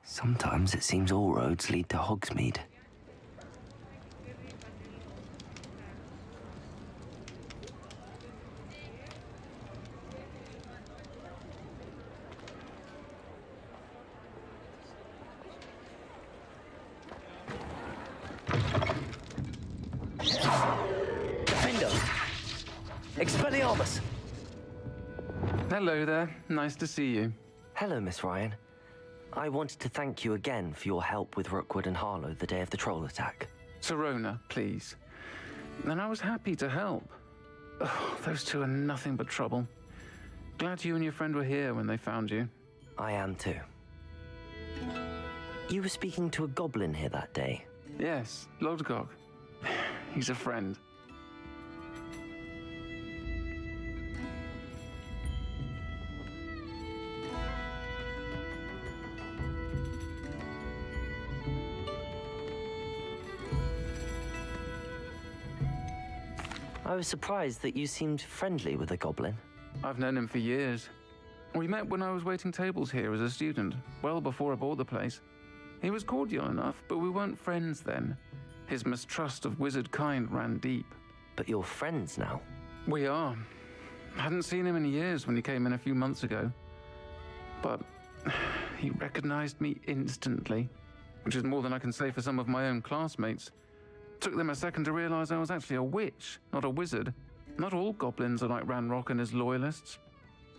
Sometimes it seems all roads lead to Hogsmeade. Defender! Expelliarmus! Hello there. Nice to see you. Hello, Miss Ryan. I wanted to thank you again for your help with Rookwood and Harlow the day of the troll attack. Sirona, please. And I was happy to help. Oh, those two are nothing but trouble. Glad you and your friend were here when they found you. I am too. You were speaking to a goblin here that day. Yes, Lodgok. He's a friend. I was surprised that you seemed friendly with the goblin. I've known him for years. We met when I was waiting tables here as a student, well before I bought the place. He was cordial enough, but we weren't friends then. His mistrust of wizard kind ran deep. But you're friends now? We are. Hadn't seen him in years when he came in a few months ago. But he recognized me instantly, which is more than I can say for some of my own classmates. Took them a second to realize I was actually a witch, not a wizard. Not all goblins are like Ranrock and his loyalists.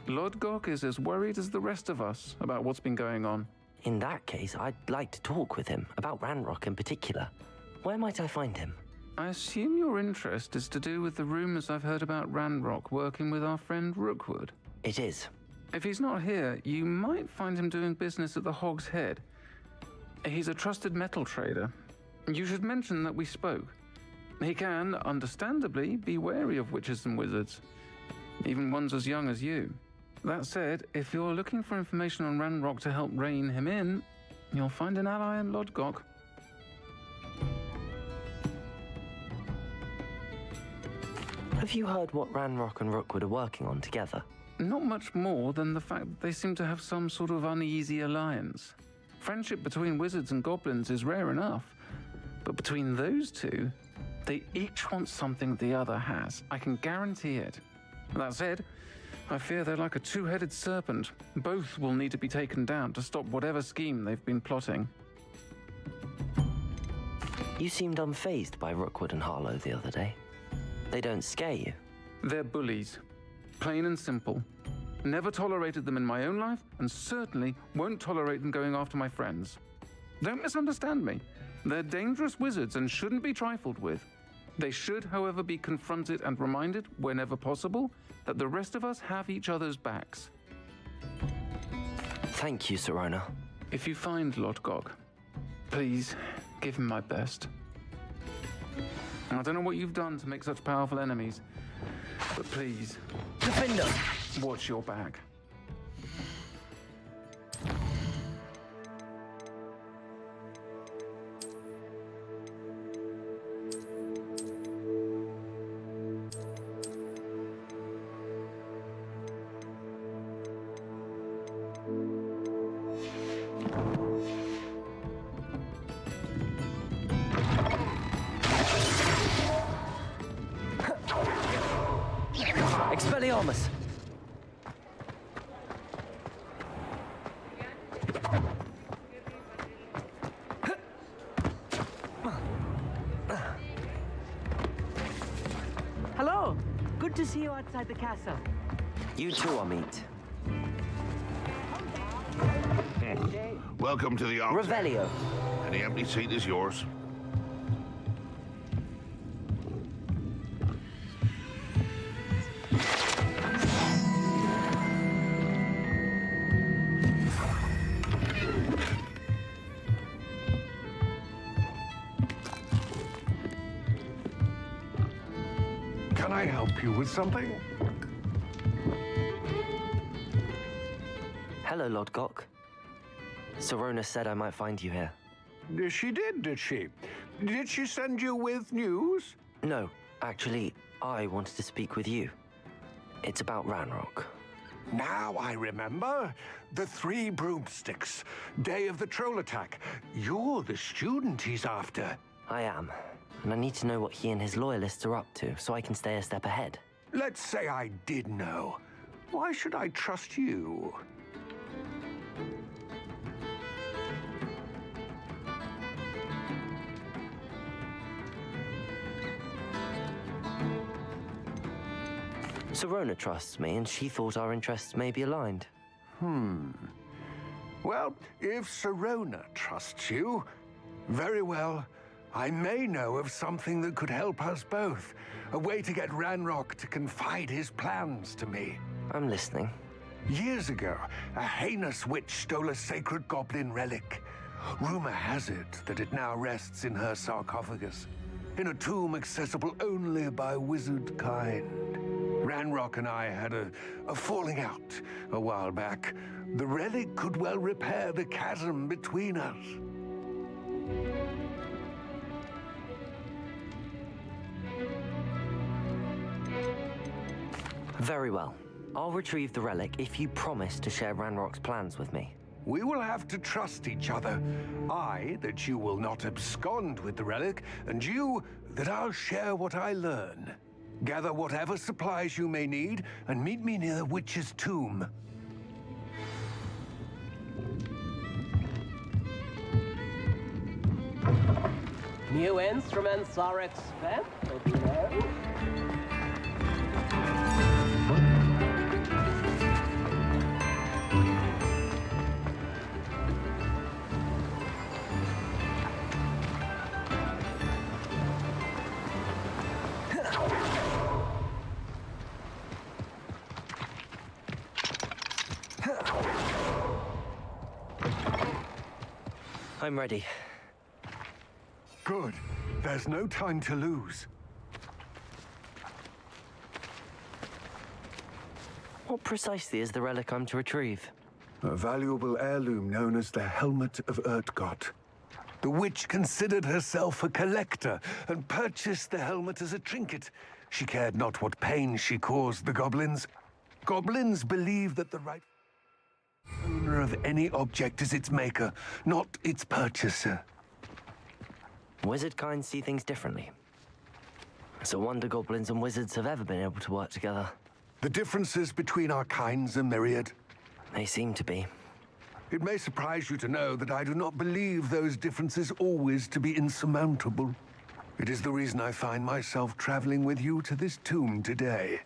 Lodgok is as worried as the rest of us about what's been going on. In that case, I'd like to talk with him, about Ranrock in particular. Where might I find him? I assume your interest is to do with the rumors I've heard about Ranrock working with our friend Rookwood. It is. If he's not here, you might find him doing business at the Hog's Head. He's a trusted metal trader. You should mention that we spoke. He can, understandably, be wary of witches and wizards, even ones as young as you. That said, if you're looking for information on Ranrock to help rein him in, you'll find an ally in Lodgok. Have you heard what Ranrock and Rookwood are working on together? Not much more than the fact that they seem to have some sort of uneasy alliance. Friendship between wizards and goblins is rare enough, but between those two, they each want something the other has. I can guarantee it. That said, I fear they're like a two-headed serpent. Both will need to be taken down to stop whatever scheme they've been plotting. You seemed unfazed by Rookwood and Harlow the other day. They don't scare you. They're bullies. Plain and simple. Never tolerated them in my own life, and certainly won't tolerate them going after my friends. Don't misunderstand me. They're dangerous wizards and shouldn't be trifled with. They should, however, be confronted and reminded, whenever possible, that the rest of us have each other's backs. Thank you, Sirona. If you find Lodgok, please give him my best. I don't know what you've done to make such powerful enemies, but please, Defender! watch your back. Expelliarmus! Hello! Good to see you outside the castle. You too, Amit. Welcome to the Hog's Head. Revelio. Any empty seat is yours. Can I help you with something? Hello, Lodgok. Sirona said I might find you here. She did she? Did she send you with news? No, actually, I wanted to speak with you. It's about Ranrock. Now I remember. The 3 broomsticks. Day of the troll attack. You're the student he's after. I am, and I need to know what he and his loyalists are up to so I can stay a step ahead. Let's say I did know. Why should I trust you? Sirona trusts me, and she thought our interests may be aligned. Well, if Sirona trusts you, very well. I may know of something that could help us both. A way to get Ranrock to confide his plans to me. I'm listening. Years ago, a heinous witch stole a sacred goblin relic. Rumor has it that it now rests in her sarcophagus, in a tomb accessible only by wizard kind. Ranrock and I had a falling out a while back. The relic could well repair the chasm between us. Very well. I'll retrieve the relic if you promise to share Ranrock's plans with me. We will have to trust each other. I, that you will not abscond with the relic, and you, that I'll share what I learn. Gather whatever supplies you may need, and meet me near the witch's tomb. New instruments are expensive, you know. I'm ready. Good. There's no time to lose. What precisely is the relic I'm to retrieve? A valuable heirloom known as the Helmet of Urtgott. The witch considered herself a collector and purchased the helmet as a trinket. She cared not what pain she caused the goblins. Goblins believe that the right owner of any object is its maker, not its purchaser. Wizard kind see things differently. It's a wonder goblins and wizards have ever been able to work together. The differences between our kinds are myriad. They seem to be. It may surprise you to know that I do not believe those differences always to be insurmountable. It is the reason I find myself traveling with you to this tomb today.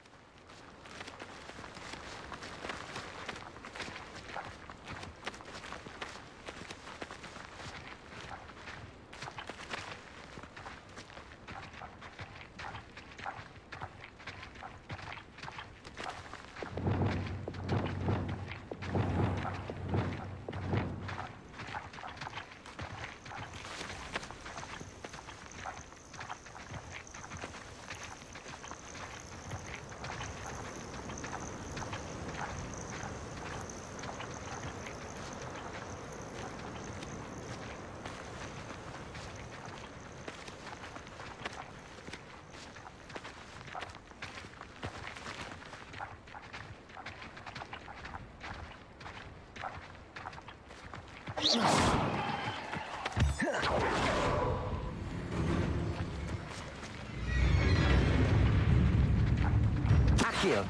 Accio.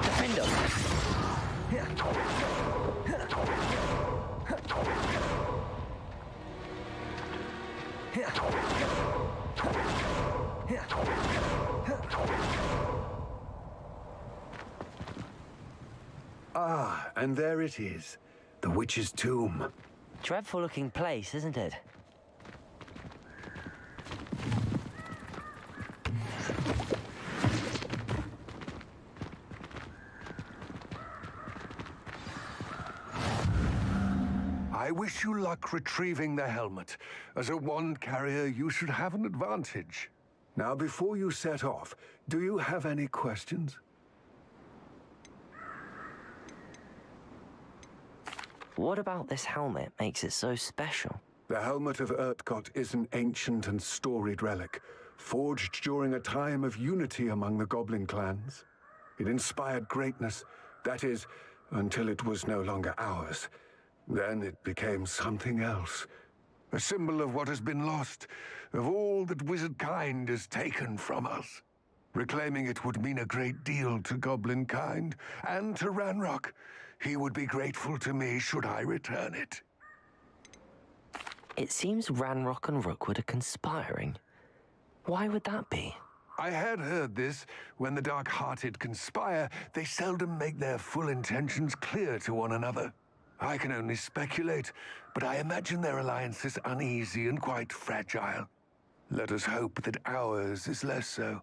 Defendo. Ah, and there it is. The witch's tomb. Dreadful looking place, isn't it? I wish you luck retrieving the helmet. As a wand carrier, you should have an advantage. Now, before you set off, do you have any questions? What about this helmet makes it so special? The Helmet of Urtgott is an ancient and storied relic, forged during a time of unity among the goblin clans. It inspired greatness. That is, until it was no longer ours. Then it became something else. A symbol of what has been lost, of all that wizard kind is taken from us. Reclaiming it would mean a great deal to goblin kind, and to Ranrock. He would be grateful to me should I return it. It seems Ranrock and Rookwood are conspiring. Why would that be? I had heard this. When the dark-hearted conspire, they seldom make their full intentions clear to one another. I can only speculate, but I imagine their alliance is uneasy and quite fragile. Let us hope that ours is less so.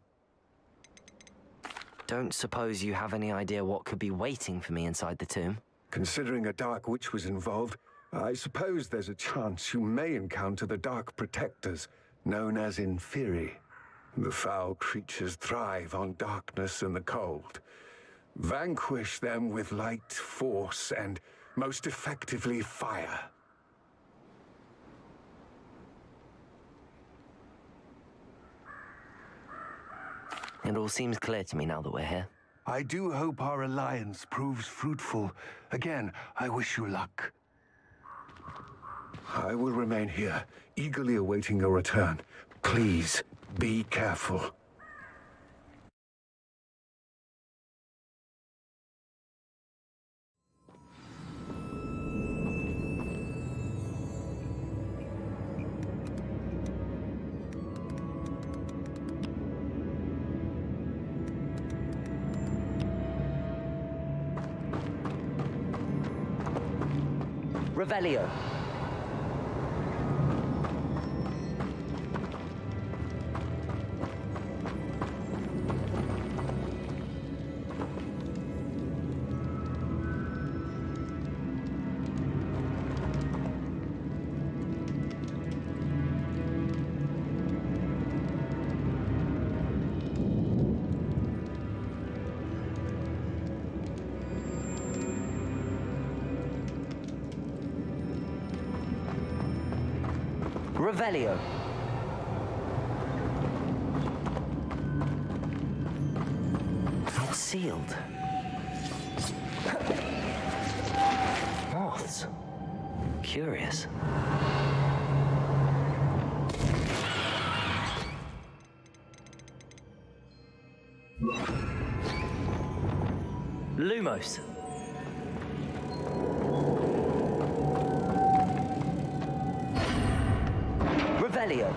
Don't suppose you have any idea what could be waiting for me inside the tomb? Considering a Dark Witch was involved, I suppose there's a chance you may encounter the Dark Protectors, known as Inferi. The foul creatures thrive on darkness and the cold. Vanquish them with light, force, and most effectively fire. It all seems clear to me now that we're here. I do hope our alliance proves fruitful. Again, I wish you luck. I will remain here, eagerly awaiting your return. Please, be careful. Revelio. Revelio. It's sealed. Moths. Curious. Lumos. Revelio.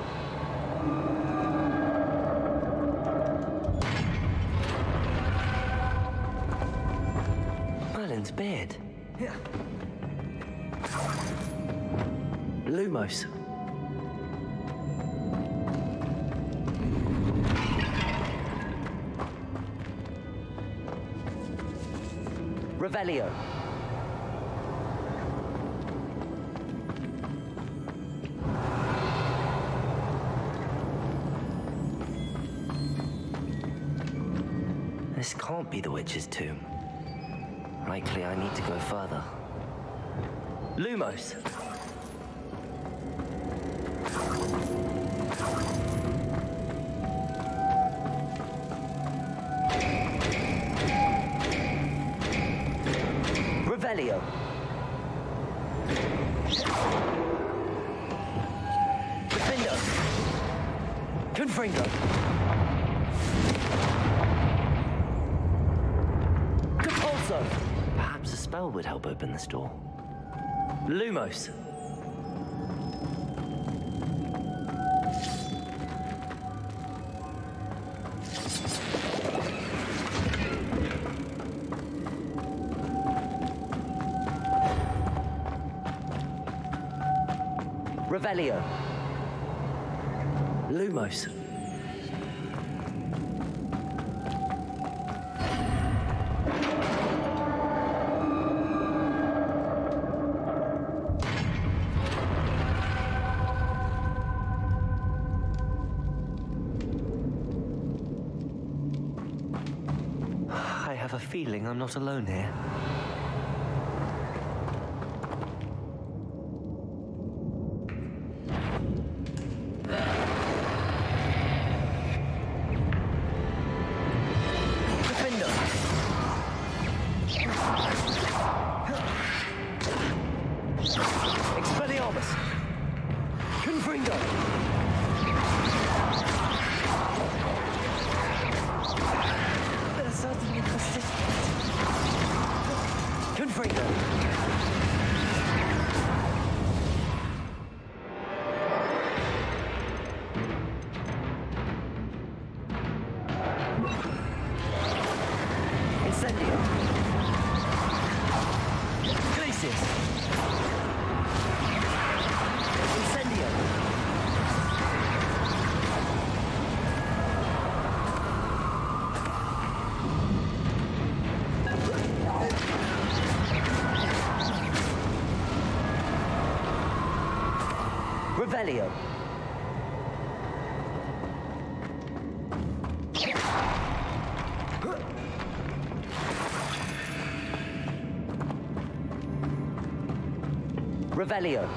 Merlin's beard. Yeah. Lumos. Revelio. This can't be the witch's tomb. Likely I need to go further. Lumos! Revelio! Defendo! Confringo! Perhaps a spell would help open this door. Lumos. Revelio. Lumos. I have a feeling I'm not alone here. Defender! Expelliarmus! Confringo! They're certainly persistent. Confringo! Incendio! Glacius! Incendio! Revelio! Revelio!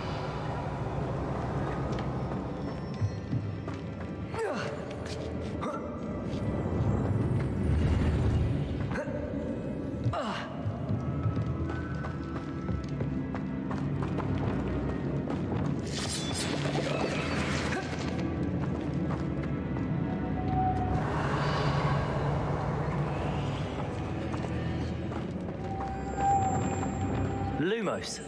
Lumos!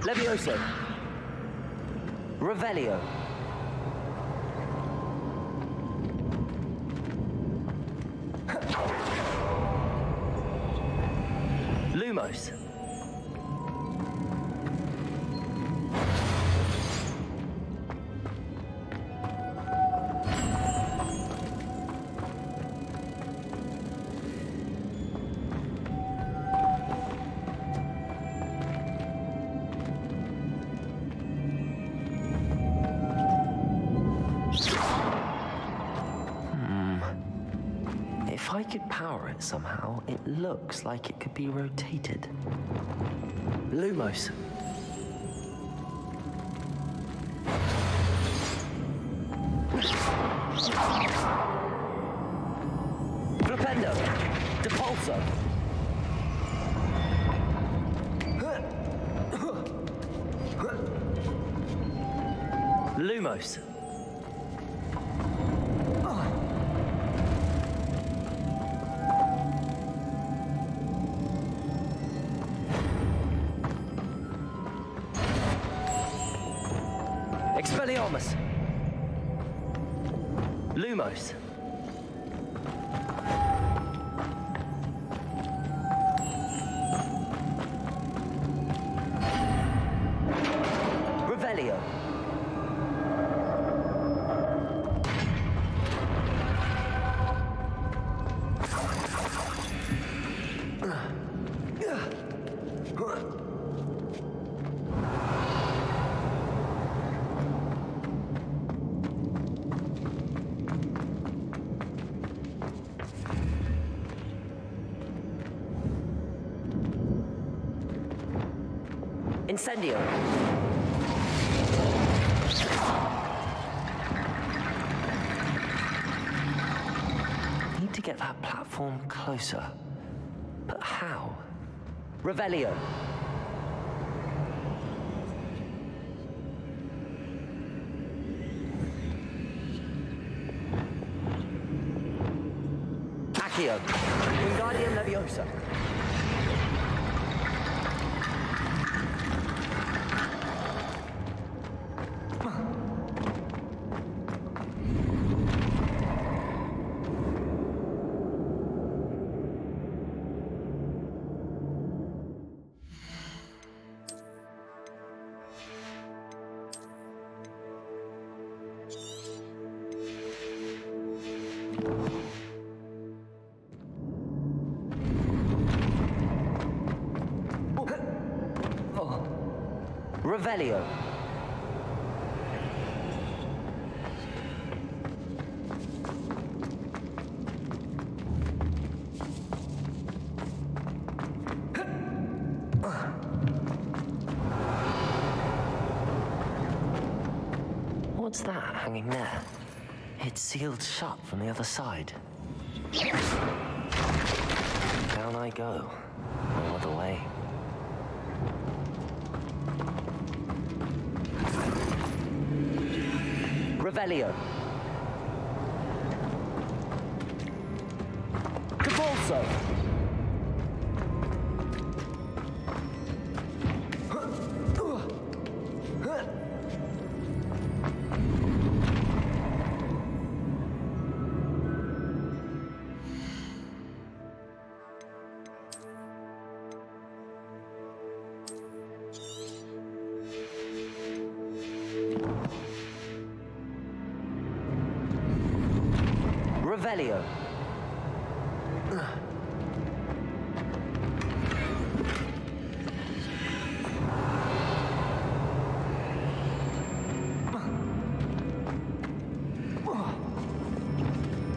Levioso! Revelio! Lumos! If I could power it somehow, it looks like it could be rotated. Lumos. Flipendo. Depulso. Lumos. Expelliarmus! Lumos! Revelio! Incendio! Need to get that platform closer. But how? Revelio! Accio! Wingardium Leviosa! Revelio. What's that hanging there? It's sealed shut from the other side. Down I go. No other way. Revelio. Capulso. Revelio.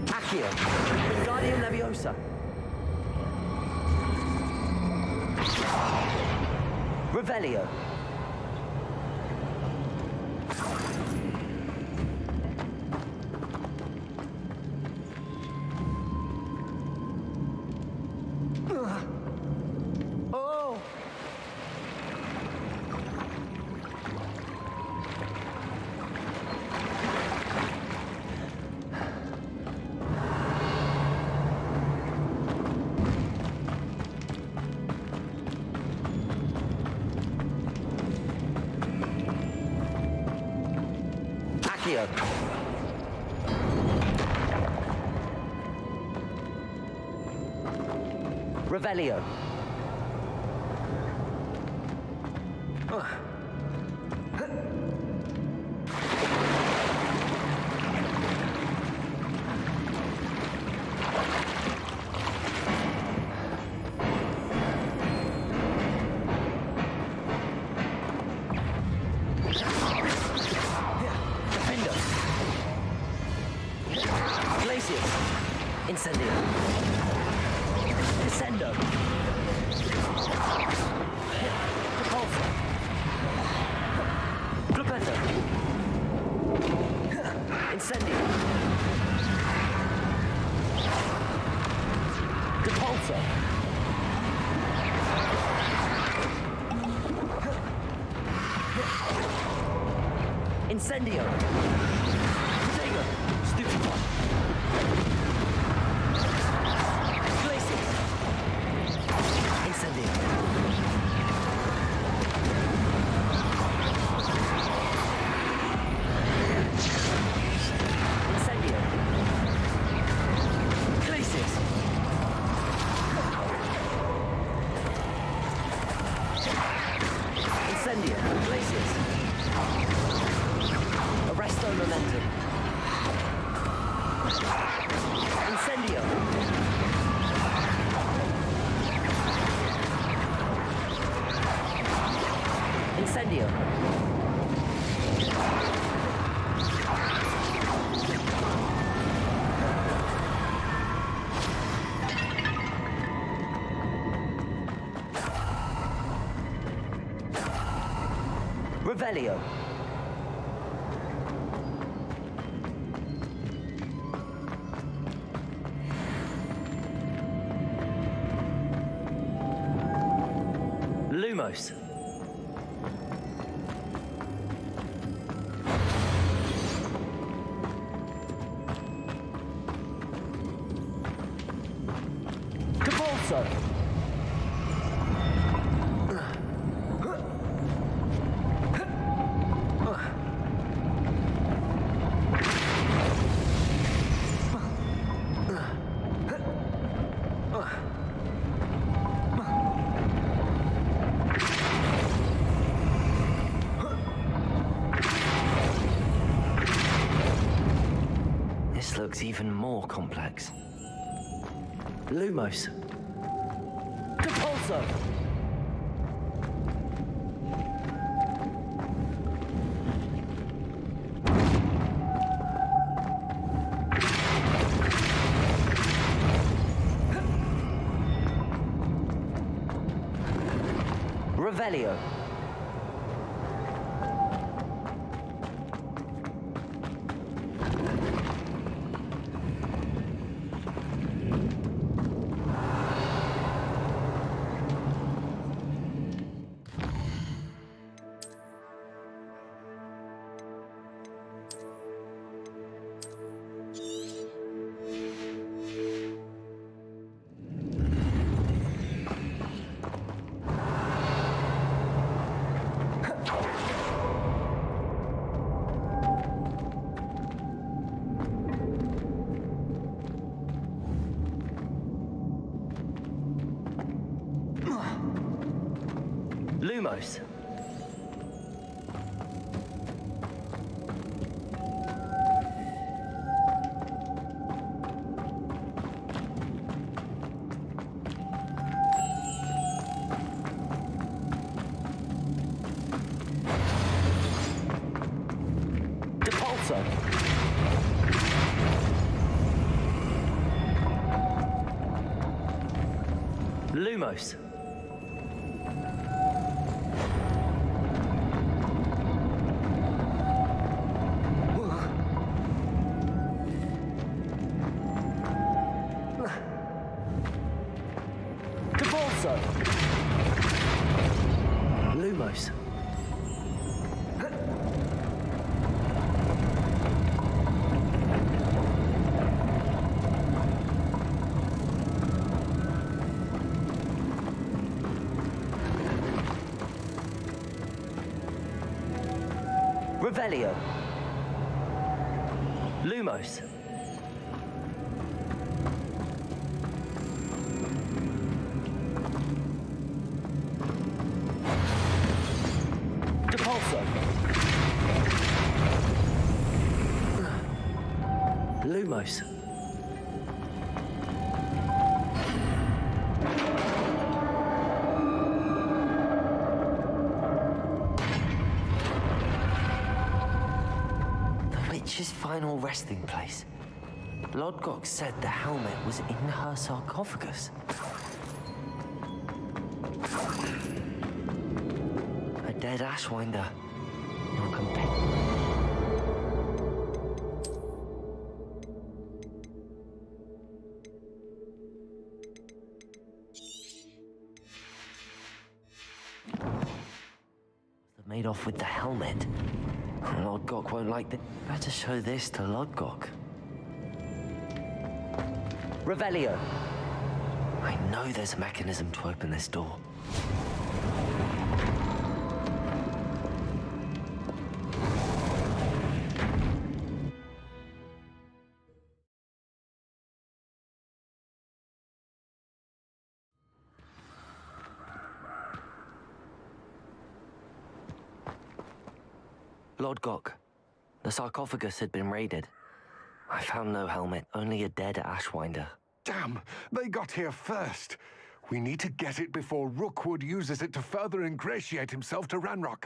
Accio. Wingardium Leviosa. Revelio. Oh! Accio. Revelio. Defender. Glacius. Incendio. Descendo. Repulsor. Gruppetto. Incendio. Repulsor. Incendio. Protego. Stupefy. Glacius. Incendio. Incendio. Glacius. Incendio. Glacius. Arresto momentum. Incendio. Incendio. Revelio. Lumos. Capulso. This looks even more complex. Lumos. Capulso. Revelio. Lumos. Depulso. Lumos. Depulso. Lumos. Revelio. Lumos. Depulso. Lumos. The witch's final resting place. Lodgok said the helmet was in her sarcophagus. A dead Ashwinder. Your companion. Made off with the helmet. Lodgok won't like that. Better show this to Lodgok. Revelio. I know there's a mechanism to open this door. Lodgok, the sarcophagus had been raided. I found no helmet, only a dead Ashwinder. Damn, they got here first. We need to get it before Rookwood uses it to further ingratiate himself to Ranrock.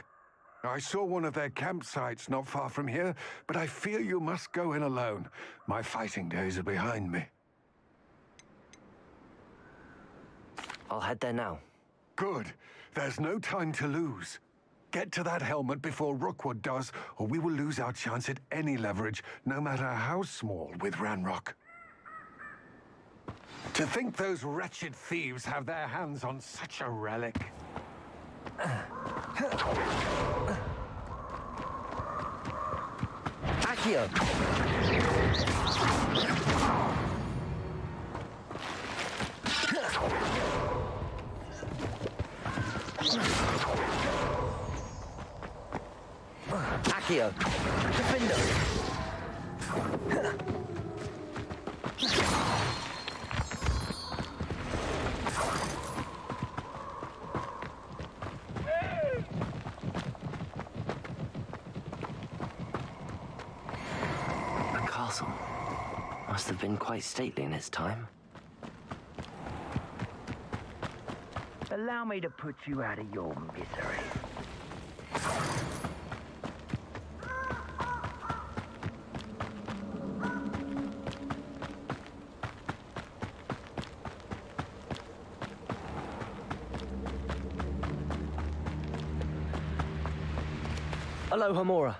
I saw one of their campsites not far from here, but I fear you must go in alone. My fighting days are behind me. I'll head there now. Good. There's no time to lose. Get to that helmet before Rookwood does, or we will lose our chance at any leverage, no matter how small, with Ranrock. To think those wretched thieves have their hands on such a relic. Accio. Accio. Defendo. The castle must have been quite stately in its time. Allow me to put you out of your misery. Aloha, Mora.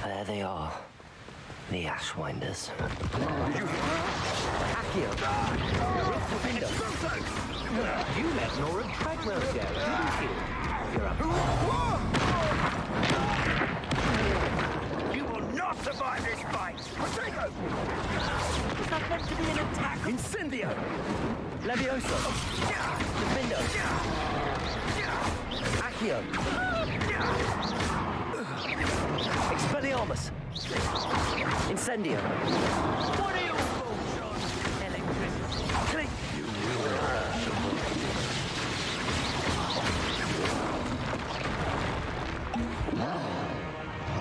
There they are, the Ashwinders. Accio. Defendo. You let Nora Treadwell go, didn't you? You're a... You will not survive this fight! Potato! Is that meant to be an attack Incendio! Levioso! Defendo! Accio! Expelliarmus! Incendio! What are you fools on? Electricity! Click! You will have some.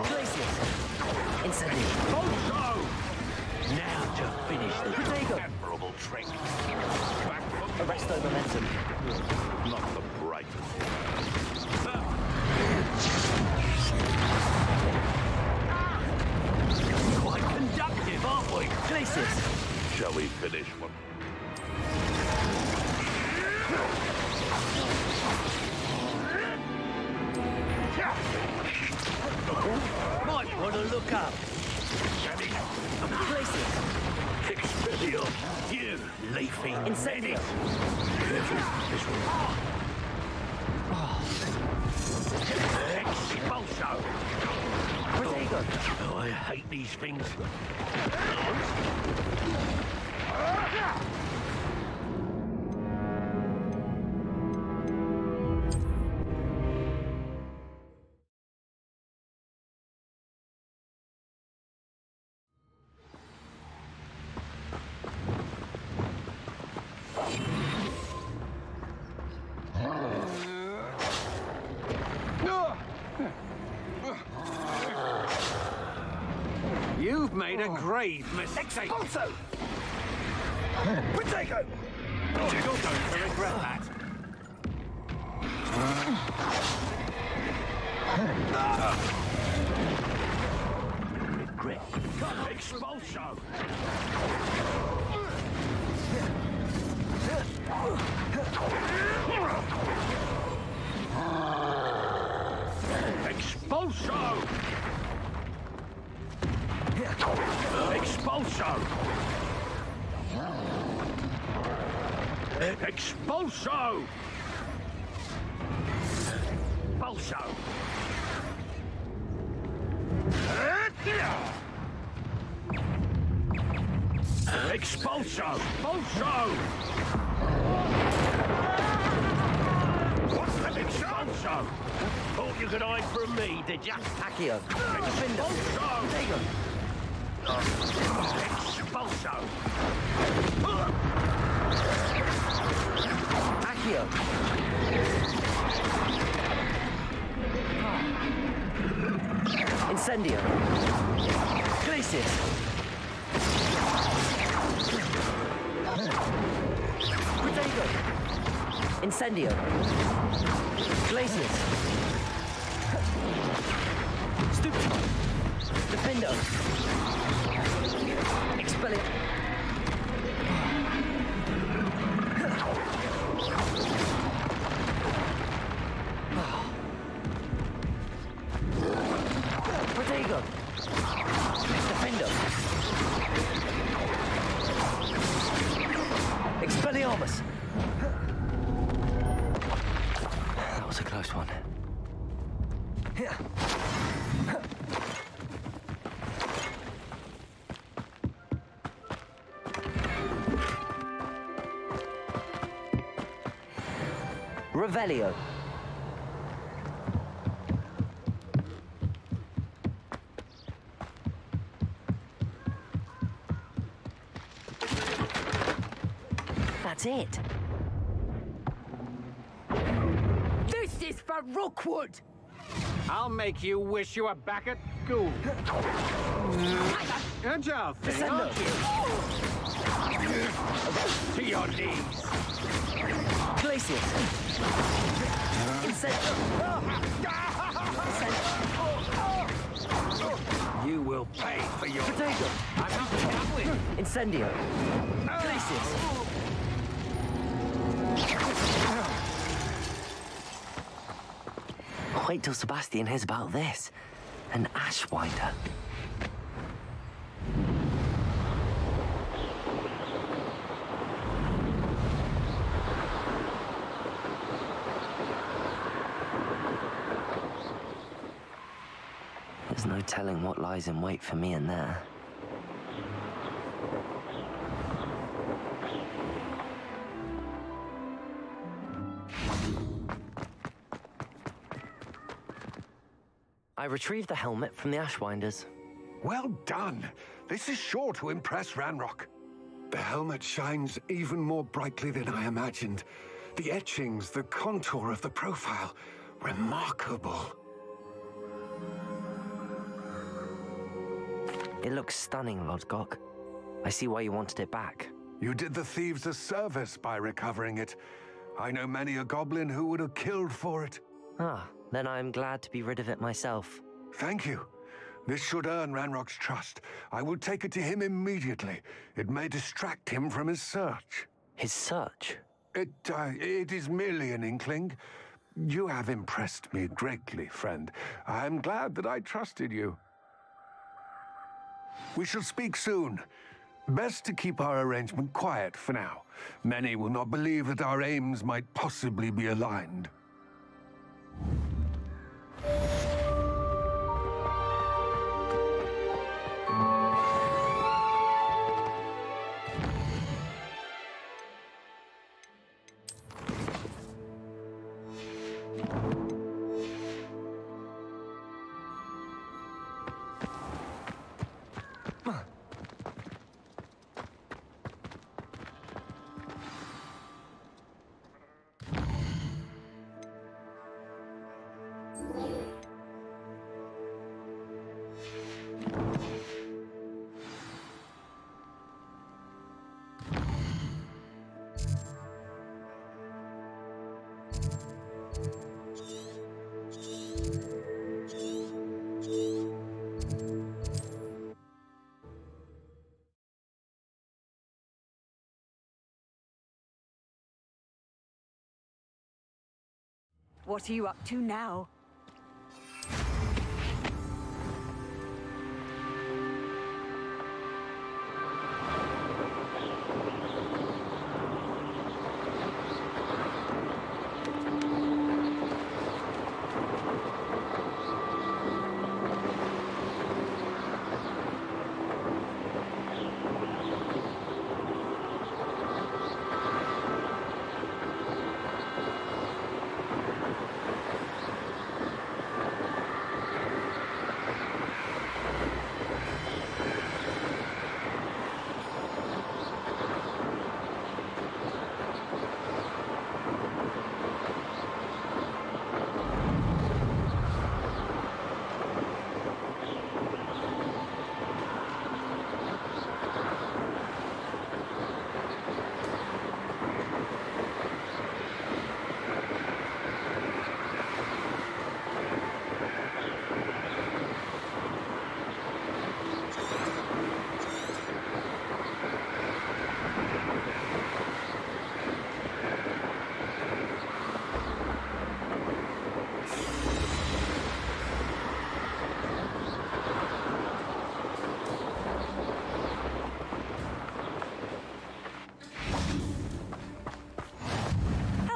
Glacius! Incendio! Now to finish the Protego! Admirable trick. Arresto momentum. Not the brightest. quite conductive, aren't we? Glacius! Shall we finish one? Might want to look up. Glacius! Expelliarm, you leafy Incendio! Expulso! Protego! Oh, I hate these things. You've made a grave mistake. Expulso! Protego! Oh, you're going to regret that. Regret. Expulso! Expulso! Expulso! Expulso! Expulso! Expulso! Expulso! What's that? Expulso! Thought you could hide from me, did ya? Accio! Defendo! Expulso! Protego! Expulso! Accio! Incendio! Glacius! Protego! Incendio! Glacius! Stupefy! Defendo! Expelliarmus! Protego! Defendo! Expelliarmus! That was a close one. Revelio. That's it. This is for Rookwood! I'll make you wish you were back at school. Agile thing, aren't you? To your knees! Glacius. You will pay for your... Protego. I'm not done with. Incendio. Glacius. Wait till Sebastian hears about this. An Ashwinder. There's no telling what lies in wait for me in there. I retrieved the helmet from the Ashwinders. Well done. This is sure to impress Ranrock. The helmet shines even more brightly than I imagined. The etchings, the contour of the profile, remarkable. It looks stunning, Lodgok. I see why you wanted it back. You did the thieves a service by recovering it. I know many a goblin who would have killed for it. Ah, then I'm glad to be rid of it myself. Thank you. This should earn Ranrock's trust. I will take it to him immediately. It may distract him from his search. His search? It is merely an inkling. You have impressed me greatly, friend. I am glad that I trusted you. We shall speak soon. Best to keep our arrangement quiet for now. Many will not believe that our aims might possibly be aligned. What are you up to now?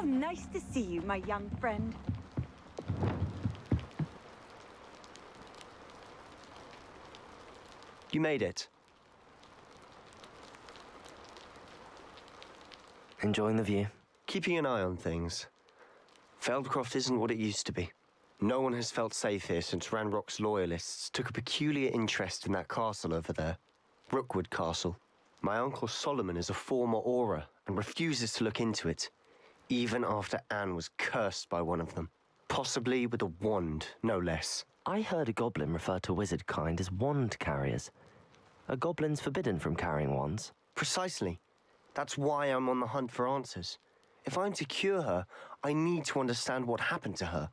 Nice to see you, my young friend. You made it. Enjoying the view? Keeping an eye on things. Feldcroft isn't what it used to be. No one has felt safe here since Ranrock's loyalists took a peculiar interest in that castle over there. Rookwood Castle. My uncle Solomon is a former Auror and refuses to look into it, even after Anne was cursed by one of them. Possibly with a wand, no less. I heard a goblin refer to wizard kind as wand carriers. Are goblins forbidden from carrying wands? Precisely. That's why I'm on the hunt for answers. If I'm to cure her, I need to understand what happened to her.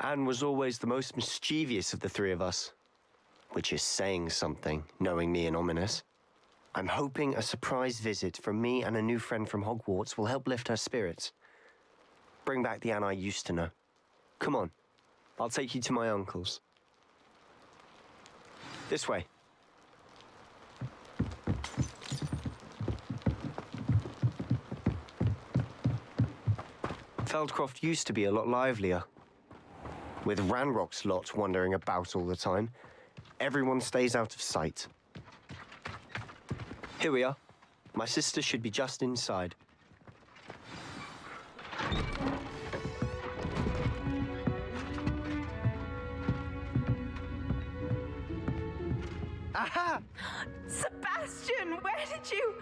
Anne was always the most mischievous of the three of us. Which is saying something, knowing me and Ominous. I'm hoping a surprise visit from me and a new friend from Hogwarts will help lift her spirits. Bring back the Anne I used to know. Come on, I'll take you to my uncle's. This way. Feldcroft used to be a lot livelier. With Ranrock's lot wandering about all the time, everyone stays out of sight. Here we are. My sister should be just inside. Aha! Sebastian, where did you...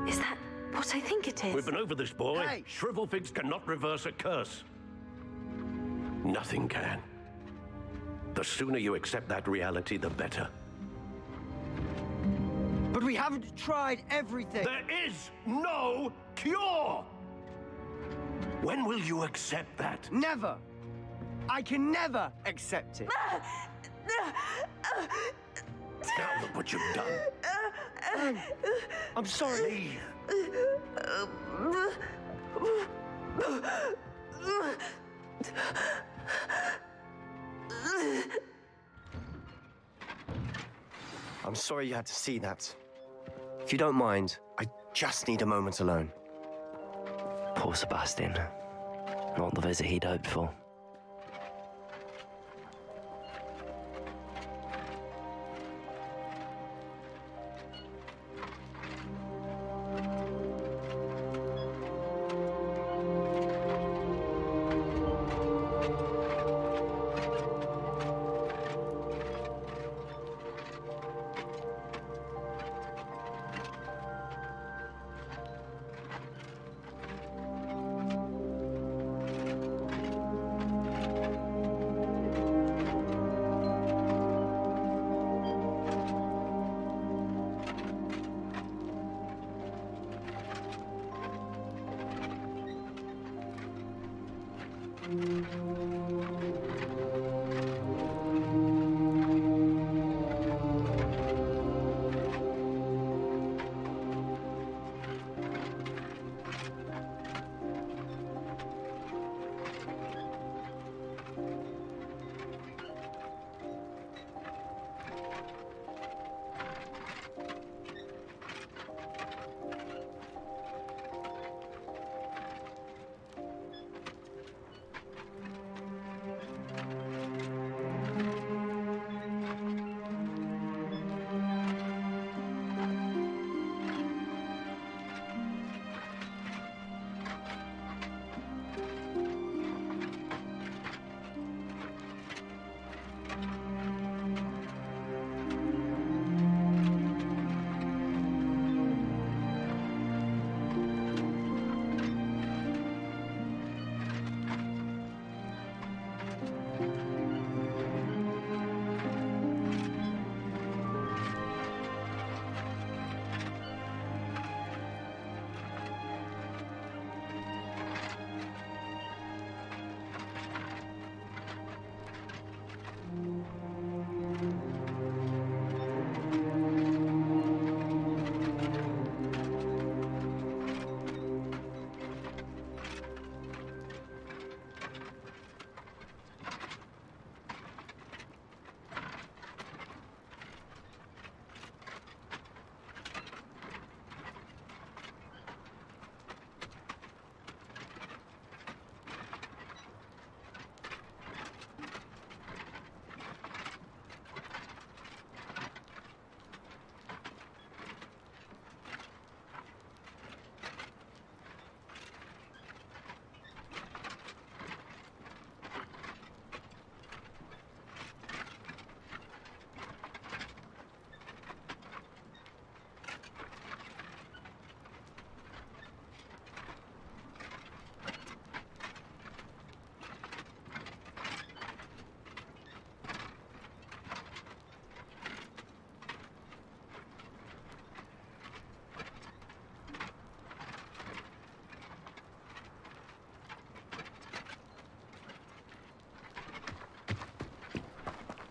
Is that what I think it is? We've been over this, boy. Hey! Shrivelfigs cannot reverse a curse. Nothing can. The sooner you accept that reality, the better. But we haven't tried everything. There is no cure! When will you accept that? Never. I can never accept it. Now look what you've done. I'm sorry. I'm sorry you had to see that. If you don't mind, I just need a moment alone. Poor Sebastian. Not the visit he'd hoped for.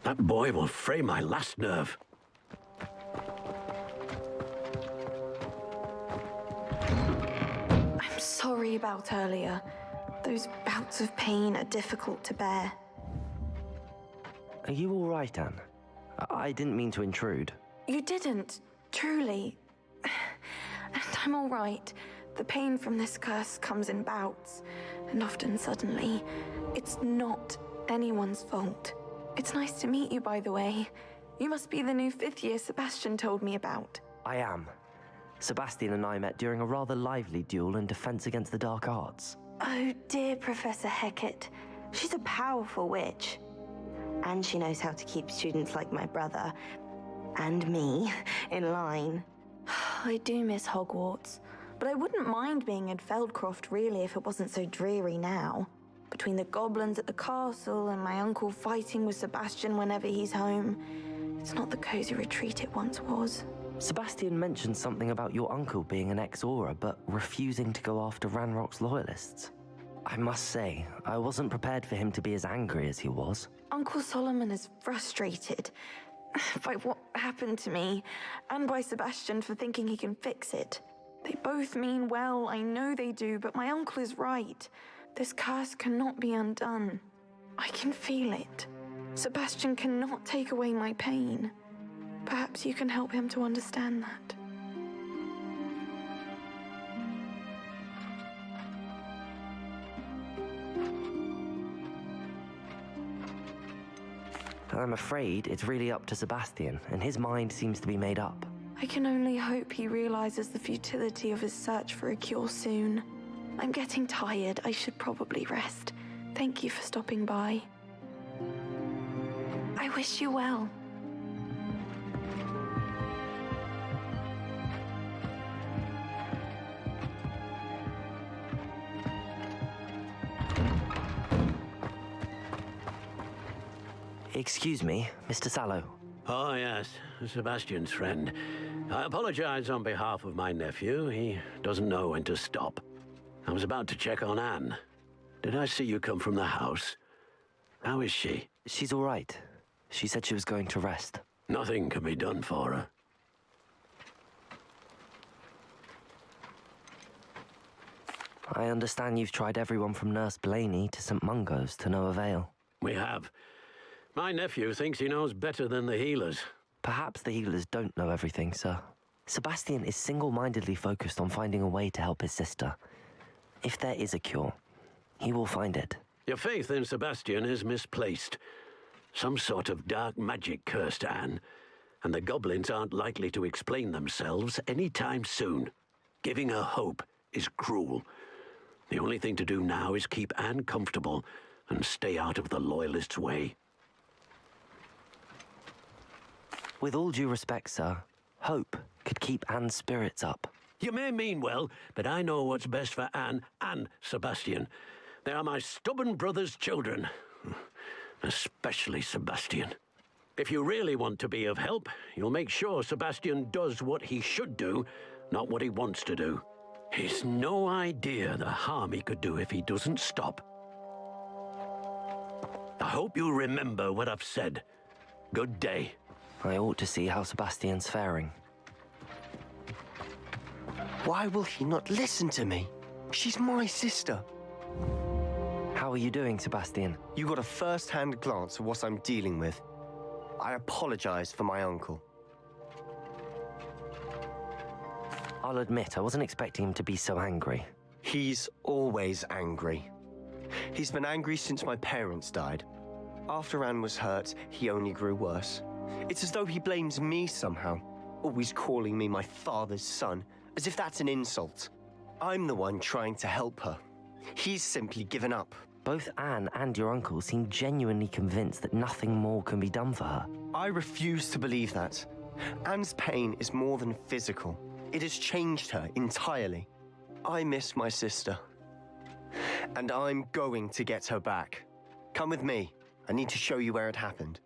That boy will fray my last nerve. I'm sorry about earlier. Those bouts of pain are difficult to bear. Are you all right, Anne? I didn't mean to intrude. You didn't, truly. And I'm all right. The pain from this curse comes in bouts, and often suddenly. It's not anyone's fault. It's nice to meet you, by the way. You must be the new 5th year Sebastian told me about. I am. Sebastian and I met during a rather lively duel in defense against the dark arts. Oh, dear Professor Hecat. She's a powerful witch. And she knows how to keep students like my brother and me in line. I do miss Hogwarts, but I wouldn't mind being in Feldcroft really if it wasn't so dreary now. Between the goblins at the castle and my uncle fighting with Sebastian whenever he's home, it's not the cozy retreat it once was. Sebastian mentioned something about your uncle being an ex-Auror, but refusing to go after Ranrock's loyalists. I must say, I wasn't prepared for him to be as angry as he was. Uncle Solomon is frustrated by what happened to me, and by Sebastian for thinking he can fix it. They both mean well, I know they do, but my uncle is right. This curse cannot be undone. I can feel it. Sebastian cannot take away my pain. Perhaps you can help him to understand that. I'm afraid it's really up to Sebastian, and his mind seems to be made up. I can only hope he realizes the futility of his search for a cure soon. I'm getting tired. I should probably rest. Thank you for stopping by. I wish you well. Excuse me, Mr. Sallow. Oh, yes, Sebastian's friend. I apologize on behalf of my nephew. He doesn't know when to stop. I was about to check on Anne. Did I see you come from the house? How is she? She's all right. She said she was going to rest. Nothing can be done for her. I understand you've tried everyone from Nurse Blaney to St. Mungo's to no avail. We have. My nephew thinks he knows better than the healers. Perhaps the healers don't know everything, sir. Sebastian is single-mindedly focused on finding a way to help his sister. If there is a cure, he will find it. Your faith in Sebastian is misplaced. Some sort of dark magic cursed Anne, and the goblins aren't likely to explain themselves anytime soon. Giving her hope is cruel. The only thing to do now is keep Anne comfortable and stay out of the Loyalists' way. With all due respect, sir, hope could keep Anne's spirits up. You may mean well, but I know what's best for Anne and Sebastian. They are my stubborn brother's children. Especially Sebastian. If you really want to be of help, you'll make sure Sebastian does what he should do, not what he wants to do. He's no idea the harm he could do if he doesn't stop. I hope you remember what I've said. Good day. I ought to see how Sebastian's faring. Why will he not listen to me? She's my sister. How are you doing, Sebastian? You got a first-hand glance at what I'm dealing with. I apologize for my uncle. I'll admit, I wasn't expecting him to be so angry. He's always angry. He's been angry since my parents died. After Anne was hurt, he only grew worse. It's as though he blames me somehow, always calling me my father's son, as if that's an insult. I'm the one trying to help her. He's simply given up. Both Anne and your uncle seem genuinely convinced that nothing more can be done for her. I refuse to believe that. Anne's pain is more than physical. It has changed her entirely. I miss my sister. And I'm going to get her back. Come with me. I need to show you where it happened.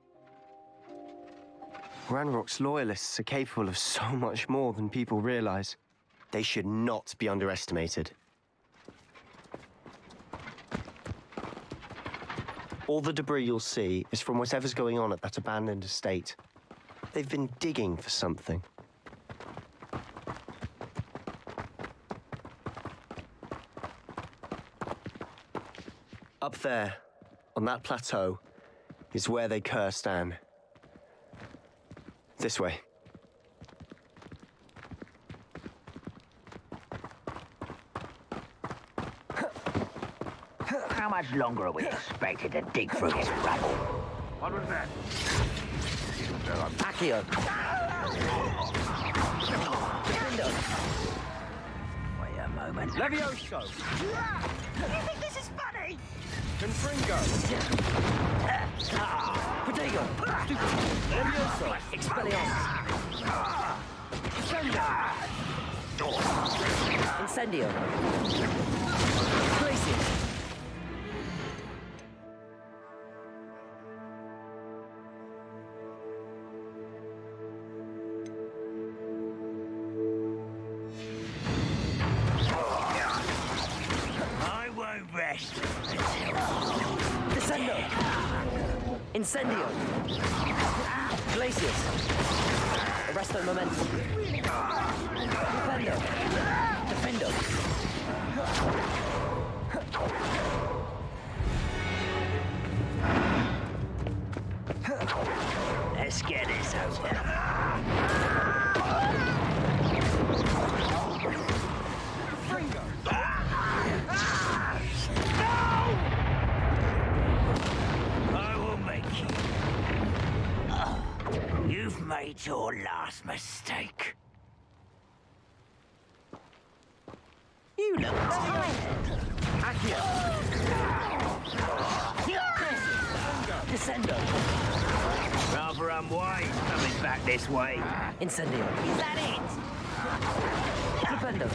Ranrock's loyalists are capable of so much more than people realize. They should not be underestimated. All the debris you'll see is from whatever's going on at that abandoned estate. They've been digging for something. Up there, on that plateau, is where they cursed Anne. This way. How much longer are we expected to dig through this rubble? What was that? Accio! Wait a moment. moment. Levioso! You think this is funny? Confringo! Protego! Levioso! Expelliarmus! Incendio! Glacius! I won't rest Descendo! Incendio! Glacius! Arresto momentum! Defendo! Defendo! Let's get this over. I will make you. You've made your last mistake. You look tired. Accio. Descendo. Rather unwise coming back this way. Incendio. Is that it? Defendo.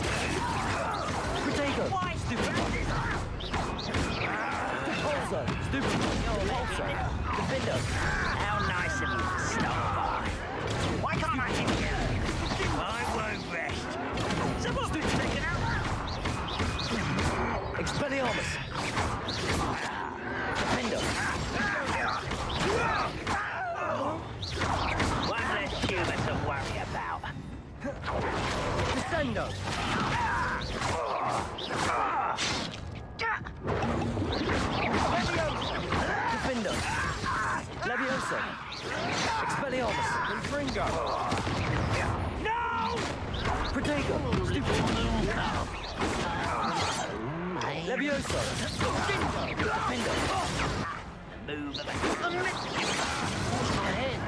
Protego. Why stupid? Also, stupid. Also, Defendo. How nice of you to stop by. Why can't I hit you? I won't rest. Someone's been taken out. Expelliarmus. Defendo. One less human to worry about. Descendo. Defendo. Levioso. Expelliarmus. Confringo! No! Protego. Stupid. Levioso. Defendo. Move of my head.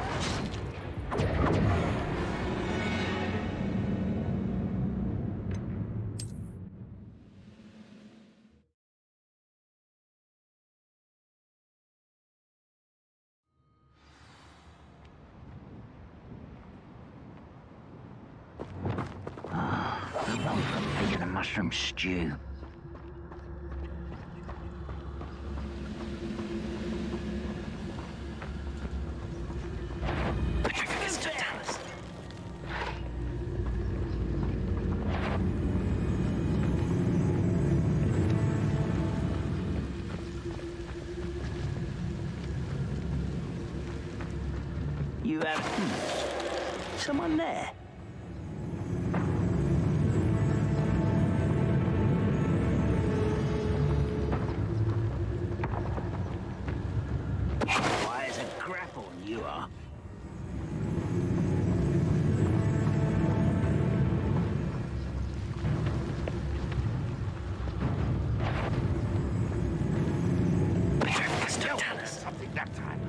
I'm making a mushroom stew. You have someone there? Why is a grapple you are? Something that time.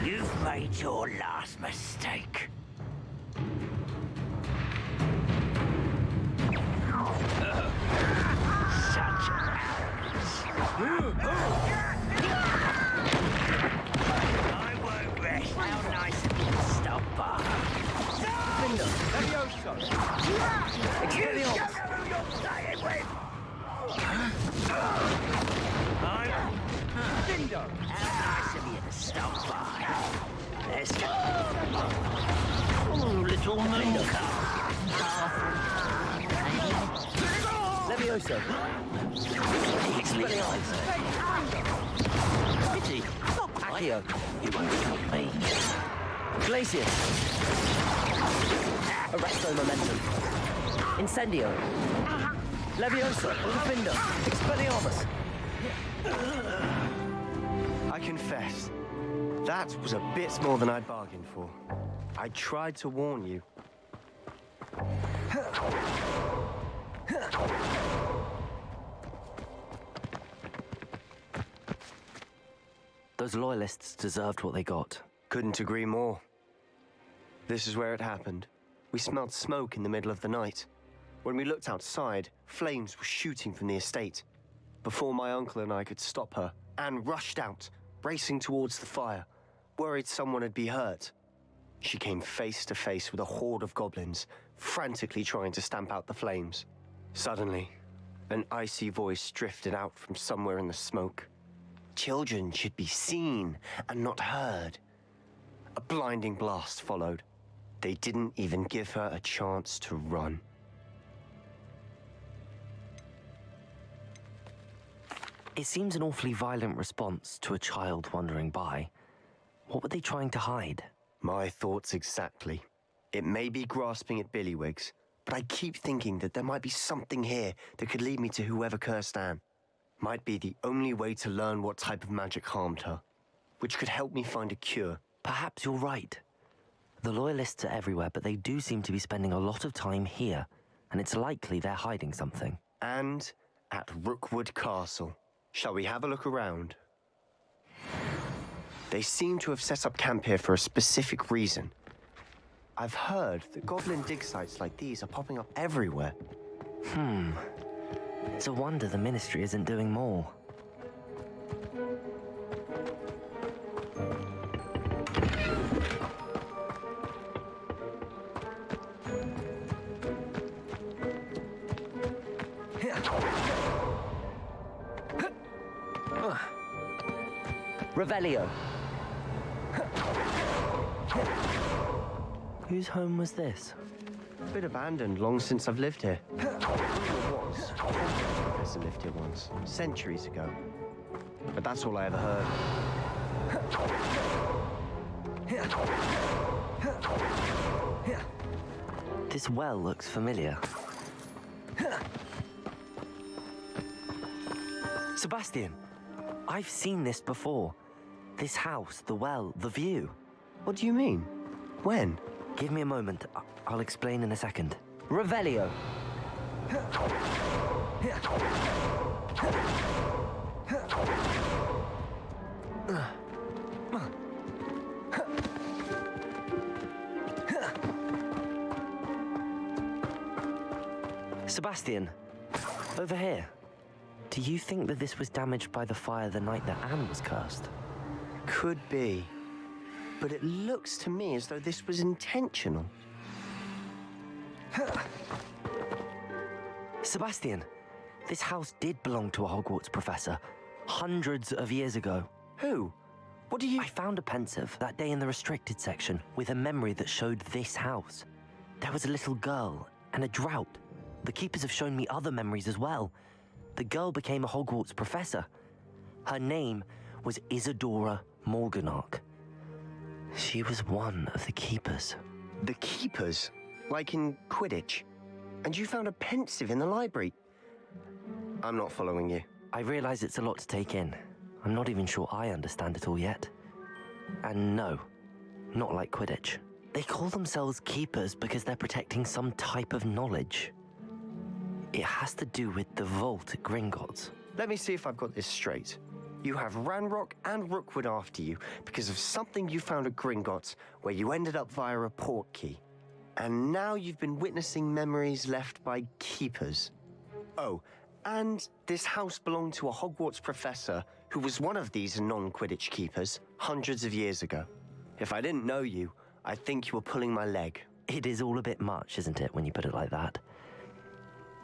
You've made your last mistake. Such arrogance. I won't rest. How nice of you to stop by. Defendo. Levioso! Expelliarmus. You know who you're playing with. Dindo! How nice of you to stop by. Let's go. Oh, little Milka. Levioso. Expelliarmus. Pity. Accio. You won't help me. Glacius! Arresto Momentum. Incendio. Leviosa. Defender. Expelliarmus. I confess, that was a bit more than I'd bargained for. I tried to warn you. Those loyalists deserved what they got. Couldn't agree more. This is where it happened. We smelled smoke in the middle of the night. When we looked outside, flames were shooting from the estate. Before my uncle and I could stop her, Anne rushed out, racing towards the fire, worried someone had been hurt. She came face to face with a horde of goblins, frantically trying to stamp out the flames. Suddenly, an icy voice drifted out from somewhere in the smoke. Children should be seen and not heard. A blinding blast followed. They didn't even give her a chance to run. It seems an awfully violent response to a child wandering by. What were they trying to hide? My thoughts exactly. It may be grasping at Billywigs, but I keep thinking that there might be something here that could lead me to whoever cursed Anne. Might be the only way to learn what type of magic harmed her, which could help me find a cure. Perhaps you're right. The Loyalists are everywhere, but they do seem to be spending a lot of time here, and it's likely they're hiding something. And at Rookwood Castle. Shall we have a look around? They seem to have set up camp here for a specific reason. I've heard that goblin dig sites like these are popping up everywhere. It's a wonder the Ministry isn't doing more. Revelio. Whose home was this? A bit abandoned long since I've lived here. Professor lived here once, centuries ago. But that's all I ever heard. This well looks familiar. Sebastian, I've seen this before. This house, the well, the view. What do you mean? When? Give me a moment. I'll explain in a second. Revelio. Sebastian, over here. Do you think that this was damaged by the fire the night that Anne was cursed? Could be. But it looks to me as though this was intentional. Sebastian, this house did belong to a Hogwarts professor hundreds of years ago. Who? What do you... I found a pensive that day in the restricted section with a memory that showed this house. There was a little girl and a drought. The keepers have shown me other memories as well. The girl became a Hogwarts professor. Her name was Isadora Morganach. She was one of the keepers. The keepers? Like in Quidditch? And you found a pensive in the library? I'm not following you. I realize it's a lot to take in. I'm not even sure I understand it all yet. And no, not like Quidditch. They call themselves keepers because they're protecting some type of knowledge. It has to do with the vault at Gringotts. Let me see if I've got this straight. You have Ranrock and Rookwood after you because of something you found at Gringotts where you ended up via a port key. And now you've been witnessing memories left by keepers. Oh, and this house belonged to a Hogwarts professor who was one of these non-Quidditch keepers hundreds of years ago. If I didn't know you, I'd think you were pulling my leg. It is all a bit much, isn't it, when you put it like that?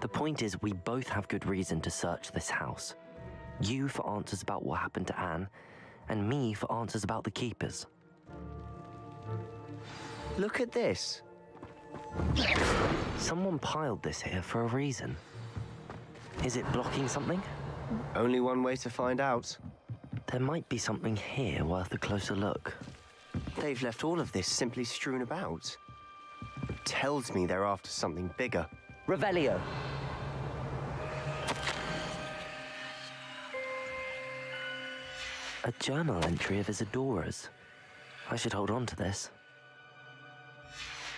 The point is, we both have good reason to search this house. You for answers about what happened to Anne, and me for answers about the keepers. Look at this. Someone piled this here for a reason. Is it blocking something? Only one way to find out. There might be something here worth a closer look. They've left all of this simply strewn about. Tells me they're after something bigger. Revelio. A journal entry of Isadora's. I should hold on to this.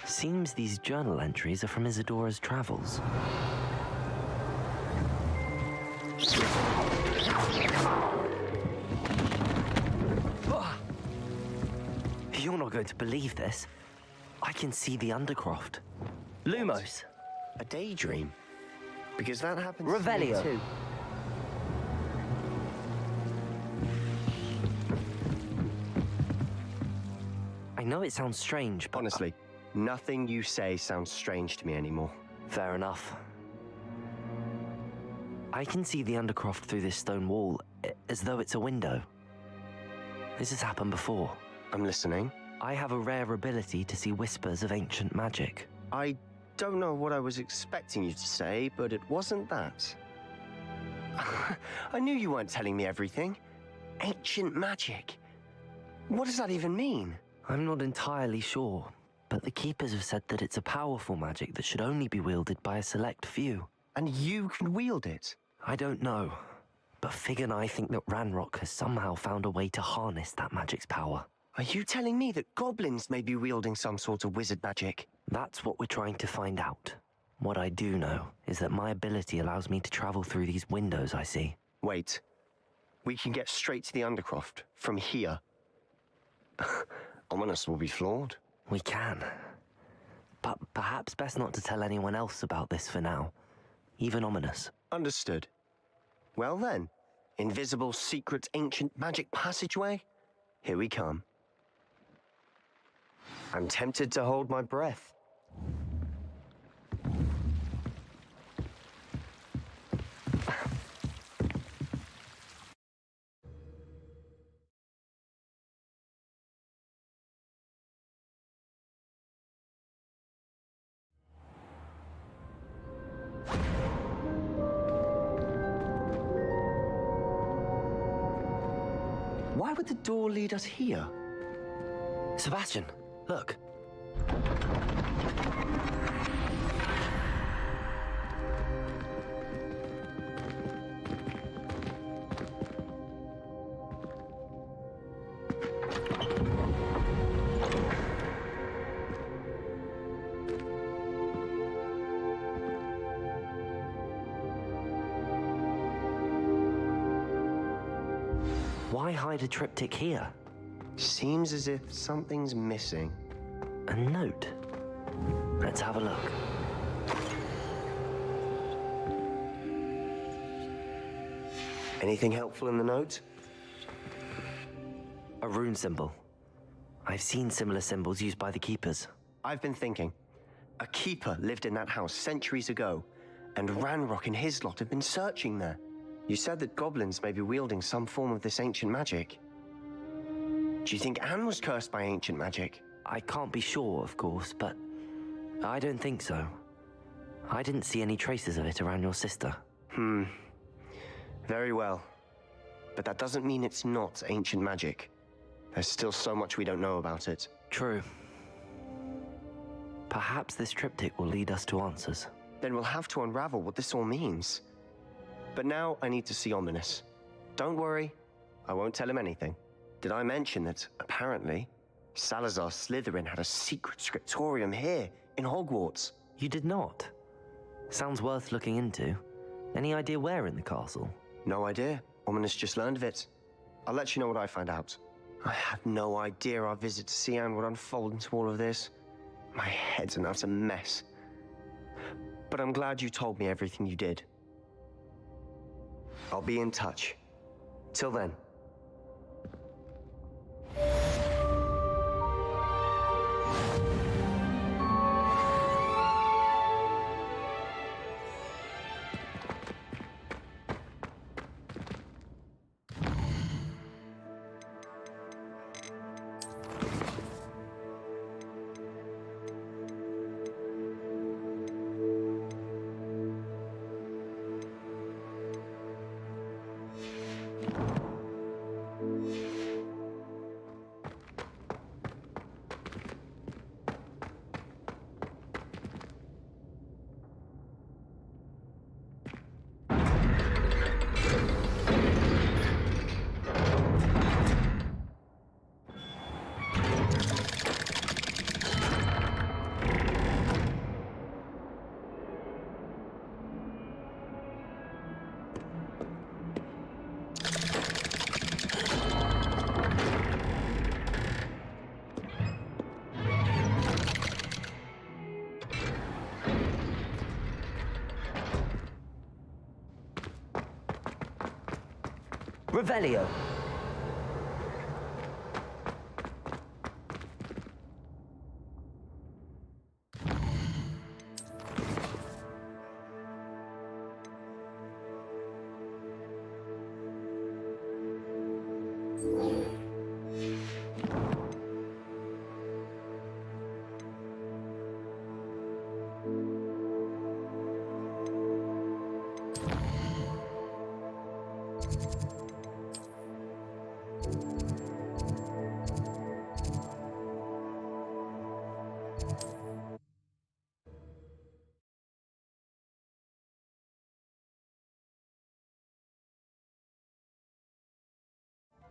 Seems these journal entries are from Isadora's travels. You're not going to believe this. I can see the Undercroft. Lumos. A daydream? Because that happens Revelio. to me too. I know it sounds strange, but... Honestly, nothing you say sounds strange to me anymore. Fair enough. I can see the Undercroft through this stone wall, as though it's a window. This has happened before. I'm listening. I have a rare ability to see whispers of ancient magic. I don't know what I was expecting you to say, but it wasn't that. I knew you weren't telling me everything. Ancient magic. What does that even mean? I'm not entirely sure, but the Keepers have said that it's a powerful magic that should only be wielded by a select few. And you can wield it? I don't know, but Fig and I think that Ranrock has somehow found a way to harness that magic's power. Are you telling me that goblins may be wielding some sort of wizard magic? That's what we're trying to find out. What I do know is that my ability allows me to travel through these windows I see. Wait. We can get straight to the Undercroft from here. Ominous will be flawed. We can. But perhaps best not to tell anyone else about this for now. Even Ominous. Understood. Well then, invisible, secret, ancient magic passageway? Here we come. I'm tempted to hold my breath. Why would the door lead us here? Sebastian, look. Why hide a triptych here? Seems as if something's missing. A note. Let's have a look. Anything helpful in the note? A rune symbol. I've seen similar symbols used by the Keepers. I've been thinking. A keeper lived in that house centuries ago, and Ranrock and his lot have been searching there. You said that goblins may be wielding some form of this ancient magic. Do you think Anne was cursed by ancient magic? I can't be sure, of course, but I don't think so. I didn't see any traces of it around your sister. Very well. But that doesn't mean it's not ancient magic. There's still so much we don't know about it. True. Perhaps this triptych will lead us to answers. Then we'll have to unravel what this all means. But now I need to see Ominous. Don't worry, I won't tell him anything. Did I mention that, apparently, Salazar Slytherin had a secret scriptorium here in Hogwarts? You did not? Sounds worth looking into. Any idea where in the castle? No idea. Ominous just learned of it. I'll let you know what I find out. I had no idea our visit to Cian would unfold into all of this. My head's an utter mess. But I'm glad you told me everything you did. I'll be in touch. Till then. Revelio.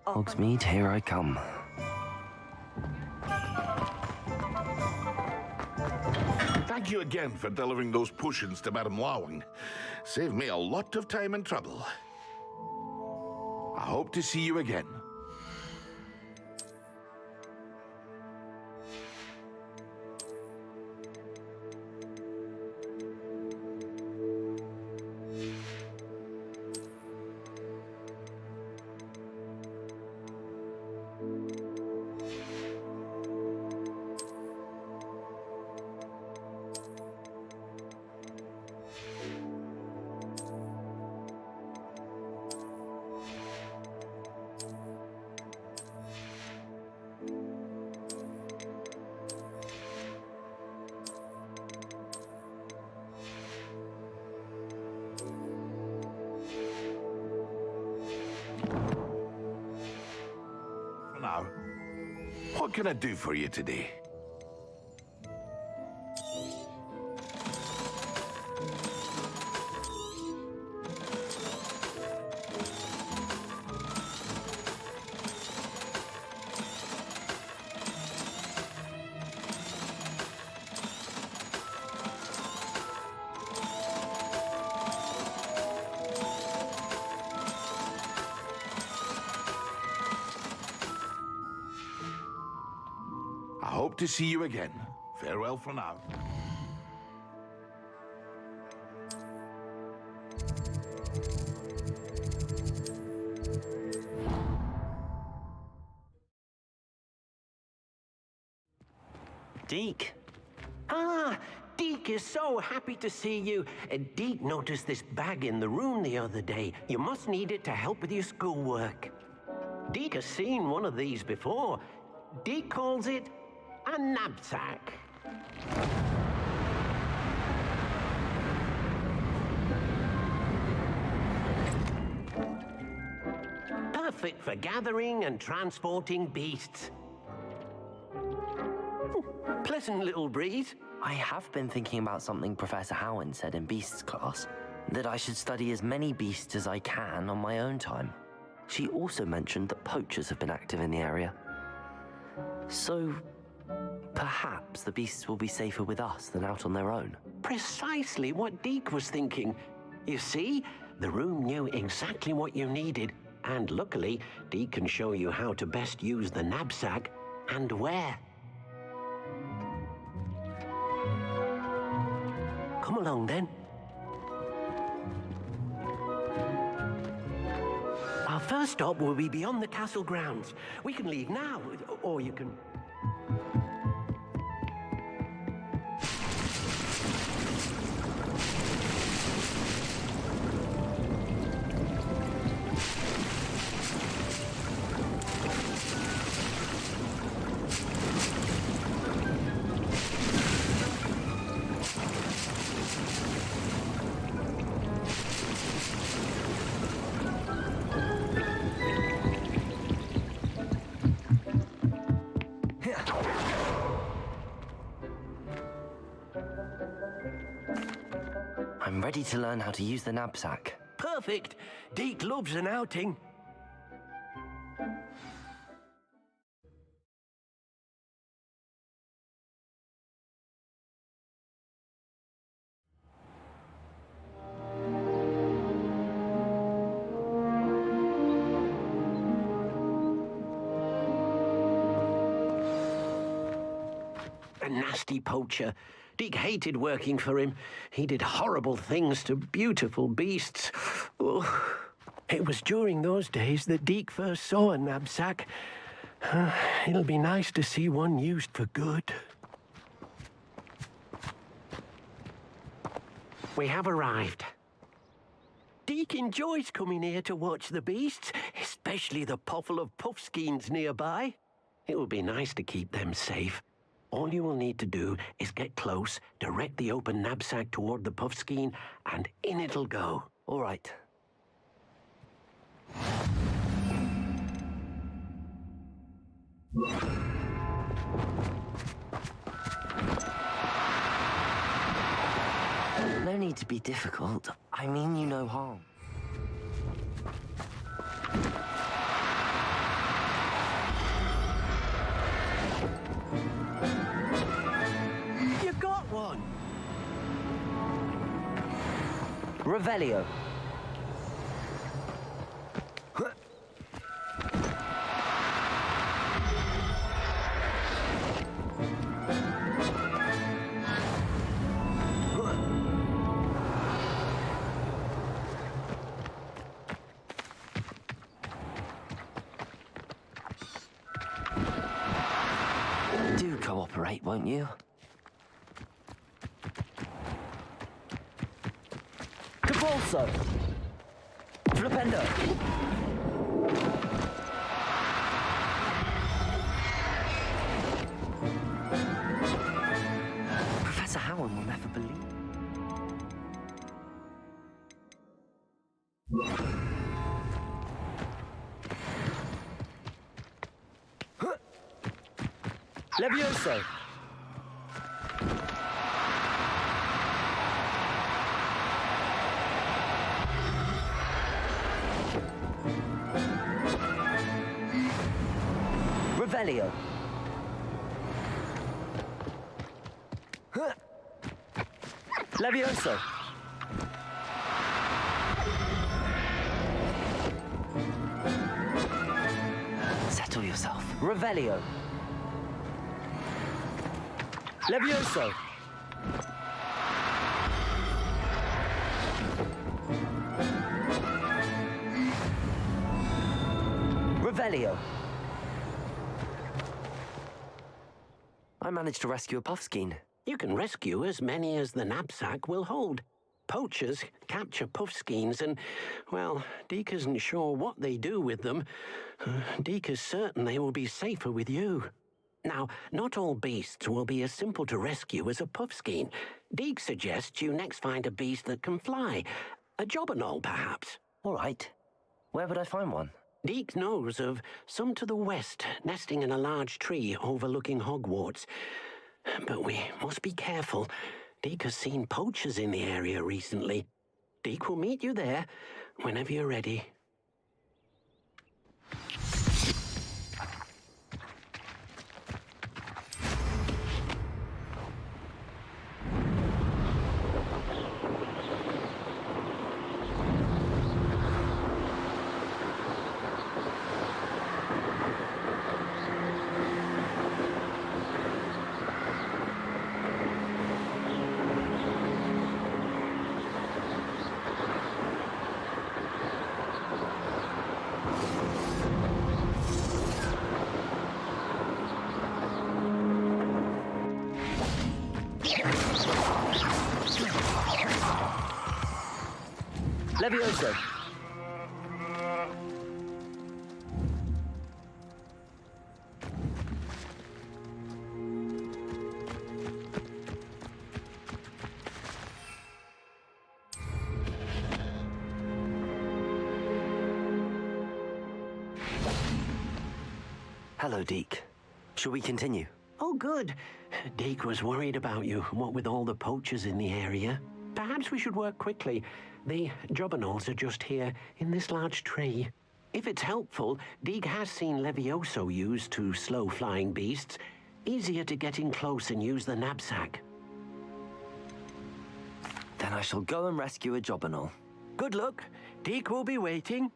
Hogsmeade, here I come. Thank you again for delivering those potions to Madame Lawing. Saved me a lot of time and trouble. I hope to see you again. Now, what can I do for you today? I hope to see you again. Farewell for now. Deke. Ah, Deke is so happy to see you. Deke noticed this bag in the room the other day. You must need it to help with your schoolwork. Deke has seen one of these before. Deke calls it a knapsack. Perfect for gathering and transporting beasts. Pleasant little breeze. I have been thinking about something Professor Howard said in Beasts class, that I should study as many beasts as I can on my own time. She also mentioned that poachers have been active in the area. So, perhaps the beasts will be safer with us than out on their own. Precisely what Deke was thinking. You see, the room knew exactly what you needed, and luckily, Deke can show you how to best use the knapsack and where. Come along, then. Our first stop will be beyond the castle grounds. We can leave now, or you can... I'm ready to learn how to use the knapsack. Perfect. Deke loves an outing. A nasty poacher. Deke hated working for him. He did horrible things to beautiful beasts. Oh. It was during those days that Deke first saw a knapsack. It'll be nice to see one used for good. We have arrived. Deke enjoys coming here to watch the beasts, especially the potful of puffskeins nearby. It will be nice to keep them safe. All you will need to do is get close, direct the open knapsack toward the puffskein, and in it'll go. All right. No need to be difficult. I mean you no harm. You got one! Revelio. Do cooperate, won't you? Capulso! Flipendo! Professor Howard will never believe. Levioso! Revelio! Levioso! Settle yourself. Revelio! Levioso! Revelio! I managed to rescue a puffskein. You can rescue as many as the knapsack will hold. Poachers capture puffskeins and, well, Deke isn't sure what they do with them. Deke is certain they will be safer with you. Now, not all beasts will be as simple to rescue as a puffskein. Deke suggests you next find a beast that can fly. A jobberknoll, perhaps. All right. Where would I find one? Deke knows of some to the west, nesting in a large tree overlooking Hogwarts. But we must be careful. Deke has seen poachers in the area recently. Deke will meet you there whenever you're ready. Levioso! Hello, Deke. Shall we continue? Oh, good. Deke was worried about you, what with all the poachers in the area. Perhaps we should work quickly. The jobberknolls are just here, in this large tree. If it's helpful, Deke has seen Levioso used to slow flying beasts. Easier to get in close and use the knapsack. Then I shall go and rescue a jobberknoll. Good luck. Deke will be waiting.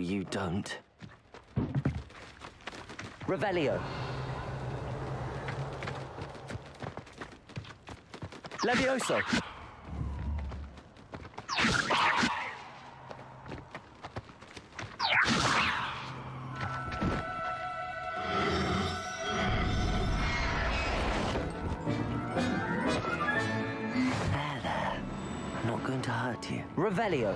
you don't. Revelio. Levioso. There. I'm not going to hurt you. Revelio.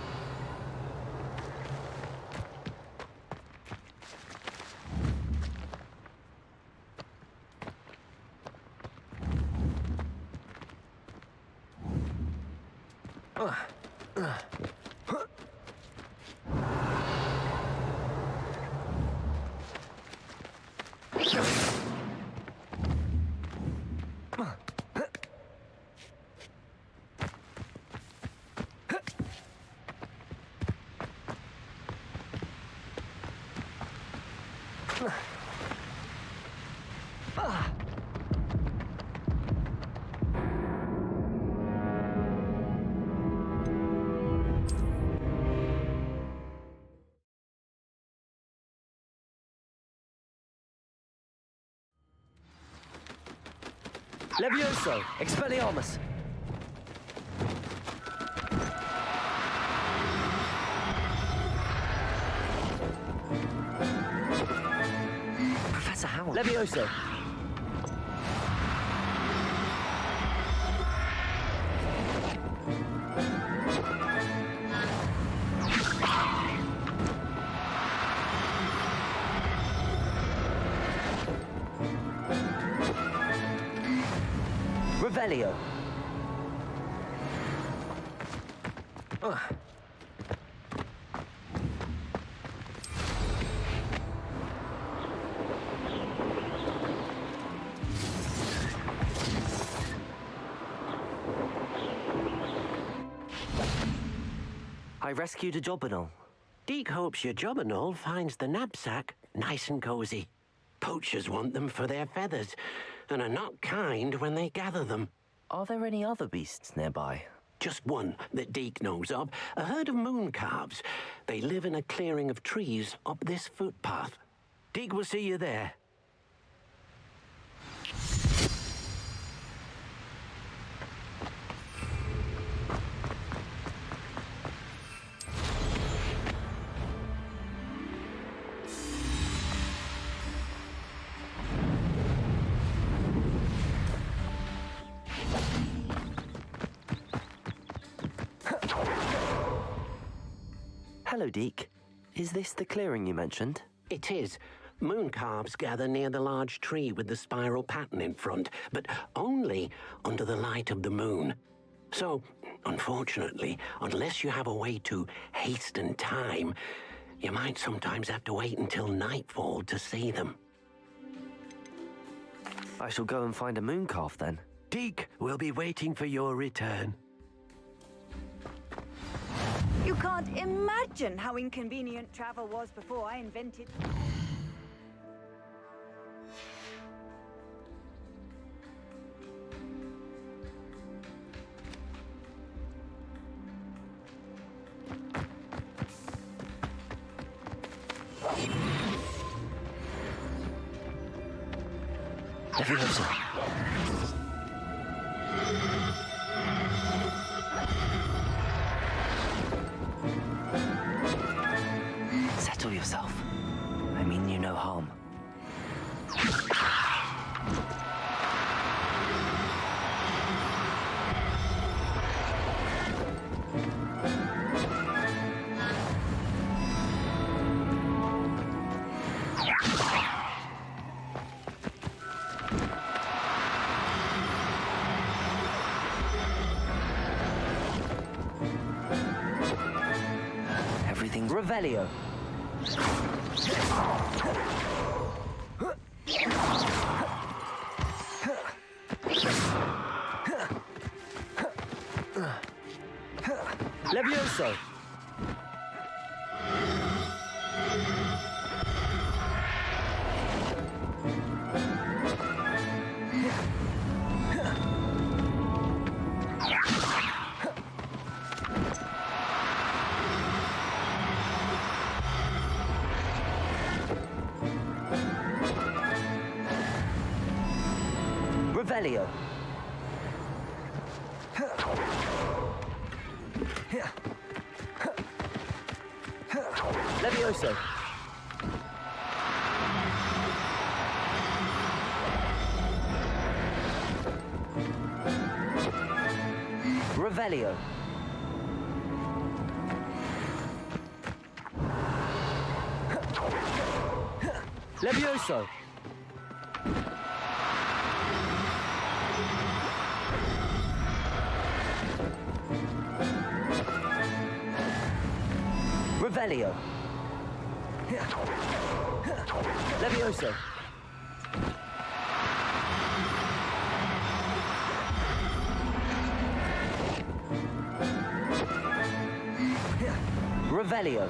Levioso, Expelliarmus. Professor Howard. Levioso. Revelio. I rescued a Jobberknoll. Deke hopes your Jobberknoll finds the knapsack nice and cozy. Poachers want them for their feathers, and are not kind when they gather them. Are there any other beasts nearby? Just one that Deke knows of, a herd of moon calves. They live in a clearing of trees up this footpath. Deke will see you there. Hello, Deke. Is this the clearing you mentioned? It is. Moon calves gather near the large tree with the spiral pattern in front, but only under the light of the moon. So, unfortunately, unless you have a way to hasten time, you might sometimes have to wait until nightfall to see them. I shall go and find a moon calf then. Deke will be waiting for your return. You can't imagine how inconvenient travel was before I invented... Levioso. Settle yourself. I mean you no harm. Everything's Revelio. Levioso. Revelio. Levioso. Revelio. Levioso. Revelio. Levioso. Revelio.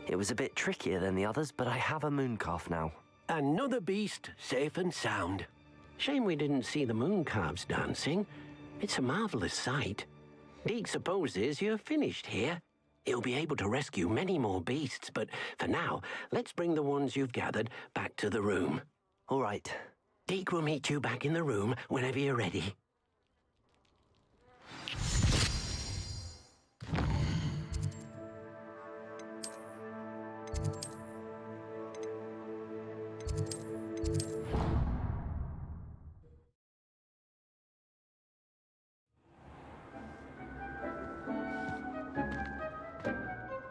It was a bit trickier than the others, but I have a mooncalf now. Another beast, safe and sound. Shame we didn't see the mooncalves dancing. It's a marvelous sight. Deke supposes you're finished here. He'll be able to rescue many more beasts, but for now, let's bring the ones you've gathered back to the room. All right. Deke will meet you back in the room whenever you're ready.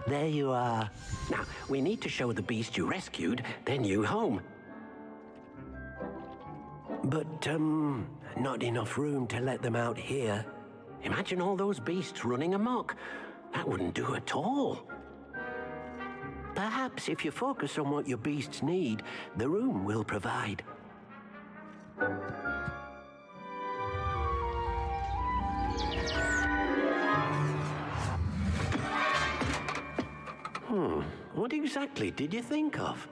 There you are. Now, we need to show the beast you rescued their new home. But, not enough room to let them out here. Imagine all those beasts running amok. That wouldn't do at all. Perhaps if you focus on what your beasts need, the room will provide. What exactly did you think of?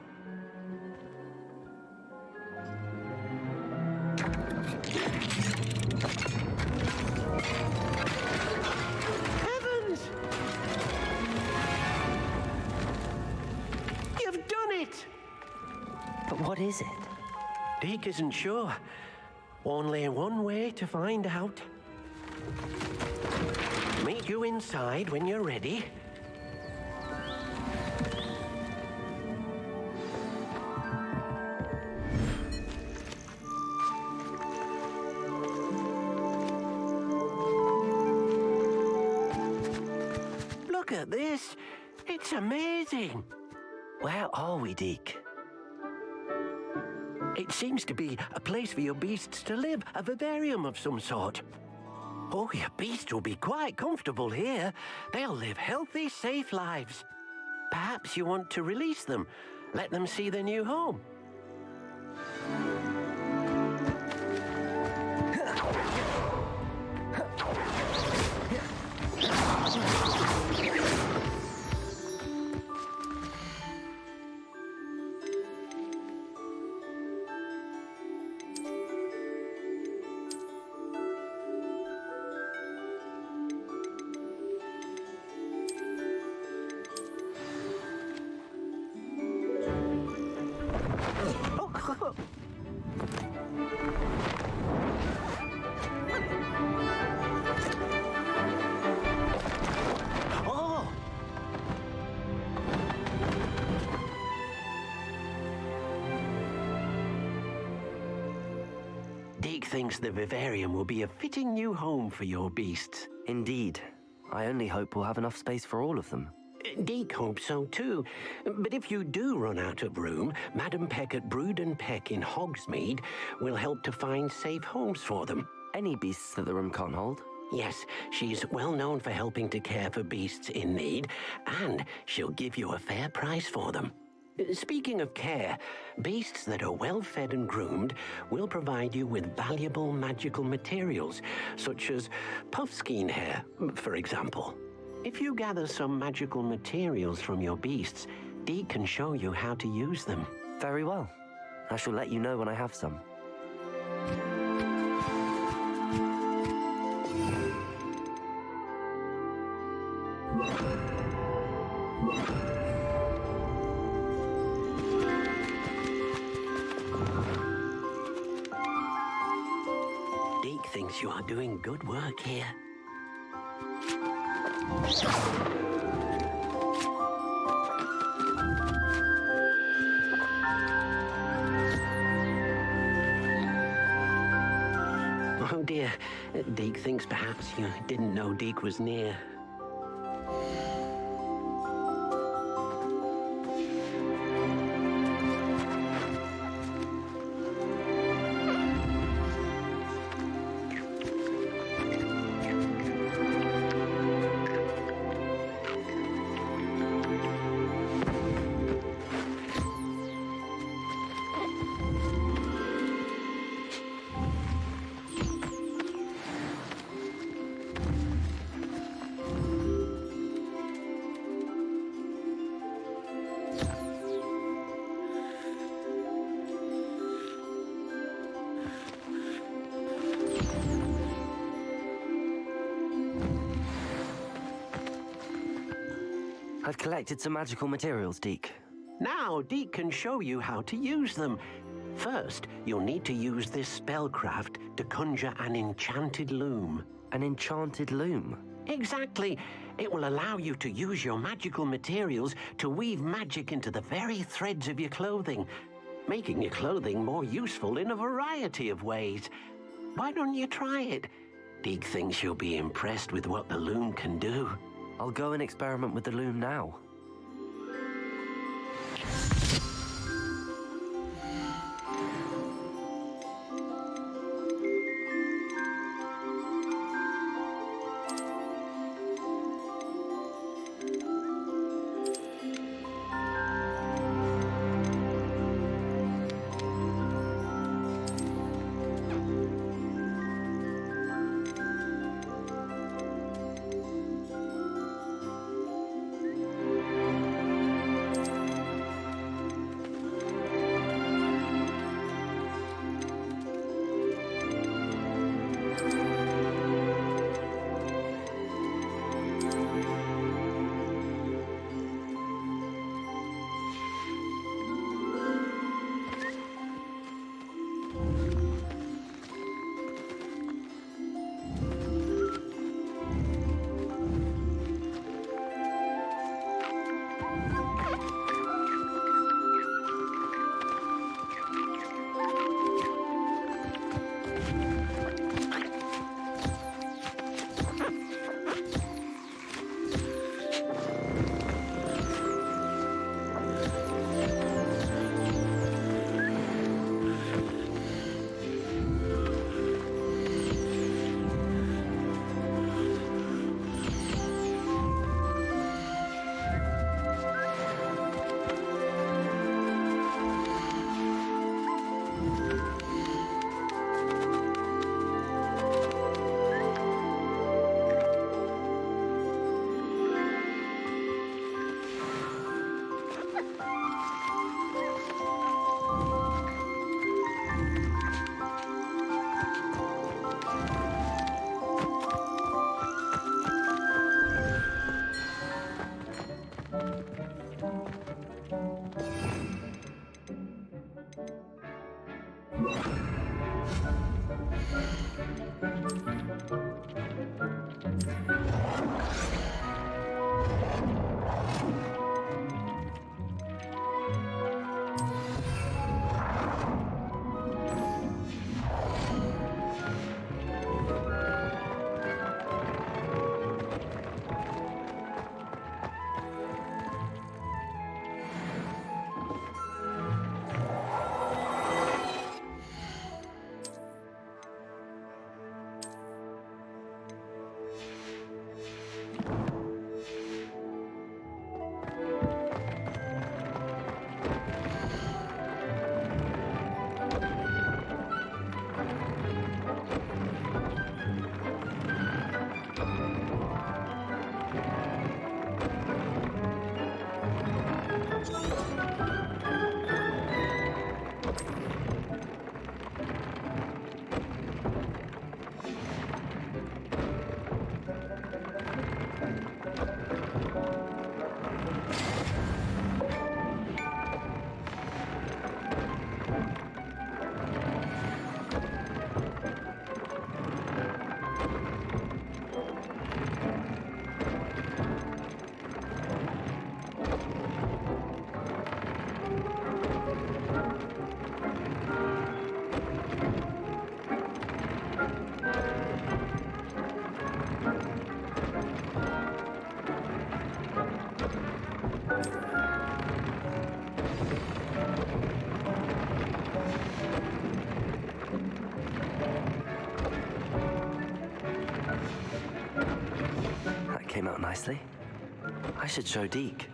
Heavens! You've done it! But what is it? Deke isn't sure. Only one way to find out. Meet you inside when you're ready. Look at this. It's amazing. Where are we, Deke? It seems to be a place for your beasts to live, a vivarium of some sort. Oh, your beasts will be quite comfortable here. They'll live healthy, safe lives. Perhaps you want to release them, let them see their new home. Deke thinks the vivarium will be a fitting new home for your beasts. Indeed. I only hope we'll have enough space for all of them. Deke hopes so too. But if you do run out of room, Madam Peck at Brood and Peck in Hogsmeade will help to find safe homes for them. Any beasts that the room can't hold? Yes, she's well known for helping to care for beasts in need, and she'll give you a fair price for them. Speaking of care, beasts that are well fed and groomed will provide you with valuable magical materials, such as puffskein hair, for example. If you gather some magical materials from your beasts, Deke can show you how to use them. Very well. I shall let you know when I have some. Deke thinks you are doing good work here. Oh dear, Deke thinks perhaps you didn't know Deke was near. I've collected some magical materials, Deke. Now, Deke can show you how to use them. First, you'll need to use this spellcraft to conjure an enchanted loom. An enchanted loom? Exactly. It will allow you to use your magical materials to weave magic into the very threads of your clothing, making your clothing more useful in a variety of ways. Why don't you try it? Deke thinks you'll be impressed with what the loom can do. I'll go and experiment with the loom now. came out nicely. I should show Deke.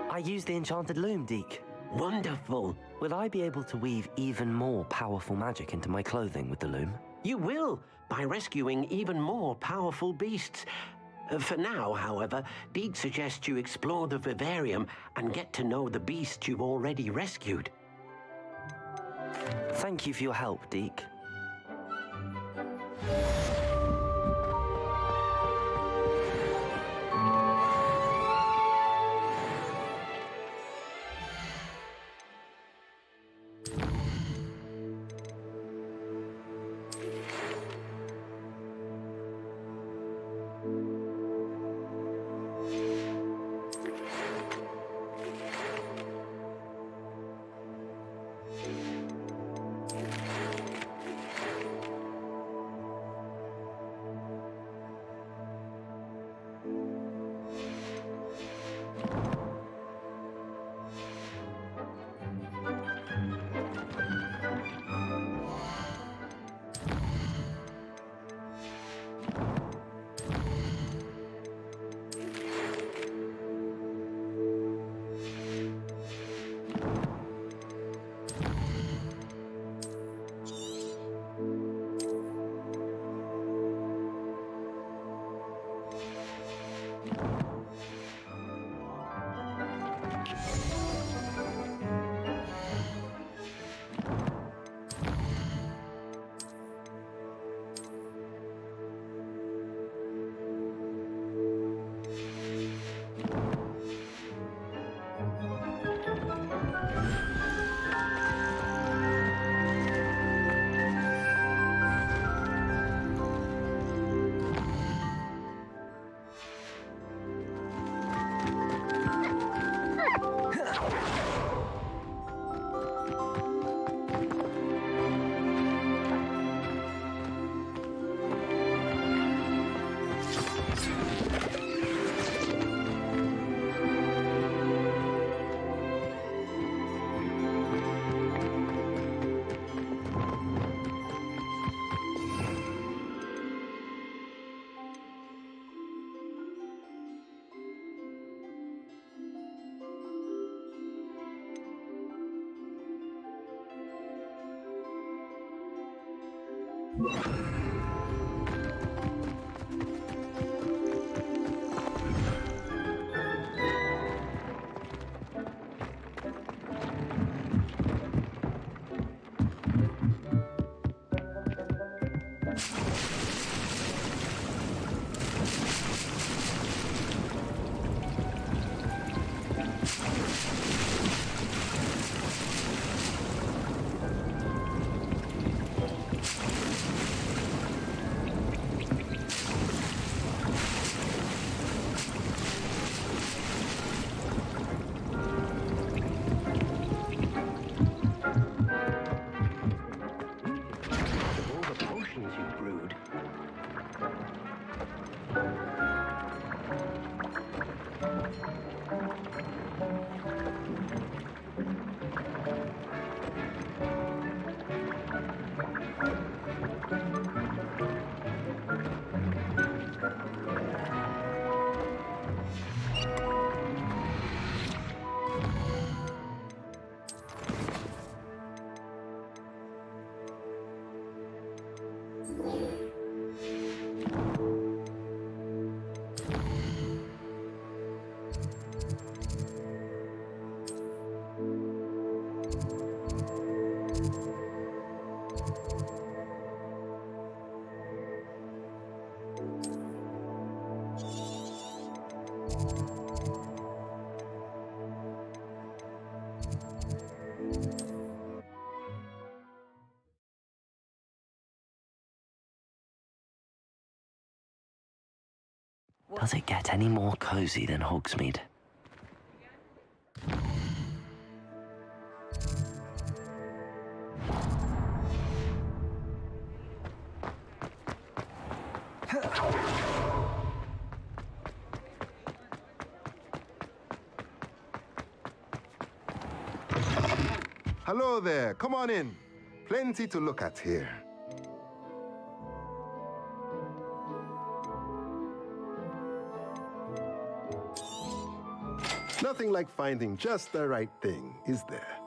I used the enchanted loom, Deke. Wonderful. Will I be able to weave even more powerful magic into my clothing with the loom? You will, by rescuing even more powerful beasts. For now, however, Deke suggests you explore the vivarium and get to know the beasts you've already rescued. Thank you for your help, Deke. Does it get any more cozy than Hogsmeade? Hello there. Come on in. Plenty to look at here. Nothing like finding just the right thing, is there?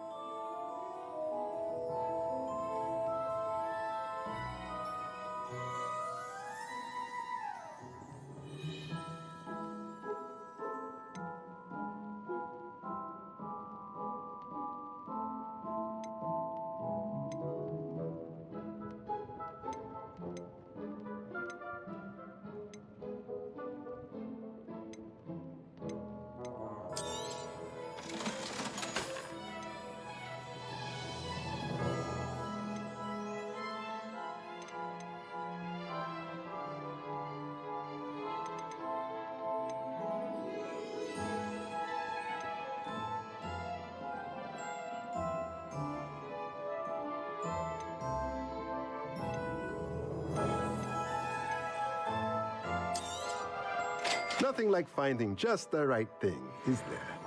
Nothing like finding just the right thing, is there?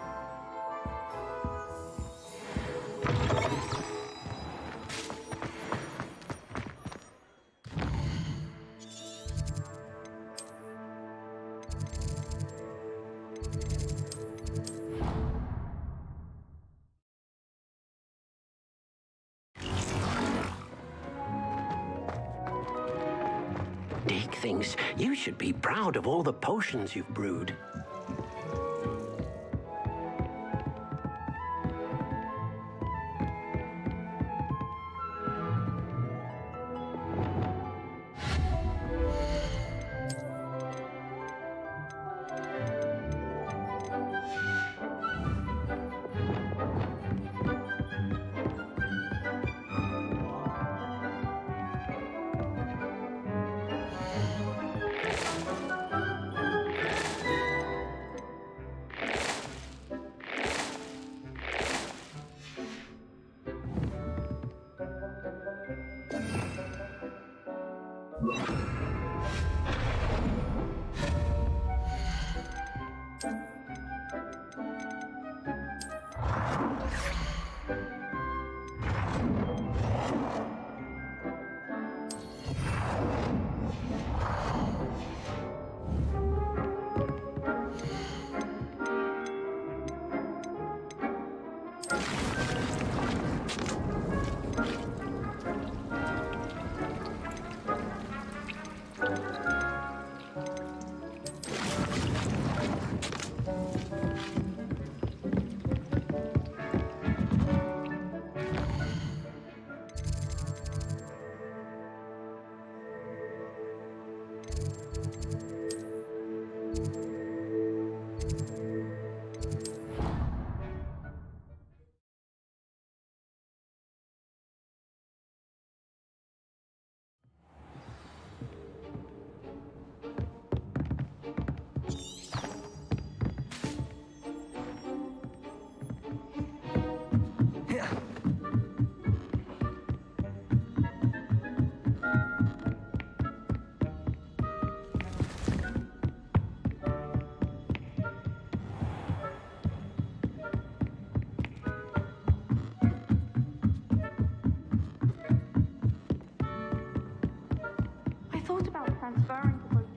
Dick thinks you should be proud of all the potions you've brewed. transferring to both.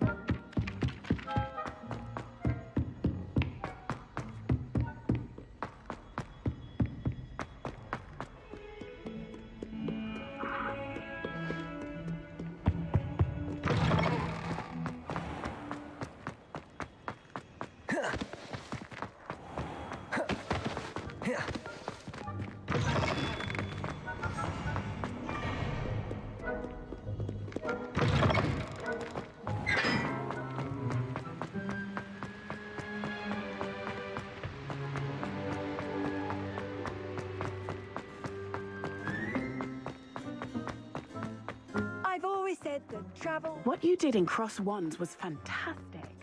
I've always said that travel... What you did in Cross Wands was fantastic.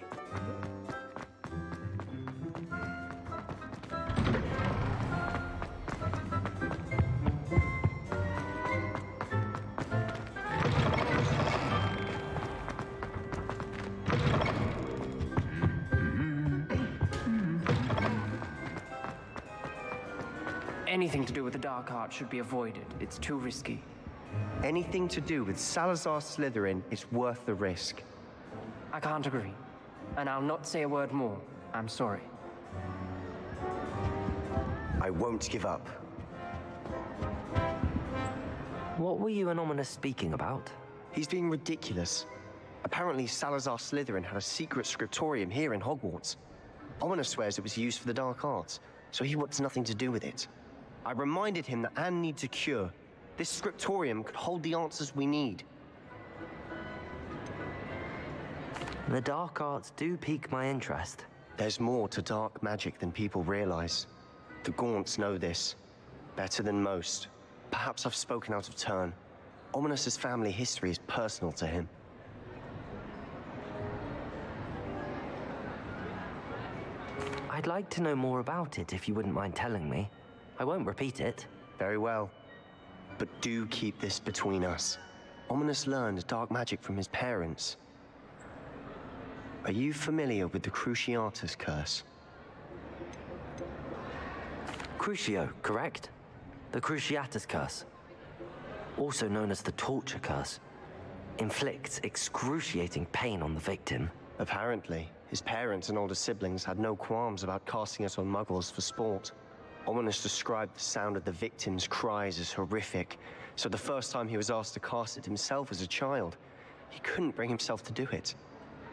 Anything to do with the dark arts should be avoided. It's too risky. Anything to do with Salazar Slytherin is worth the risk. I can't agree. And I'll not say a word more. I'm sorry. I won't give up. What were you and Ominous speaking about? He's being ridiculous. Apparently, Salazar Slytherin had a secret scriptorium here in Hogwarts. Ominous swears it was used for the dark arts, so he wants nothing to do with it. I reminded him that Anne needs a cure. This scriptorium could hold the answers we need. The dark arts do pique my interest. There's more to dark magic than people realize. The Gaunts know this better than most. Perhaps I've spoken out of turn. Ominous's family history is personal to him. I'd like to know more about it if you wouldn't mind telling me. I won't repeat it. Very well. But do keep this between us. Ominous learned dark magic from his parents. Are you familiar with the Cruciatus curse? Crucio, correct? The Cruciatus curse, also known as the torture curse, inflicts excruciating pain on the victim. Apparently, his parents and older siblings had no qualms about casting it on muggles for sport. Ominous described the sound of the victim's cries as horrific, so the first time he was asked to cast it himself as a child, he couldn't bring himself to do it.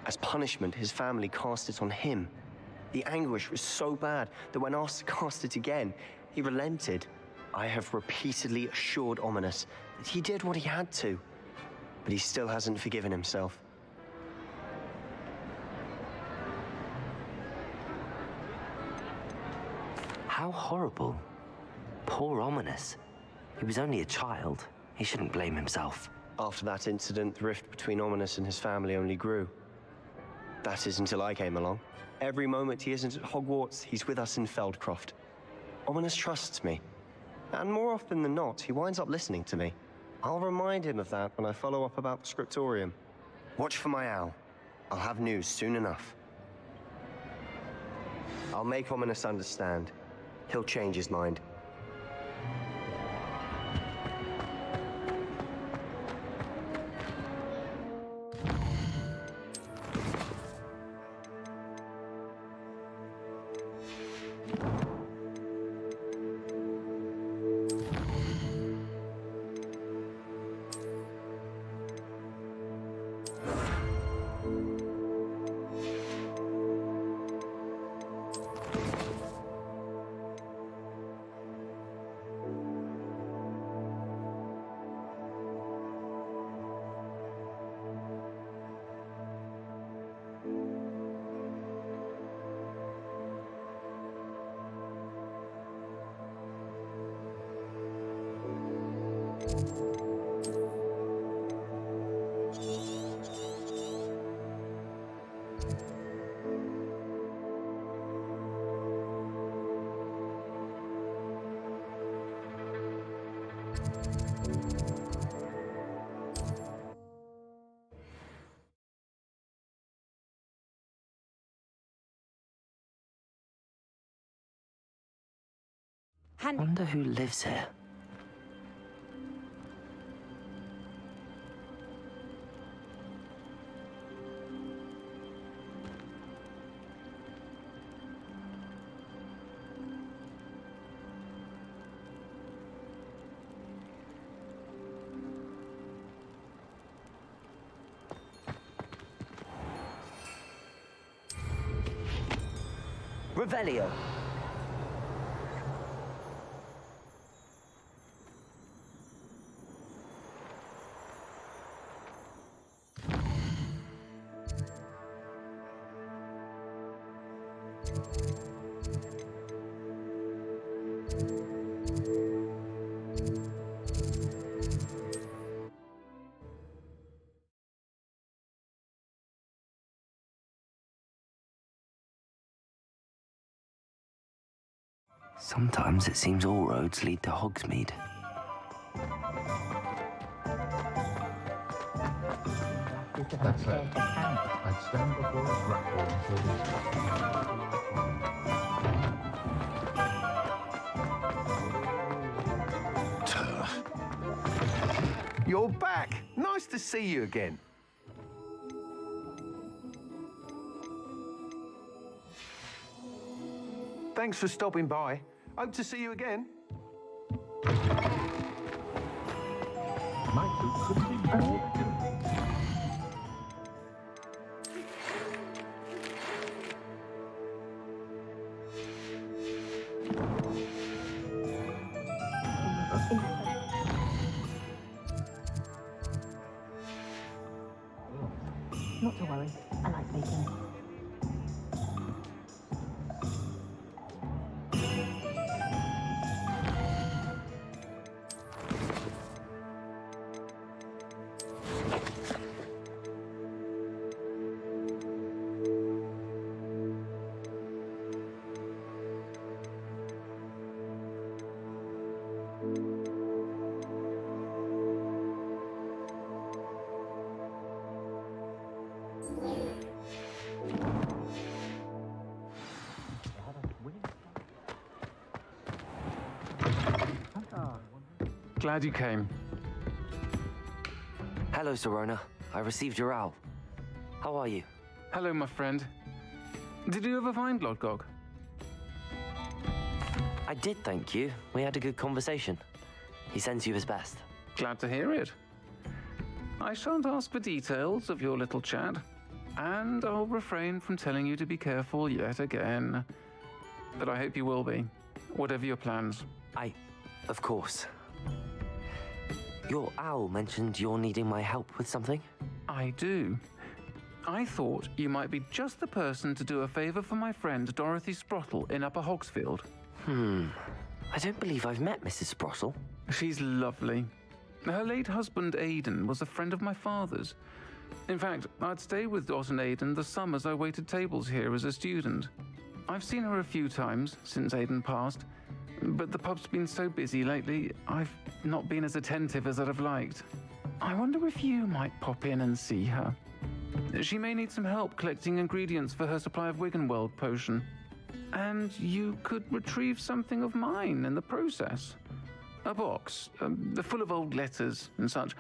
As punishment, his family cast it on him. The anguish was so bad that when asked to cast it again, he relented. I have repeatedly assured Ominous that he did what he had to, but he still hasn't forgiven himself. How horrible. Poor Ominous. He was only a child. He shouldn't blame himself. After that incident, the rift between Ominous and his family only grew. That is until I came along. Every moment he isn't at Hogwarts, he's with us in Feldcroft. Ominous trusts me. And more often than not, he winds up listening to me. I'll remind him of that when I follow up about the scriptorium. Watch for my owl. I'll have news soon enough. I'll make Ominous understand. He'll change his mind. I wonder who lives here. Revelio. Sometimes it seems all roads lead to Hogsmeade. That's it. I'd stand before a grapple until this. You're back. Nice to see you again. Thanks for stopping by. Hope to see you again. Michael could be more guilty. Not to worry. I like baking. Glad you came. Hello, Sirona. I received your owl. How are you? Hello, my friend. Did you ever find Lodgog? I did, thank you. We had a good conversation. He sends you his best. Glad to hear it. I shan't ask for details of your little chat, and I'll refrain from telling you to be careful yet again. But I hope you will be, whatever your plans. Of course. Your owl mentioned you're needing my help with something? I do. I thought you might be just the person to do a favor for my friend Dorothy Sprottle in Upper Hogsfield. I don't believe I've met Mrs. Sprottle. She's lovely. Her late husband Aidan was a friend of my father's. In fact, I'd stayed with Dot and Aidan the summers I waited tables here as a student. I've seen her a few times since Aidan passed, but the pub's been so busy lately, I've not been as attentive as I'd have liked. I wonder if you might pop in and see her. She may need some help collecting ingredients for her supply of Wiggenweld potion. And you could retrieve something of mine in the process. A box, full of old letters and such.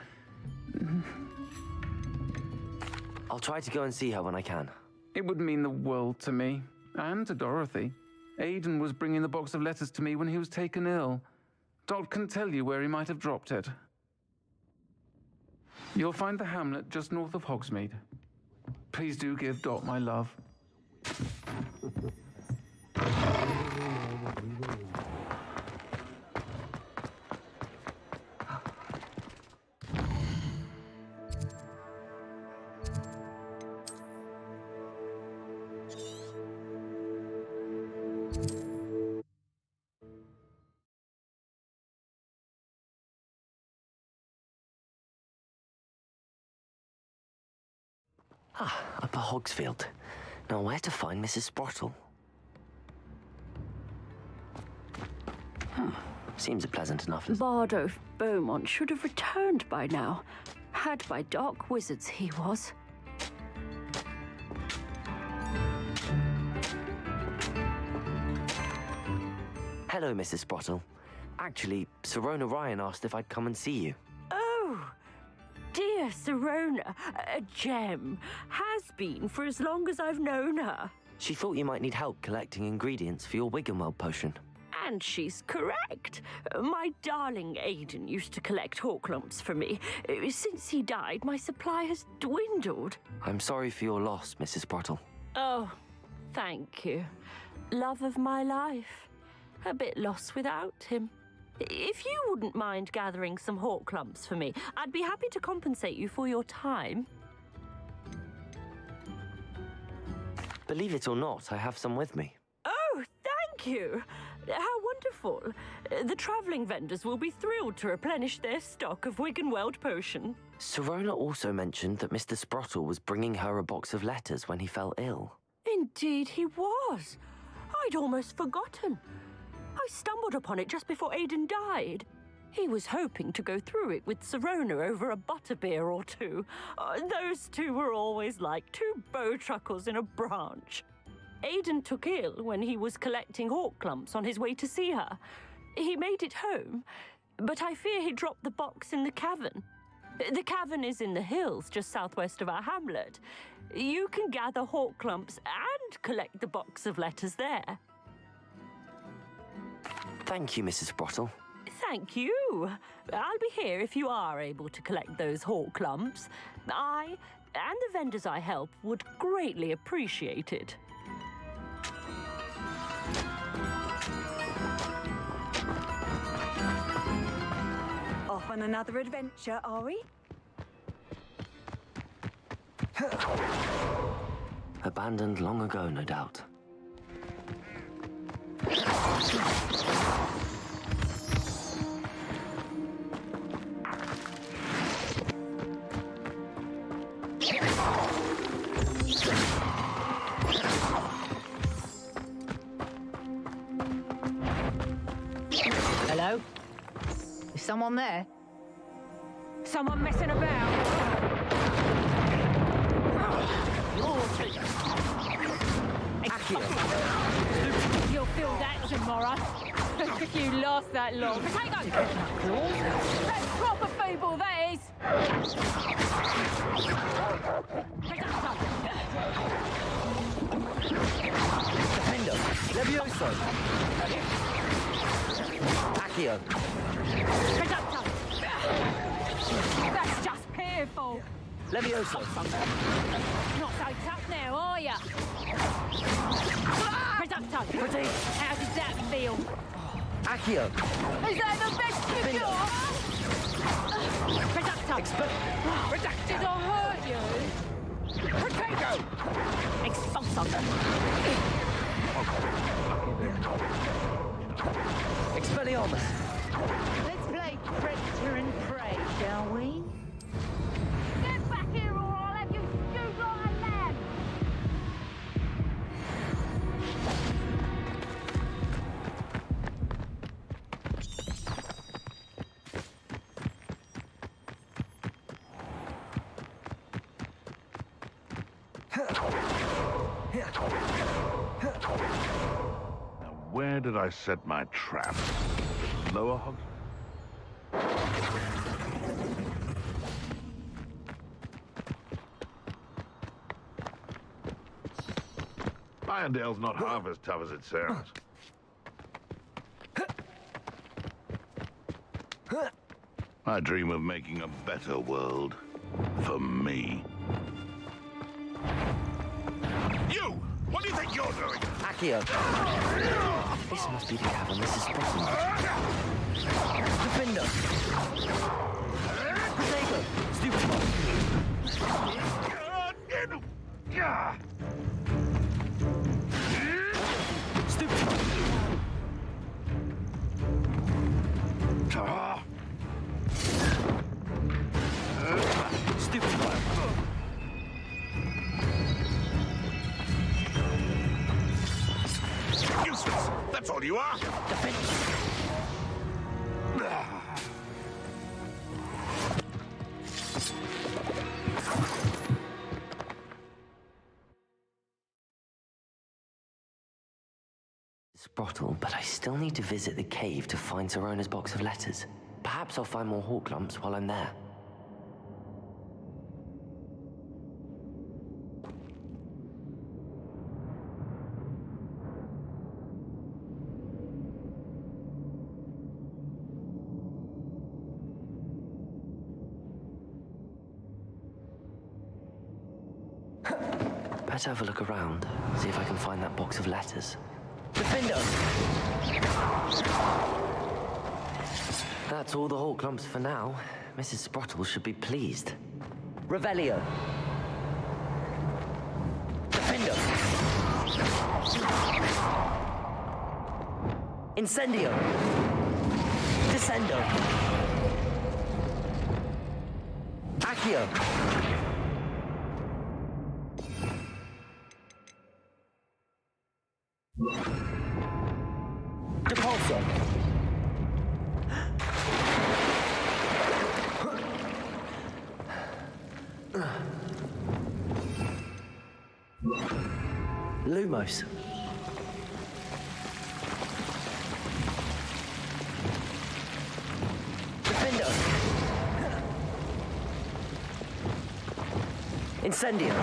I'll try to go and see her when I can. It would mean the world to me, and to Dorothy. Aidan was bringing the box of letters to me when he was taken ill. Dot can tell you where he might have dropped it. You'll find the hamlet just north of Hogsmeade. Please do give Dot my love. Upper Hogsfield. Now, where to find Mrs. Sprottle? Seems a pleasant enough. Bardo Beaumont should have returned by now. Had by dark wizards he was. Hello, Mrs. Sprottle. Actually, Sirona Ryan asked if I'd come and see you. Oh, dear Sirona, a gem. Has been for as long as I've known her. She thought you might need help collecting ingredients for your Wiggenweld potion. And she's correct. My darling Aidan used to collect Horklumps for me. Since he died, my supply has dwindled. I'm sorry for your loss, Mrs. Sprottle. Oh, thank you. Love of my life. A bit lost without him. If you wouldn't mind gathering some Horklumps for me, I'd be happy to compensate you for your time. Believe it or not, I have some with me. Oh, thank you. How wonderful. The travelling vendors will be thrilled to replenish their stock of Wiggenweld potion. Sirona also mentioned that Mr. Sprottle was bringing her a box of letters when he fell ill. Indeed he was. I'd almost forgotten. I stumbled upon it just before Aidan died. He was hoping to go through it with Sirona over a butterbeer or two. Those two were always like two bowtruckles in a branch. Aidan took ill when he was collecting Horklumps on his way to see her. He made it home, but I fear he dropped the box in the cavern. The cavern is in the hills just southwest of our hamlet. You can gather hawk clumps and collect the box of letters there. Thank you, Mrs. Sprottle. Thank you. I'll be here if you are able to collect those hawk clumps. I and the vendors I help would greatly appreciate it. Off on another adventure, are we? Abandoned long ago, no doubt. Hello? Is someone there? Someone messing about? You'll feel that tomorrow. If you last that long. Potato! That's proper feeble, that is! Defender! Levioso! Accio! That's just pitiful! Levioso! Not so tough now, are ya? Potato! How does that feel? Accio! Is that the best you got? Potato! Did I hurt you? Potato! Expulso! Expelliarmus! Let's play predator and prey, shall we? Get back here or I'll have you stewed like a lamb! Now, where did I set my trap? Lower Hog? Irondale's not half as tough as it sounds. I dream of making a better world for me. You! What do you think you're doing? Accio! This must be the cavern Mrs. Sprottle. Defender! Potato! Stupid one! Stupid one! Stupid one! Useless! That's all you are! Sprottle, but I still need to visit the cave to find Sirona's box of letters. Perhaps I'll find more hawk lumps while I'm there. Better have a look around, see if I can find that box of letters. Defender! That's all the hawk clumps for now. Mrs. Sprottle should be pleased. Revelio! Defender! Incendio! Descendo! Accio! Depulso! Lumos. Defender. Incendio.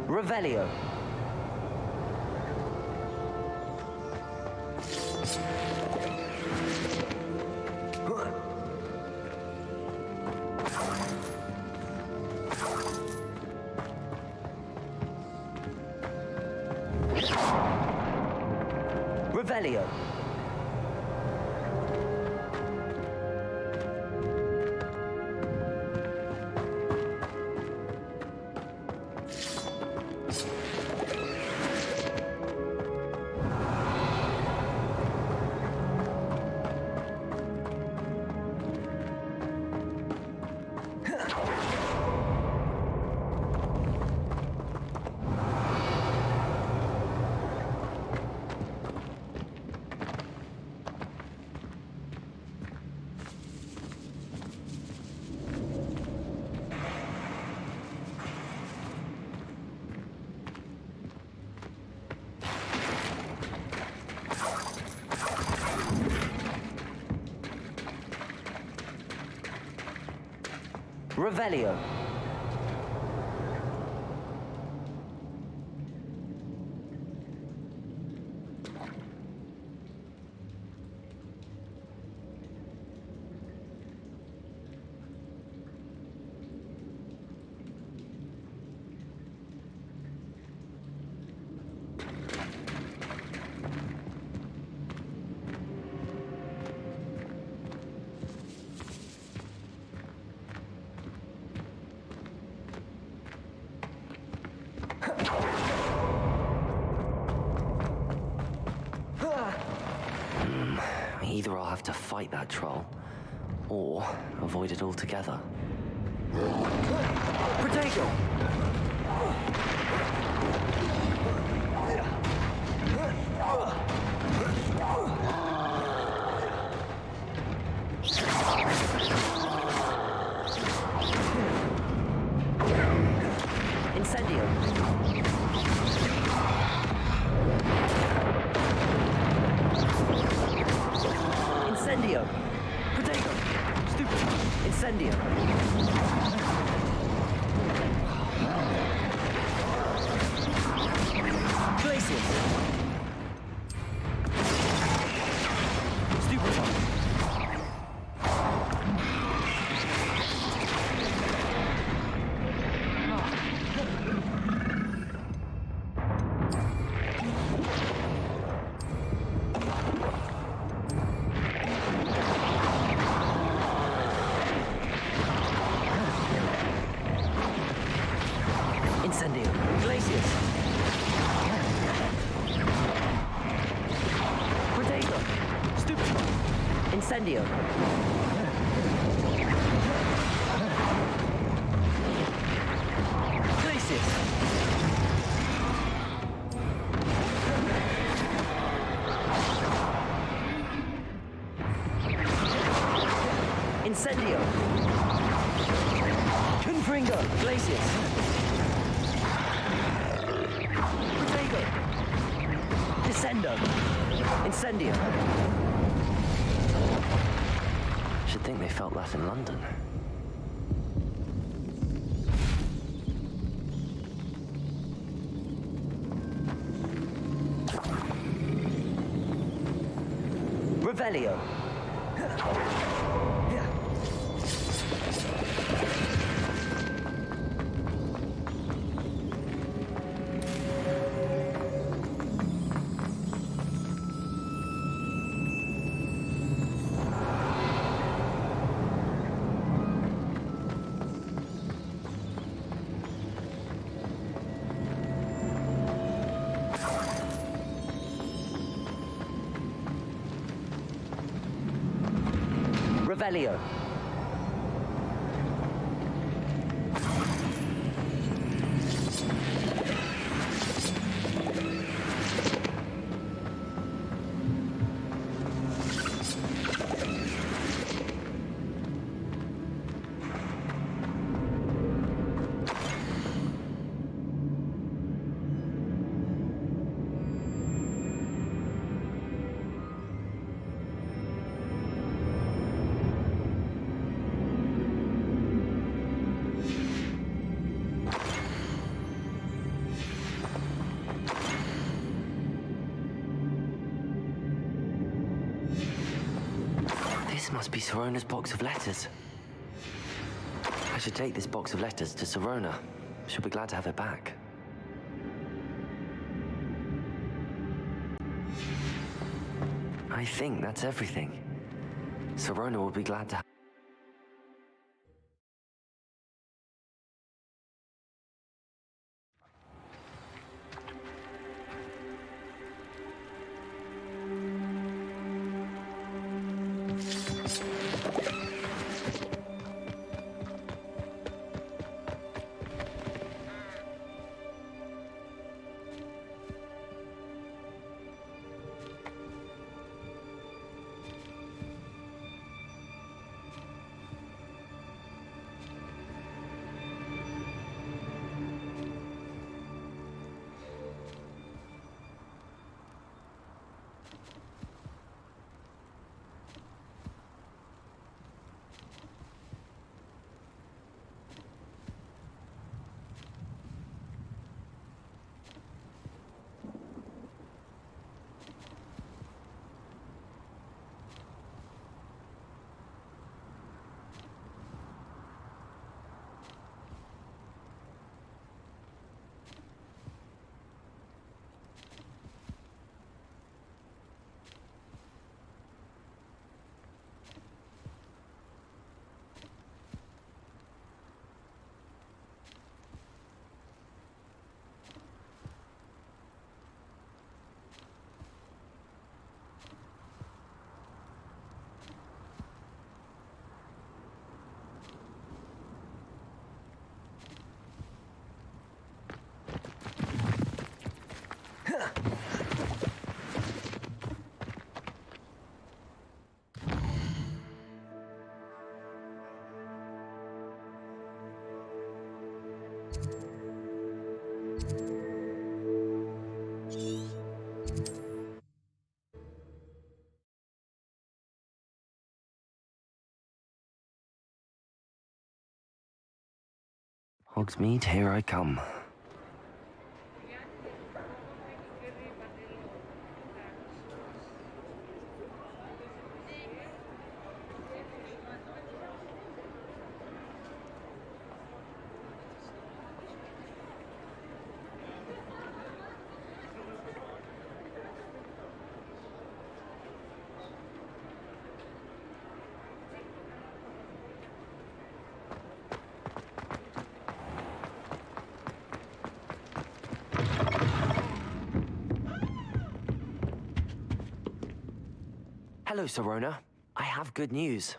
Revelio. Revelio. Revelio. Either I'll have to fight that troll, or avoid it altogether. Protego! Incendio! Incendio! Protego! Stupid! Incendio! Glacius! Stupid one! Incendio! Glacius! Protego! Stupid one! Incendio! Glacius! Incendio! Confringo! Glacius! Protego! Descendo! Incendio! Should think they felt that in London. Revelio. Revelio. This must be Sirona's box of letters. I should take this box of letters to Sirona. She'll be glad to have it back. I think that's everything. Sirona will be glad to. Hogsmeade, here I come. Hello, Sirona. I have good news.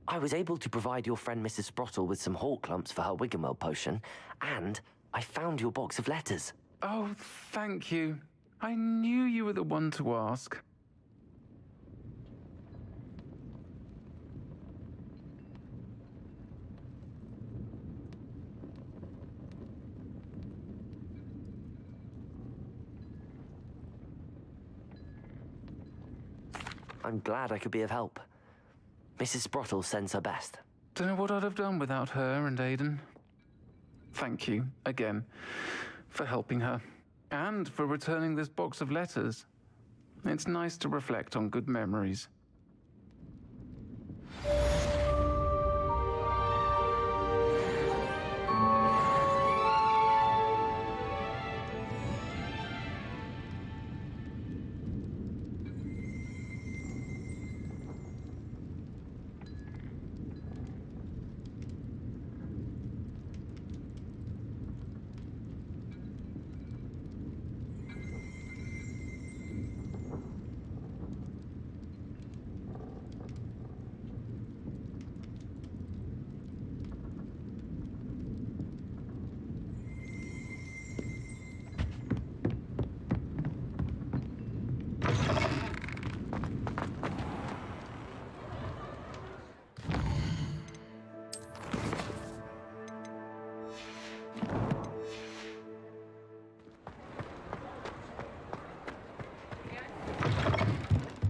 I was able to provide your friend Mrs. Sprottle with some hawk lumps for her Wiggenwell potion, and I found your box of letters. Oh, thank you. I knew you were the one to ask. I'm glad I could be of help. Mrs. Sprottle sends her best. Don't know what I'd have done without her and Aidan. Thank you, again, for helping her, and for returning this box of letters. It's nice to reflect on good memories.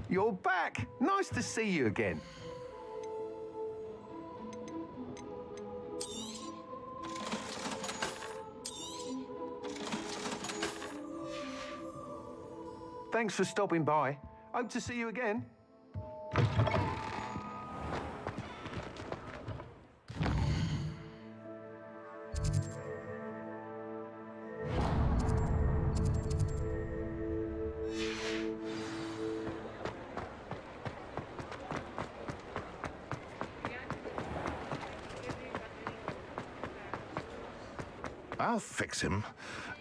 You're back. Nice to see you again. Thanks for stopping by. Hope to see you again. I'll fix him.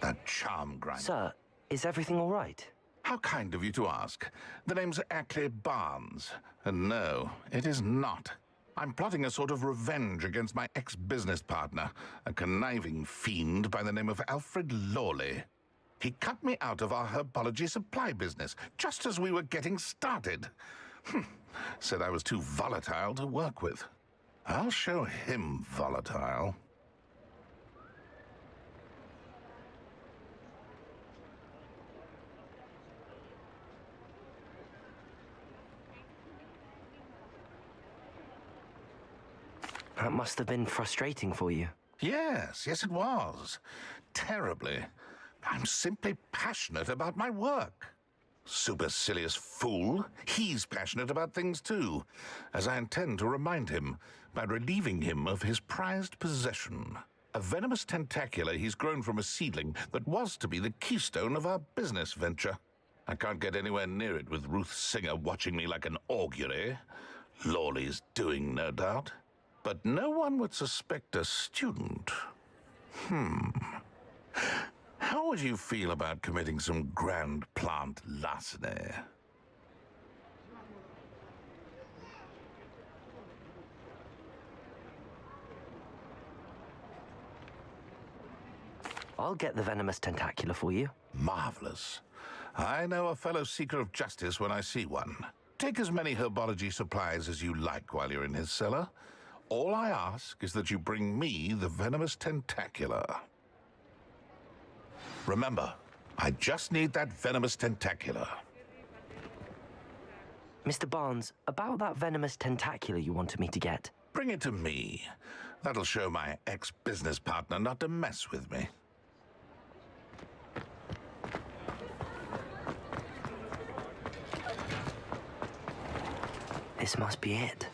That charm grinder. Sir, is everything all right? How kind of you to ask. The name's Ackley Barnes. And no, it is not. I'm plotting a sort of revenge against my ex-business partner, a conniving fiend by the name of Alfred Lawley. He cut me out of our herbology supply business, just as we were getting started. Said I was too volatile to work with. I'll show him volatile. That must have been frustrating for you. Yes, it was. Terribly. I'm simply passionate about my work. Supercilious fool. He's passionate about things too, as I intend to remind him by relieving him of his prized possession. A venomous tentacula he's grown from a seedling that was to be the keystone of our business venture. I can't get anywhere near it with Ruth Singer watching me like an augury. Lawley's doing, no doubt. But no one would suspect a student. How would you feel about committing some grand plant larceny? I'll get the venomous tentacula for you. Marvelous. I know a fellow seeker of justice when I see one. Take as many herbology supplies as you like while you're in his cellar. All I ask is that you bring me the venomous tentacula. Remember, I just need that venomous tentacula. Mr. Barnes, about that venomous tentacula you wanted me to get. Bring it to me. That'll show my ex-business partner not to mess with me. This must be it.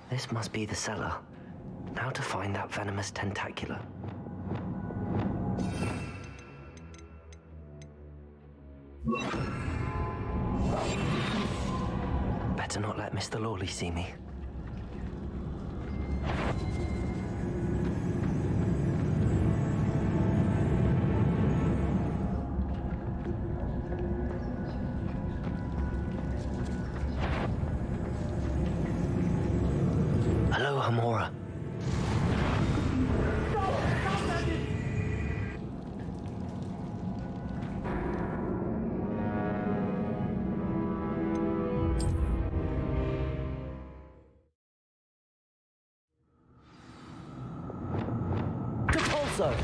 This must be the cellar. Now to find that venomous tentacula. Better not let Mr. Lawley see me. Hello, Hamora. Repulso!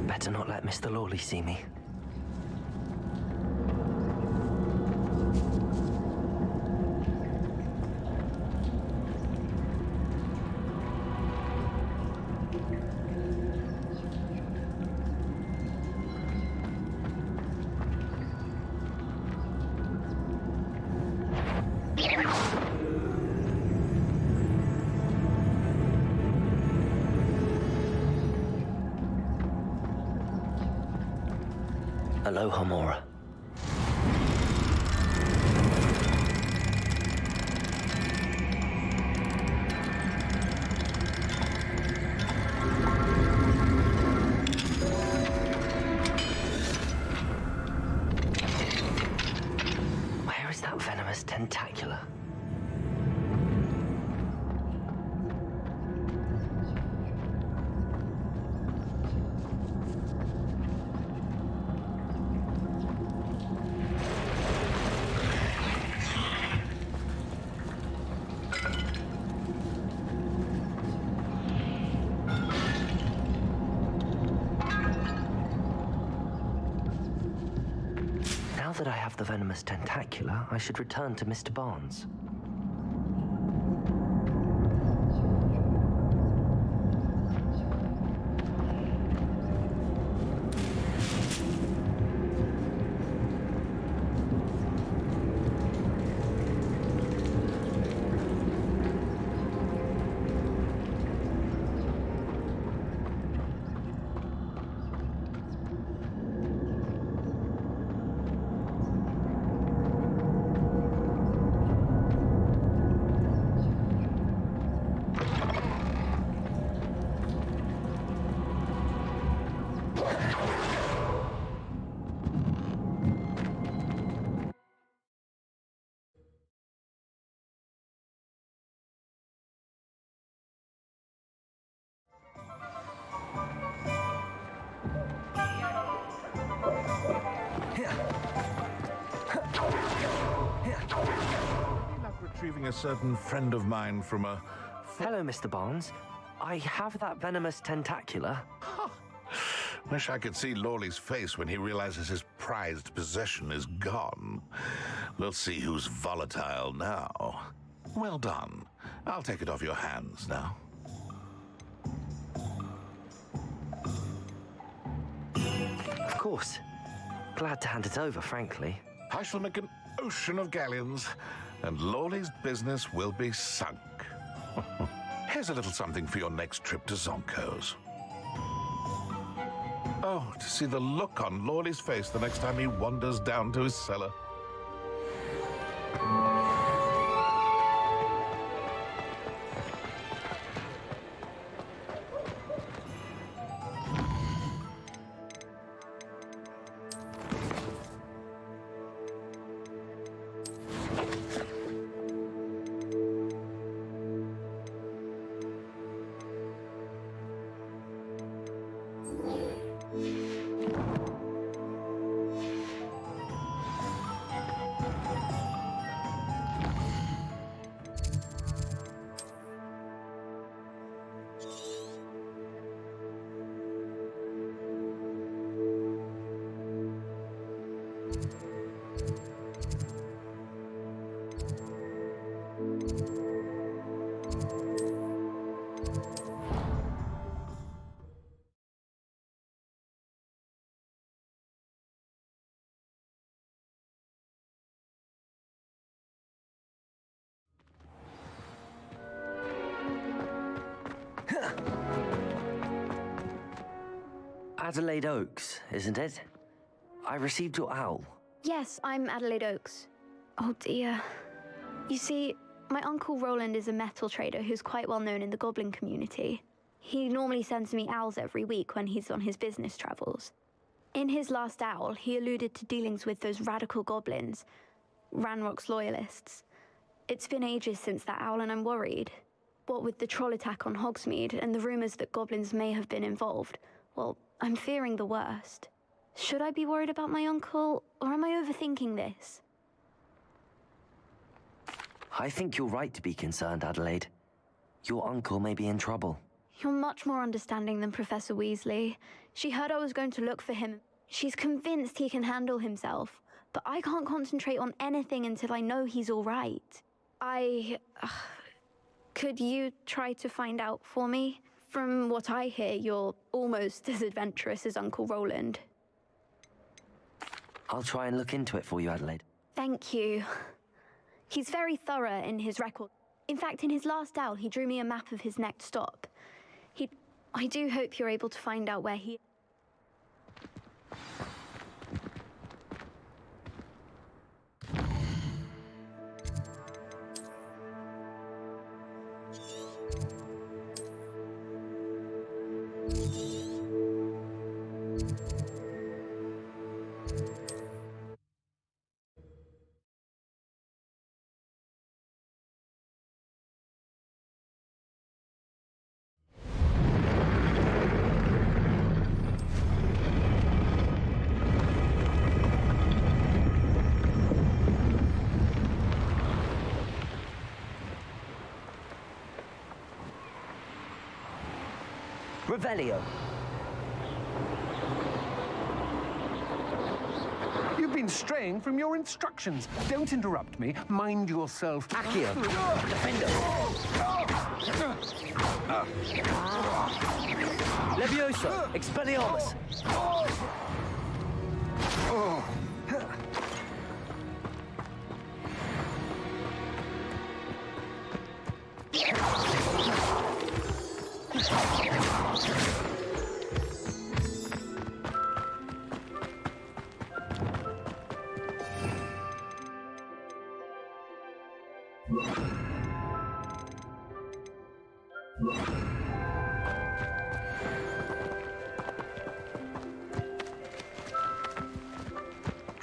Better not let Mr. Lawley see me. Hello, Hamora. tentacular. Now that I have the venomous tentacula, I should return to Mr. Barnes. Retrieving a certain friend of mine from a... Hello, Mr. Barnes. I have that venomous tentacula. Wish I could see Lawley's face when he realizes his prized possession is gone. We'll see who's volatile now. Well done. I'll take it off your hands now. Of course. Glad to hand it over, frankly. I shall make an ocean of galleons, and Lawley's business will be sunk. Here's a little something for your next trip to Zonko's. Oh, to see the look on Lawley's face the next time he wanders down to his cellar. Adelaide Oaks, isn't it? I received your owl. Yes, I'm Adelaide Oaks. Oh dear. You see, my Uncle Roland is a metal trader who's quite well known in the goblin community. He normally sends me owls every week when he's on his business travels. In his last owl, he alluded to dealings with those radical goblins, Ranrock's loyalists. It's been ages since that owl and I'm worried. What with the troll attack on Hogsmeade and the rumors that goblins may have been involved, well, I'm fearing the worst. Should I be worried about my uncle, or am I overthinking this? I think you're right to be concerned, Adelaide. Your uncle may be in trouble. You're much more understanding than Professor Weasley. She heard I was going to look for him. She's convinced he can handle himself, but I can't concentrate on anything until I know he's all right. Could you try to find out for me? From what I hear, you're almost as adventurous as Uncle Roland. I'll try and look into it for you, Adelaide. Thank you. He's very thorough in his record. In fact, in his last owl, he drew me a map of his next stop. I do hope you're able to find out where he... Revelio. You've been straying from your instructions. Don't interrupt me. Mind yourself. Accio. Defendo. Levioso. Expelliarmus.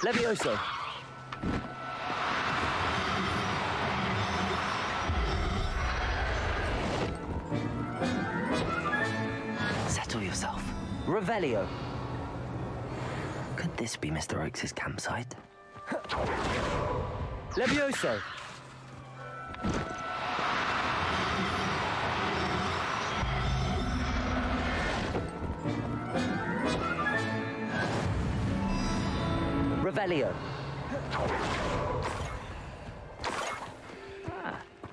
Levioso. Settle yourself. Revelio. Could this be Mr. Oakes' campsite? Levioso. Revelio.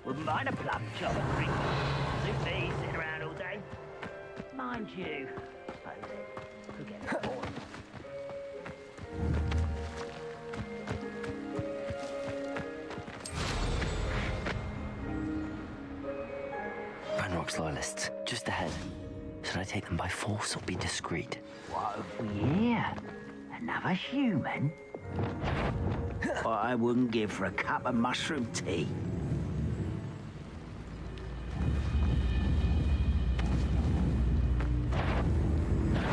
Wouldn't mind a plum chop and drink. Suit me, sitting around all day. Mind you, suppose it could get bored. Ranrock's loyalists, just ahead. Should I take them by force or be discreet? What have we here? Another human? What I wouldn't give for a cup of mushroom tea.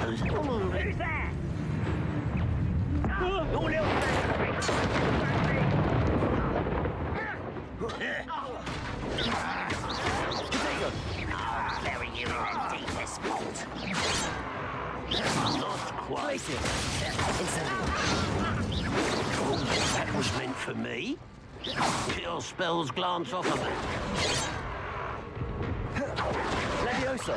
Who's that? Your little I'll bury you in the deepest spot. Not quite. That was meant for me. Your spells glance off of it. Levioso.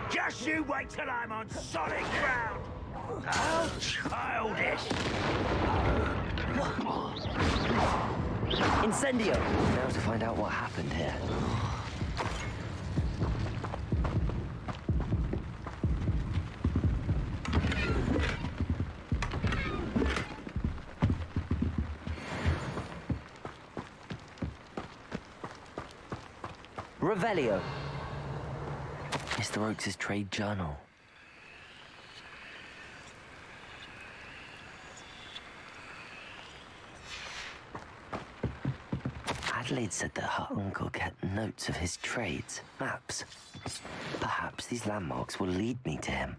Just you wait till I'm on solid ground. How childish. Incendio. Now to find out what happened here. Revelio. Mr. Oakes' trade journal. Adelaide said that her uncle kept notes of his trades, maps. Perhaps these landmarks will lead me to him.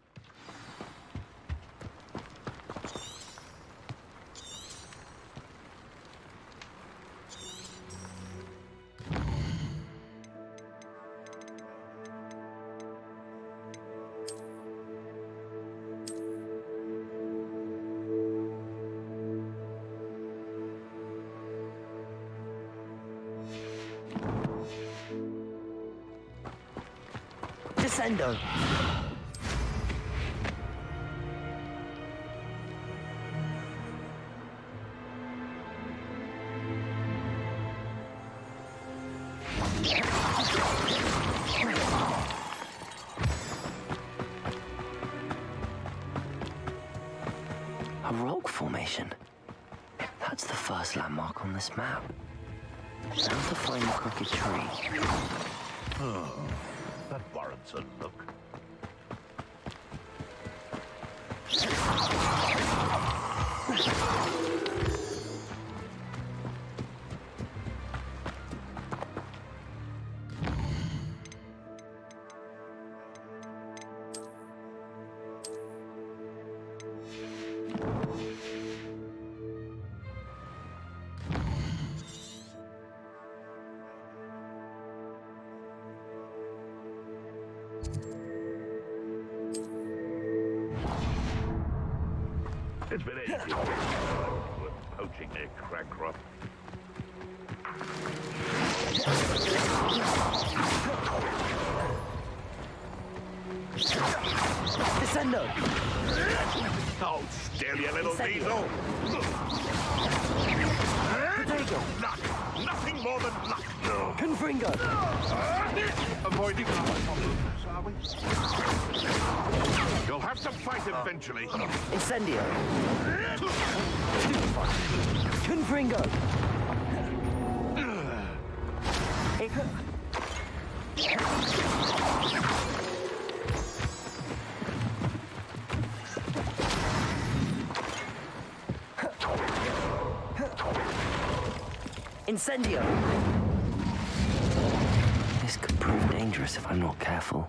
Descendo. A rock formation. That's the first landmark on this map. Now to find the crooked tree. Oh, that warrants a look. It's been ages. Poaching their crack crop. Descendo! Hold still, you little Incendio. weasel! Potato! Luck! Nothing more than luck! Confringo! Avoiding our problems, are we? You'll have to fight eventually. Incendio! Confringo! Incendio! This could prove dangerous if I'm not careful.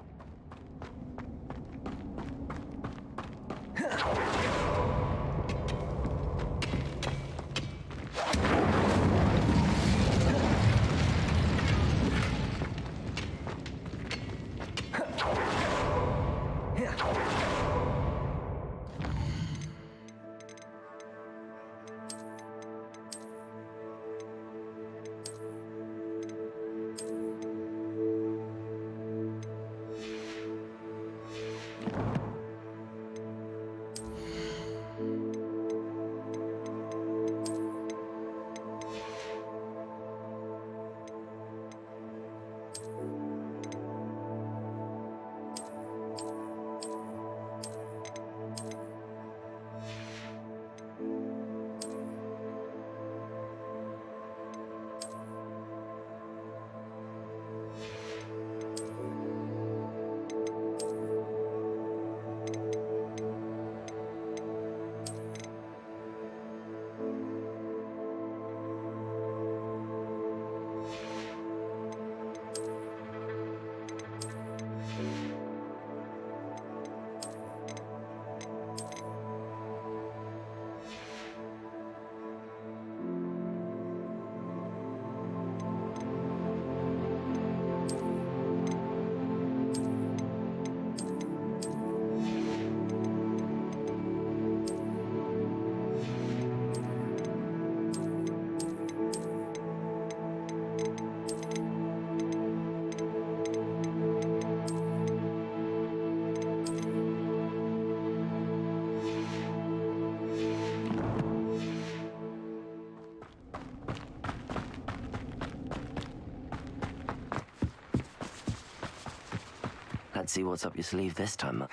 Let's see what's up your sleeve this time.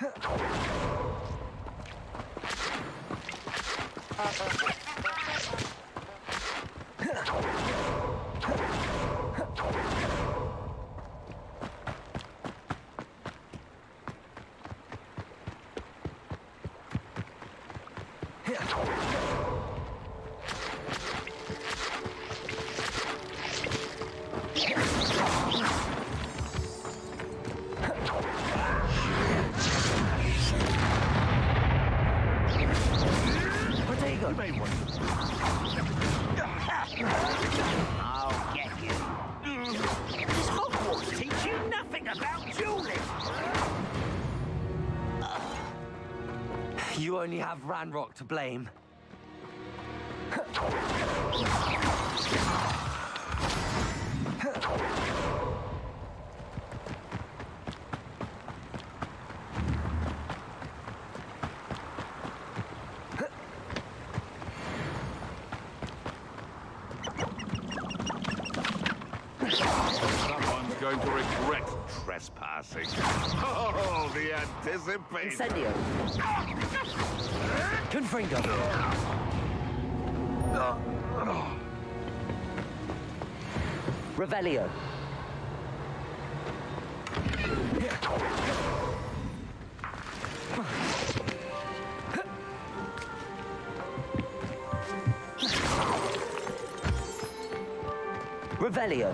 I'll get you. Does Hogwarts teach you nothing about dueling? You only have Ranrock to blame. Someone's going to regret trespassing. Oh, the anticipation. Incendio. Confringo. Revelio. Revelio.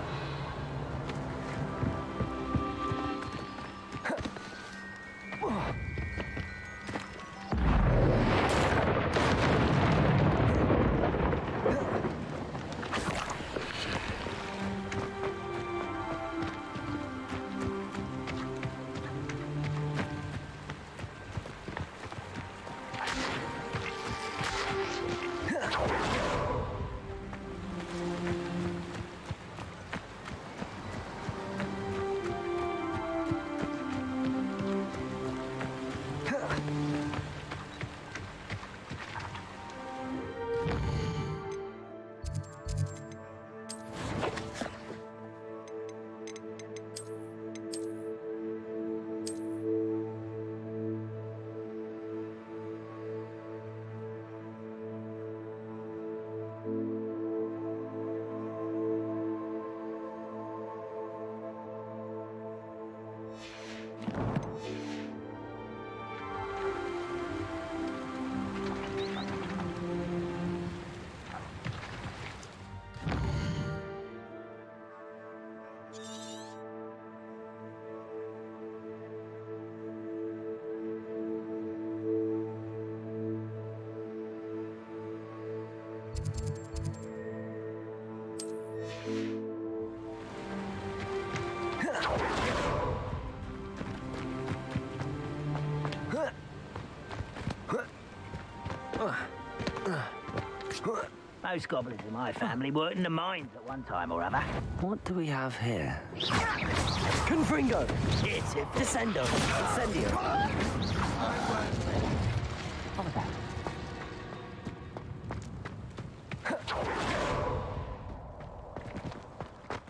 Most goblins in my family worked in the mines at one time or other. What do we have here? Confringo! It's it. Descendo! Incendio! What was that?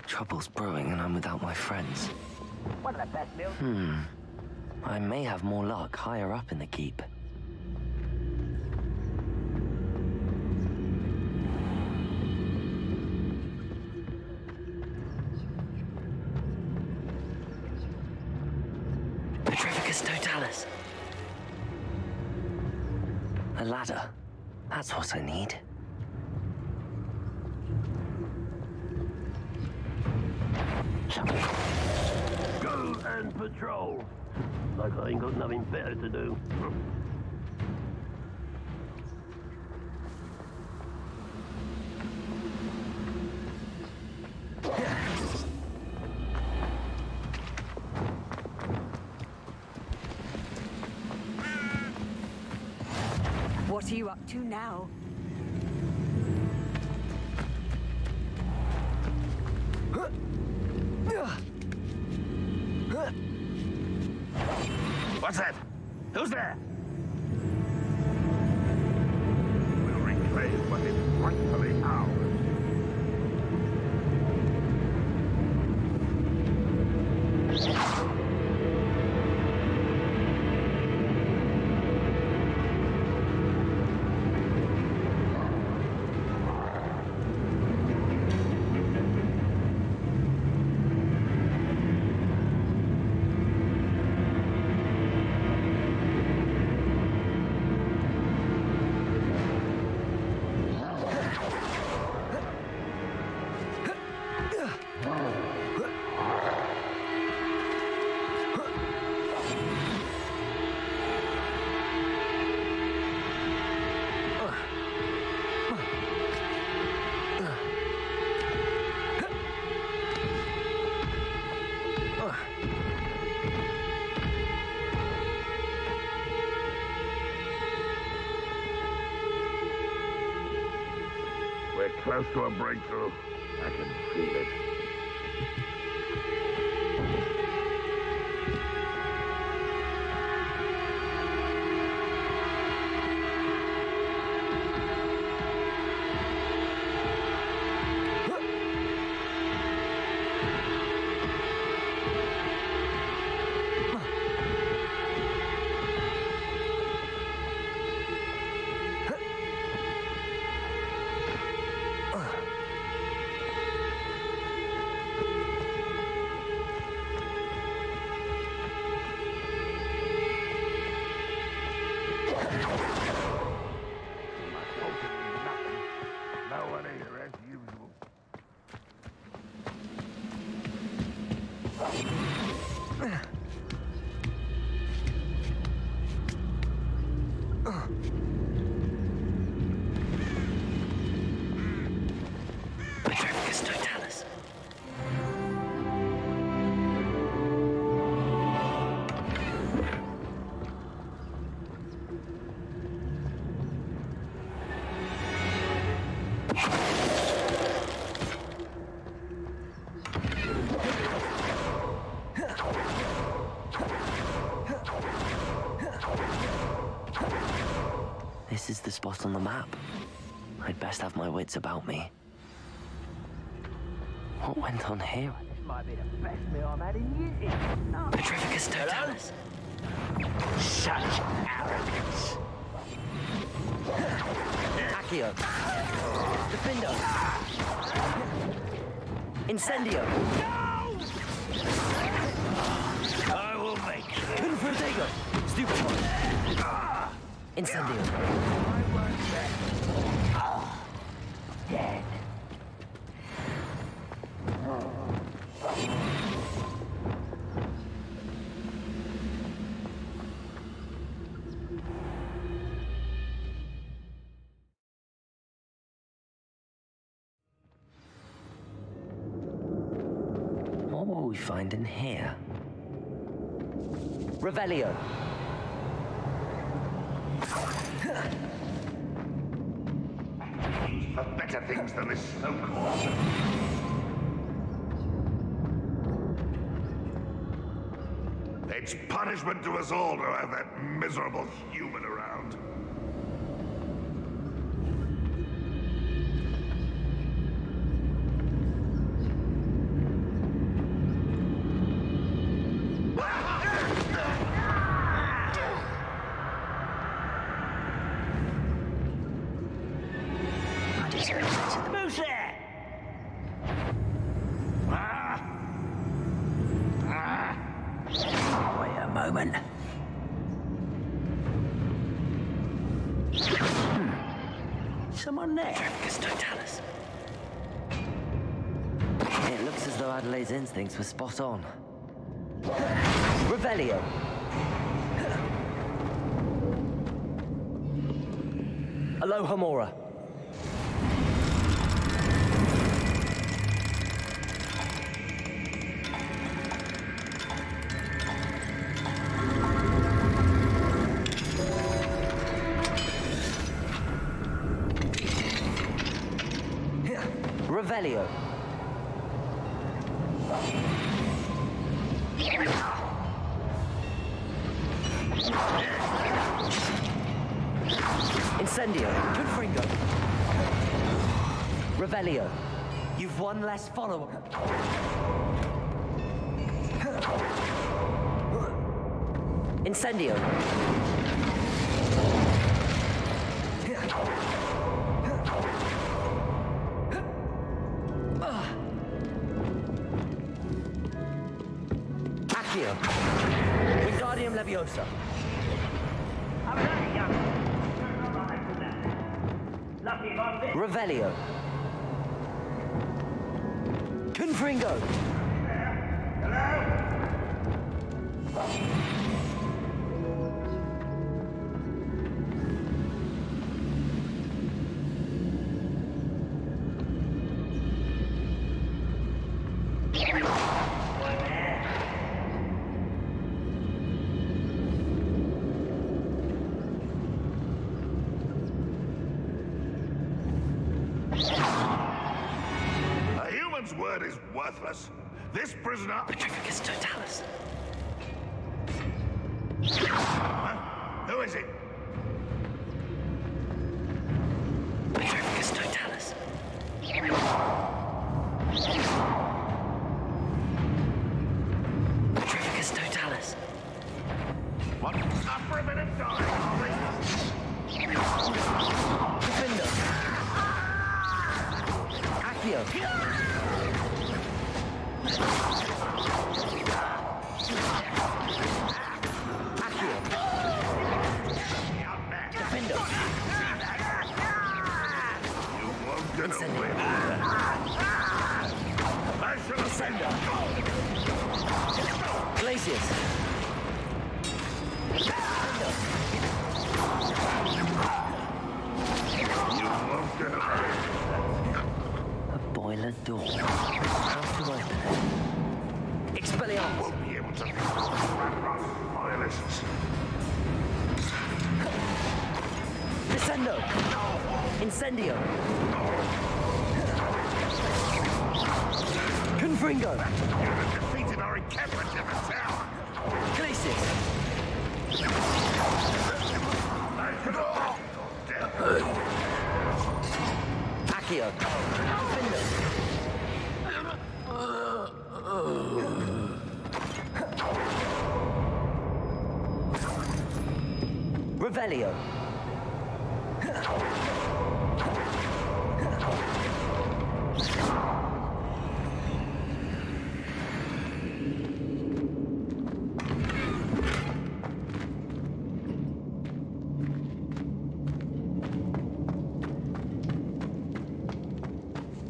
Trouble's brewing and I'm without my friends. One of the best meals. I may have more luck higher up in the keep. Petrificus totalis. A ladder. That's what I need. Go and patrol. Like I ain't got nothing better to do. What are you up to now? What's that? Who's there? We'll reclaim what is rightfully ours. We're close to a breakthrough. I can feel it. No one here as usual. Petrificus totalis. This is the spot on the map. I'd best have my wits about me. What went on here? This might be the best meal I've had in years. Oh. Petrificus totalis. Such arrogance. Accio. Defindo. Incendio. I will make you. Confrontego. Stupefy. Incendio. Dead. will we find in here? Revelio. For better things than this so-called. It's punishment to us all to have that miserable human around. Who's there? Wait a moment. Someone there? Trafficus Totalis. It looks as though Adelaide's instincts were spot on. Revelio. Alohomora. Revelio. Incendio. Confringo. Revelio. You've one less follower. Incendio. Accio. Wingardium Leviosa. Revelio. Confringo. A human's word is worthless. This prisoner... Trafficus Totalis. Huh? Who is it? Trafficus Totalis. Trafficus Totalis. What? Up for a bit of time, are we? Defender. Accio. Accio. Defender. You won't get away. Defender. Glacius. You won't get away. A boiler door. How to open it? Expelliarmus. Won't be able to loyalists. Descendo. Incendio. Confringo. You have defeated our encampment in the tower. Glacius. Accio. Defender. Revelio.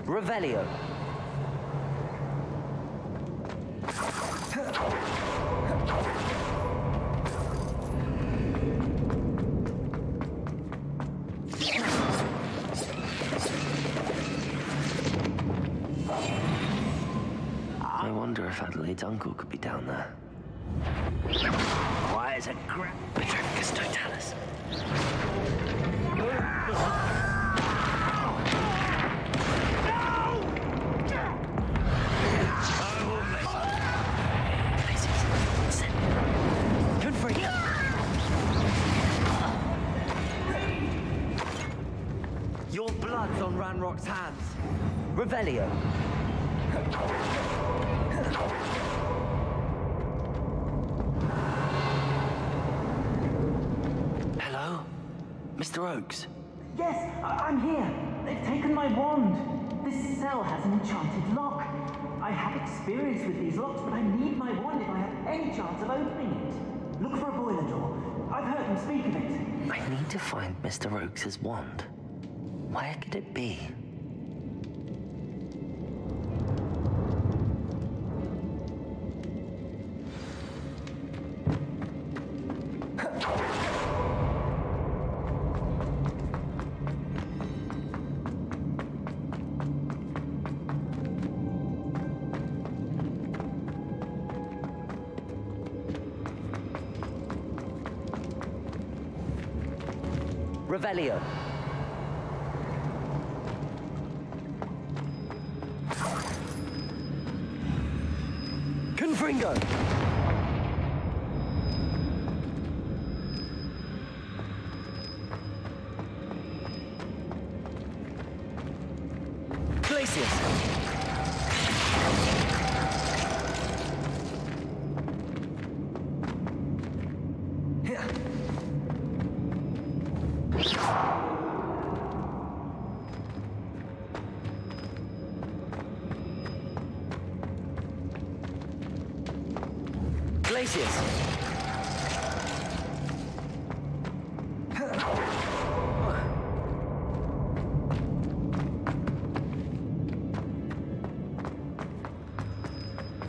Revelio. I wonder if if Adelaide's uncle could be down there. Why is a Petrificus totalis. Good for you. Your blood's on Ranrock's hands. Revelio. Hello? Mr. Oakes? Yes, I'm here. They've taken my wand. This cell has an enchanted lock. I have experience with these locks, but I need my wand if I have any chance of opening it. Look for a boiler door. I've heard him speak of it. I need to find Mr. Oakes' wand. Where could it be? Revelio. Confringo. Glacius. Glacius.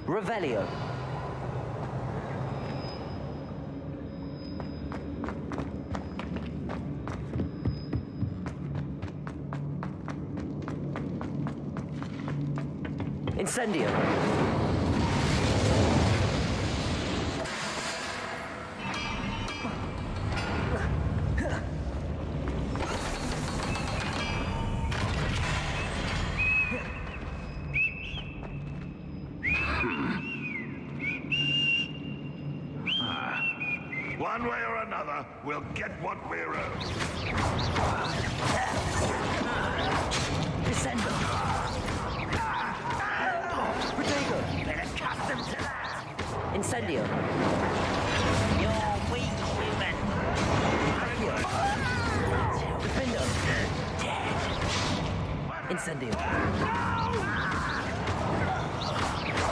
Revelio. Incendio. One way or another, we'll get what we're owed. Descendo. Protego. Been accustomed to that. Incendio. You're weak, human. Defendo. Dead. Incendio.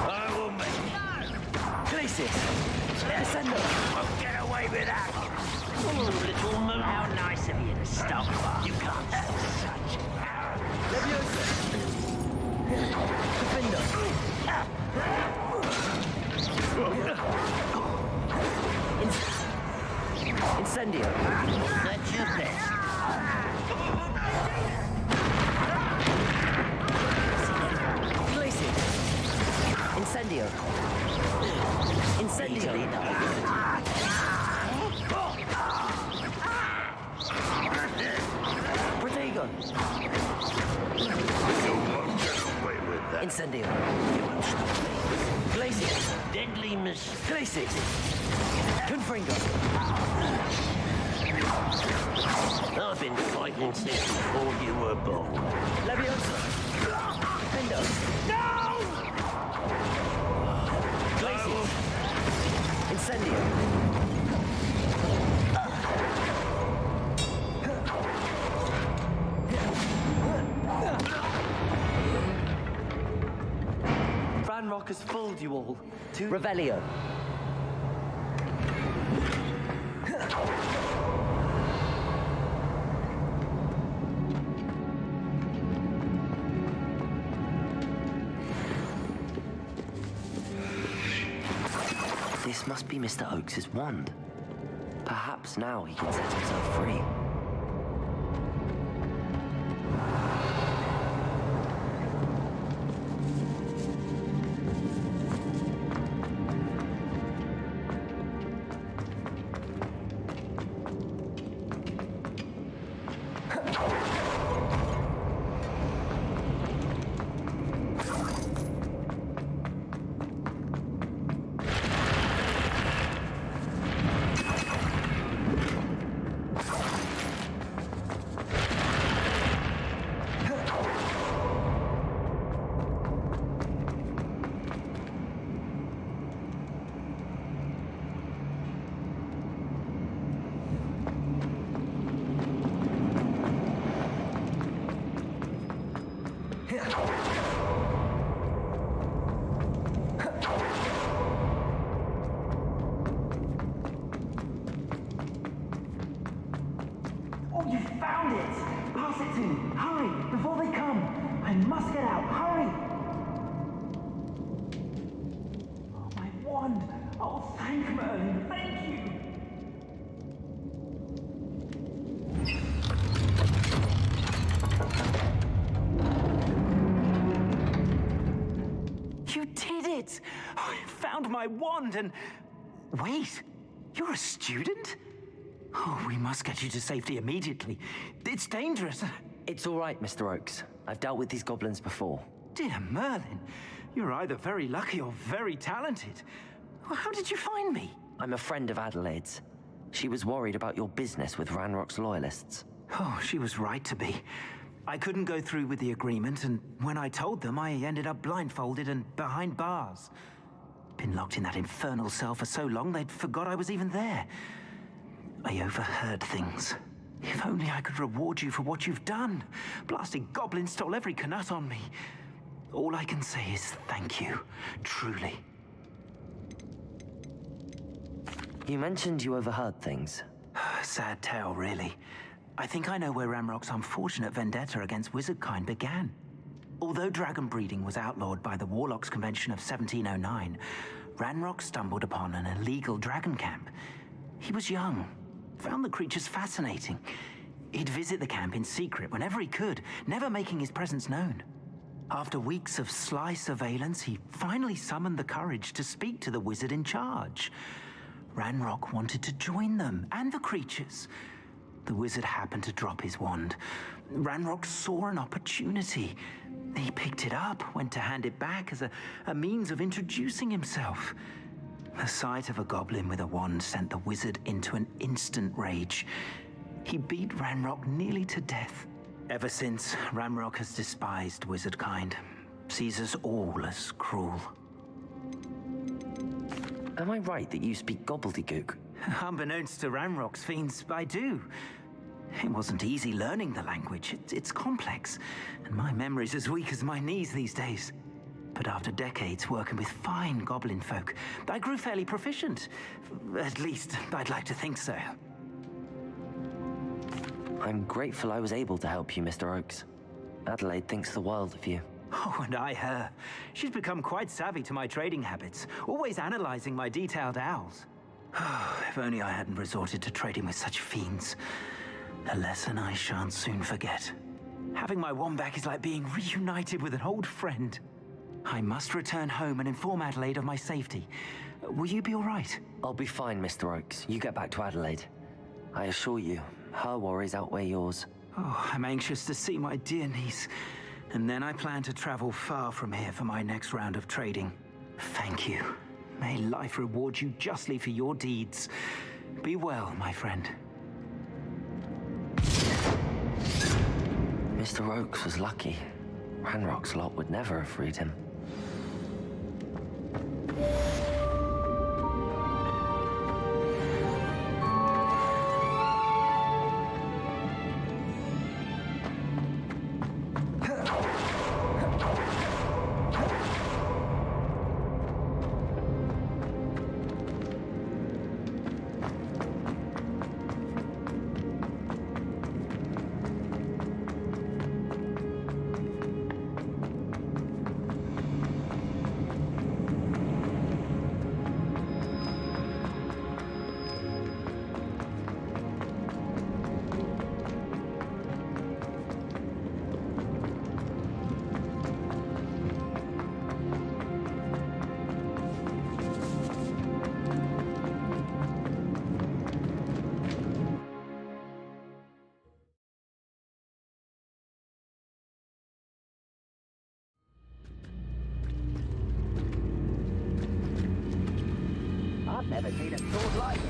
I will make Glacius. Descendo. Won't get away with that. Little moon. How nice of you to stop by. You can't do such. Leviosa. Defendo. Incendio. That's your best. Glacius. Incendio. Incendio. Protego. You won't get away with that. Incendio. You won't stop me. Glacius. Deadly miss. Glacius. Confringo. I've been fighting since before you were born. Leviosa. Defendo. No! Glacius. Incendio. Ranrock has fooled you all. To Revelio. This must be Mr. Oakes' wand. Perhaps now he can set himself free. Oh, you found it! Pass it to me! Hurry! Before they come! I must get out! Hurry! Oh, my wand! Oh, thank Merlin! Thank you! You did it! I found my wand and... Wait! You're a student? Oh, we must get you to safety immediately. It's dangerous. It's all right, Mr. Oakes. I've dealt with these goblins before. Dear Merlin, you're either very lucky or very talented. Well, how did you find me? I'm a friend of Adelaide's. She was worried about your business with Ranrock's loyalists. Oh, she was right to be. I couldn't go through with the agreement, and when I told them, I ended up blindfolded and behind bars. Been locked in that infernal cell for so long, they'd forgot I was even there. I overheard things. If only I could reward you for what you've done. Blasted goblins stole every canut on me. All I can say is thank you, truly. You mentioned you overheard things. Sad tale, really. I think I know where Ranrock's unfortunate vendetta against wizardkind began. Although dragon breeding was outlawed by the Warlocks Convention of 1709, Ranrock stumbled upon an illegal dragon camp. He was young, found the creatures fascinating. He'd visit the camp in secret whenever he could, never making his presence known. After weeks of sly surveillance, he finally summoned the courage to speak to the wizard in charge. Ranrock wanted to join them and the creatures. The wizard happened to drop his wand. Ranrock saw an opportunity. He picked it up, went to hand it back as a means of introducing himself. The sight of a goblin with a wand sent the wizard into an instant rage. He beat Ranrock nearly to death. Ever since, Ranrock has despised wizardkind, sees us all as cruel. Am I right that you speak gobbledygook? Unbeknownst to Ranrock's fiends, I do. It wasn't easy learning the language. It's complex, and my memory's as weak as my knees these days. But after decades working with fine goblin folk, I grew fairly proficient. At least, I'd like to think so. I'm grateful I was able to help you, Mr. Oakes. Adelaide thinks the world of you. Oh, and I her. She's become quite savvy to my trading habits, always analyzing my detailed owls. If only I hadn't resorted to trading with such fiends. A lesson I shan't soon forget. Having my wand back is like being reunited with an old friend. I must return home and inform Adelaide of my safety. Will you be all right? I'll be fine, Mr. Oakes. You get back to Adelaide. I assure you, her worries outweigh yours. Oh, I'm anxious to see my dear niece. And then I plan to travel far from here for my next round of trading. Thank you. May life reward you justly for your deeds. Be well, my friend. Mr. Oakes was lucky. Ranrock's lot would never have freed him. I've never seen a sword like it.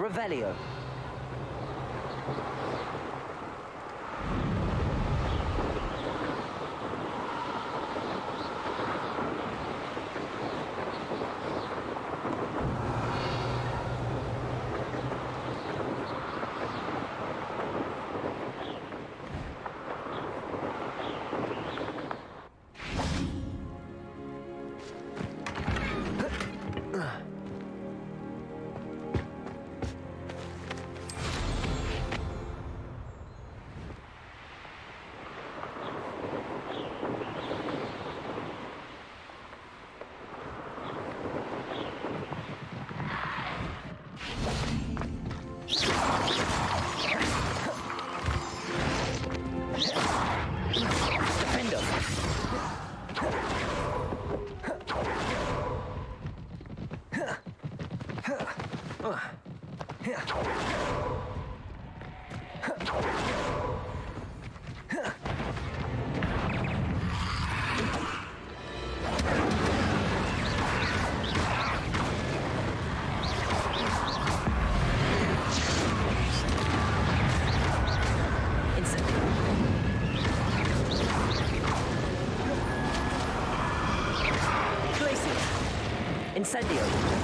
Revelio. Incendio.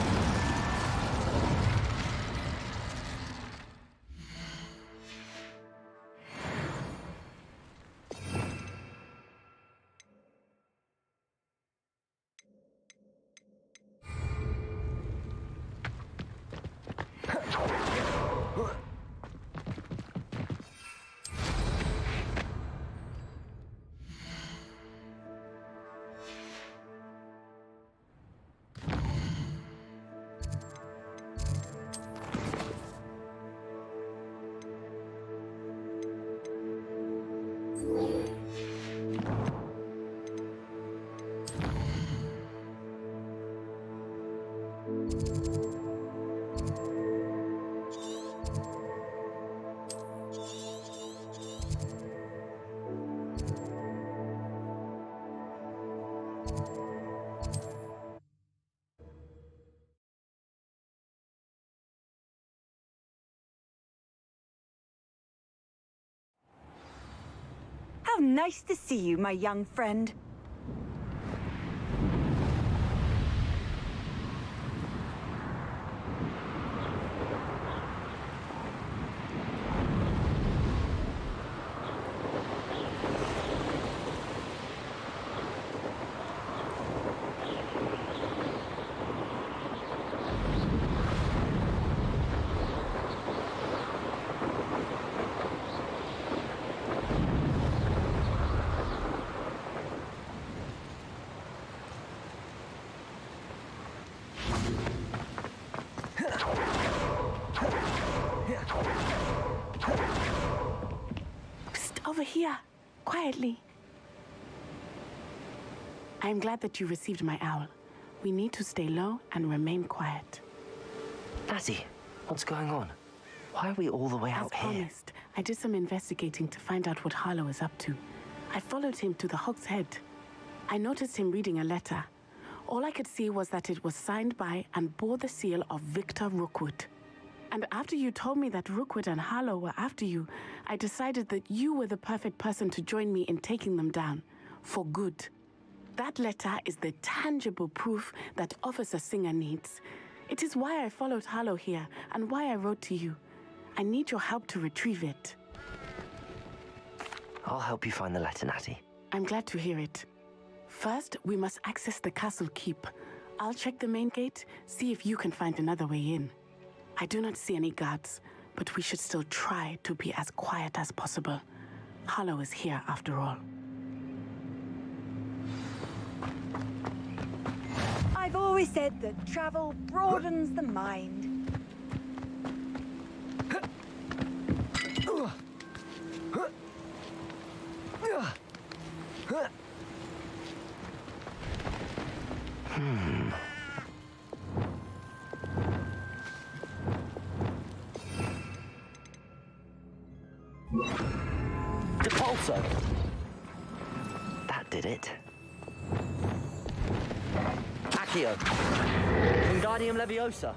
How nice to see you, my young friend. Over here, quietly. I'm glad that you received my owl. We need to stay low and remain quiet. Natty, what's going on? Why are we all the way out As here? promised, I did some investigating to find out what Harlow is up to. I followed him to the Hog's Head. I noticed him reading a letter. All I could see was that it was signed by and bore the seal of Victor Rookwood. And after you told me that Rookwood and Harlow were after you, I decided that you were the perfect person to join me in taking them down. For good. That letter is the tangible proof that Officer Singer needs. It is why I followed Harlow here and why I wrote to you. I need your help to retrieve it. I'll help you find the letter, Natty. I'm glad to hear it. First, we must access the castle keep. I'll check the main gate, see if you can find another way in. I do not see any guards, but we should still try to be as quiet as possible. Harlow is here after all. I've always said that travel broadens the mind. Depulso! That did it. Accio! Wingardium Leviosa!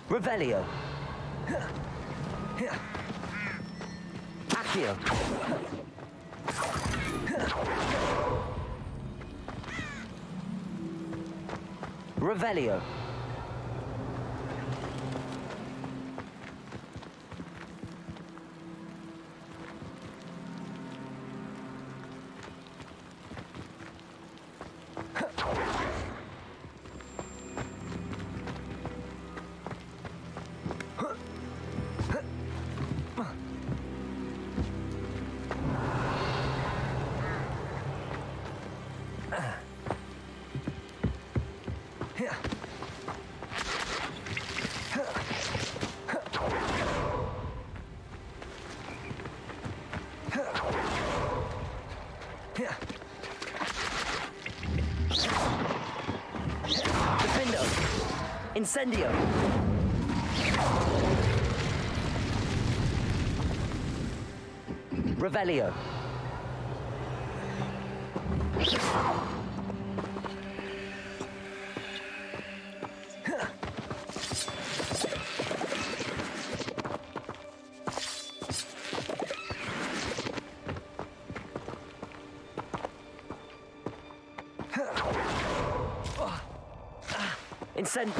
Revelio. Accio. Revelio. Defendo. Incendio. Revelio. Incend.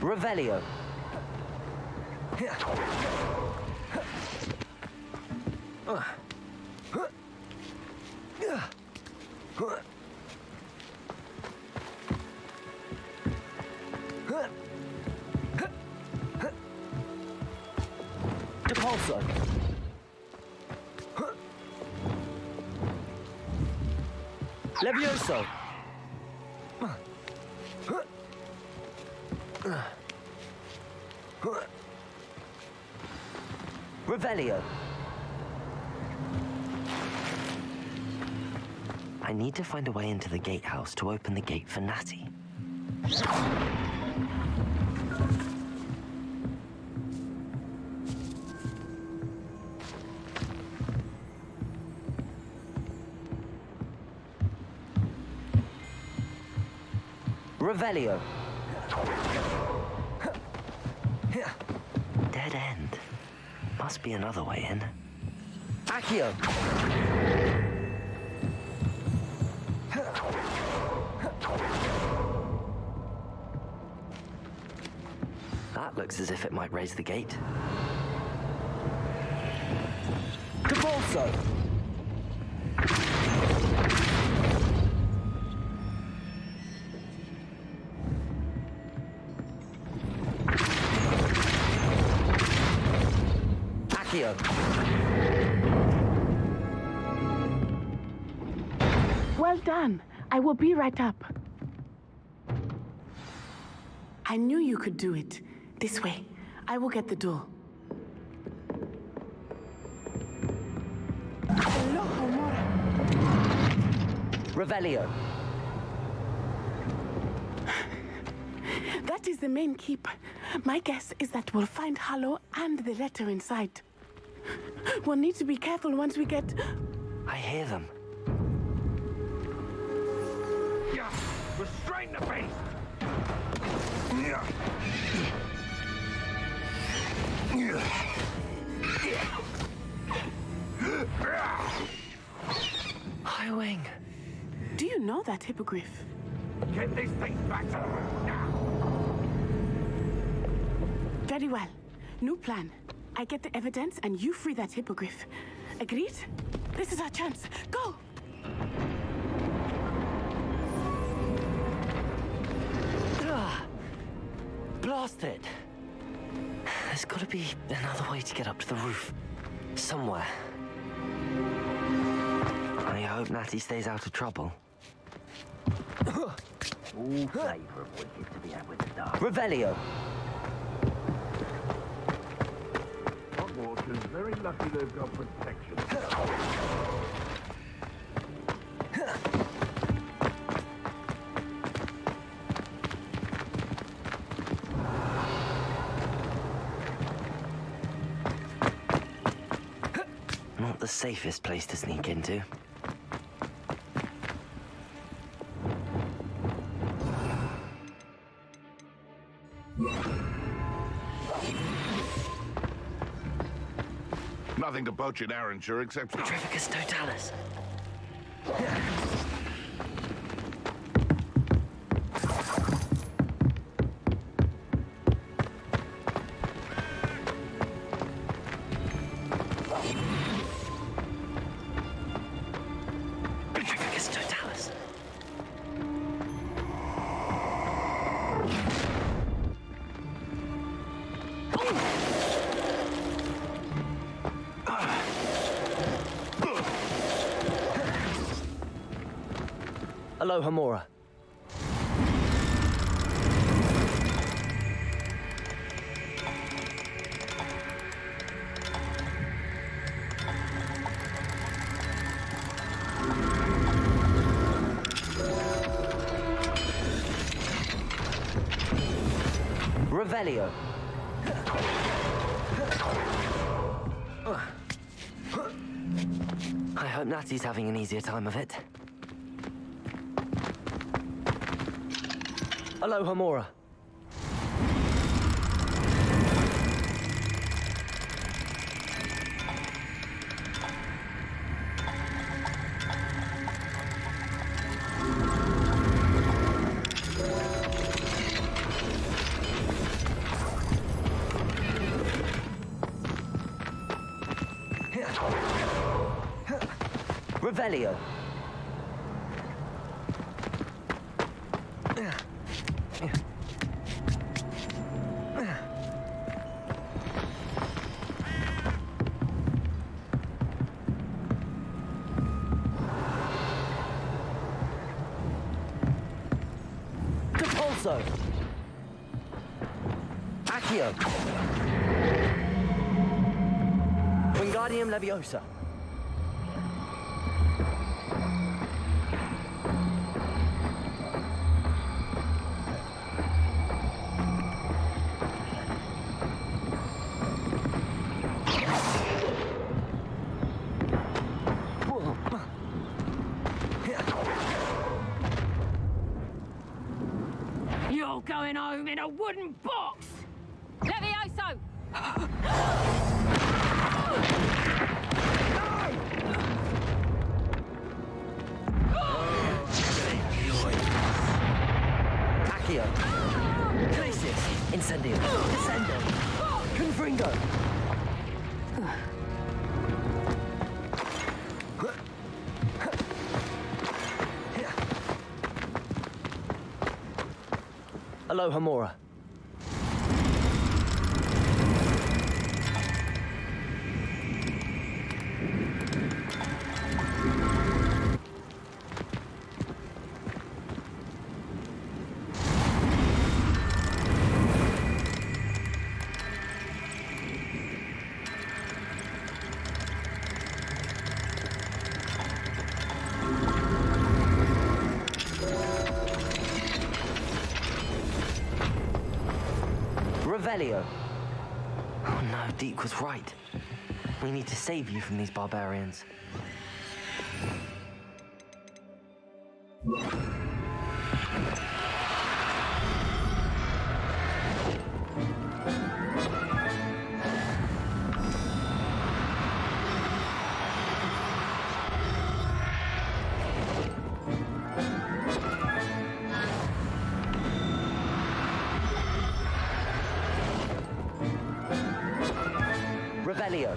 Revelio. Depulso. Levioso. Revelio. I need to find a way into the gatehouse to open the gate for Natty. Revelio. Dead end. Must be another way in. Accio. That looks as if it might raise the gate. Depulso. Well done. I will be right up. I knew you could do it. This way. I will get the door. Revelio. That is the main keep. My guess is that we'll find Harlow and the letter inside. We'll need to be careful once we get... I hear them. Yeah, restrain the beast! Yeah. Highwing. Do you know that hippogriff? Get these things back to the room now! Very well. New plan. I get the evidence and you free that hippogriff. Agreed? This is our chance. Go! Blast it! There's got to be another way to get up to the roof. Somewhere. I hope Natty stays out of trouble. All flavour of wicked to be had with the dark. Revelio. Hogwarts is very lucky they've got protection. Not the safest place to sneak into. Nothing to poach in Arranshire except... Petrificus totalis. Petrificus totalis. Aloha Mora. Revelio. I hope Natty's having an easier time of it. Aloha Mora. Revelio. Depulso. Accio. Wingardium Leviosa. You're going home in a wooden box! Levioso! Accio. Glacius. Incendio. Descendo. Confringo. Aloha Mora. Revelio. Oh no, Deke was right. We need to save you from these barbarians. Revelio.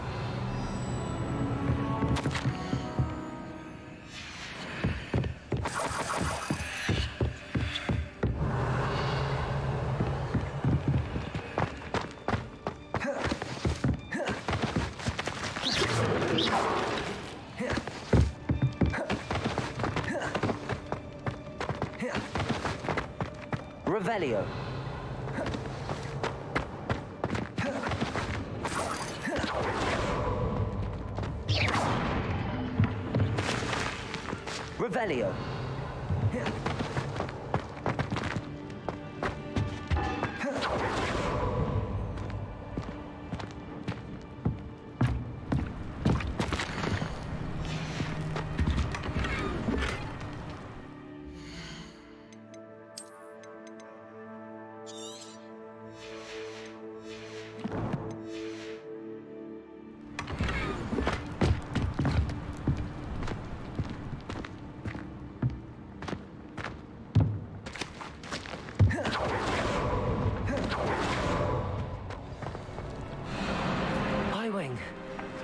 Revelio. Revelio.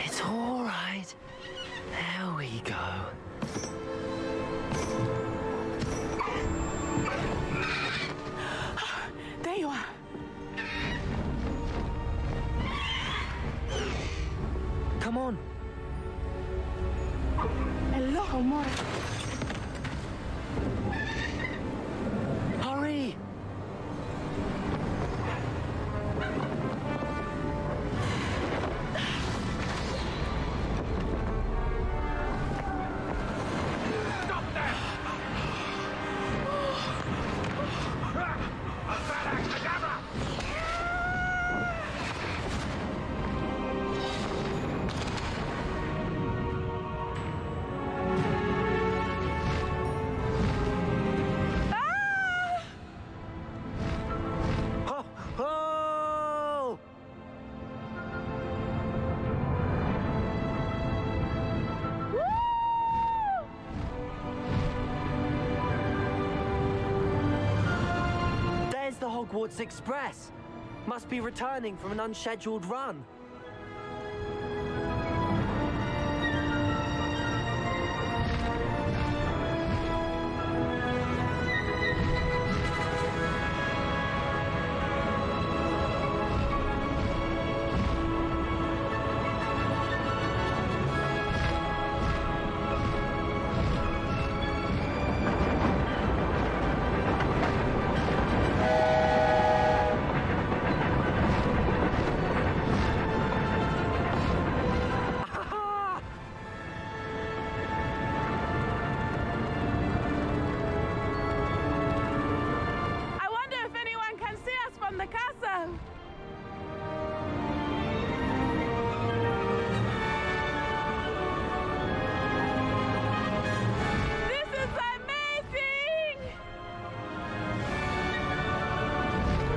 It's all right. There we go. There you are. Come on. Hello, amore. Hurry. The Hogwarts Express must be returning from an unscheduled run.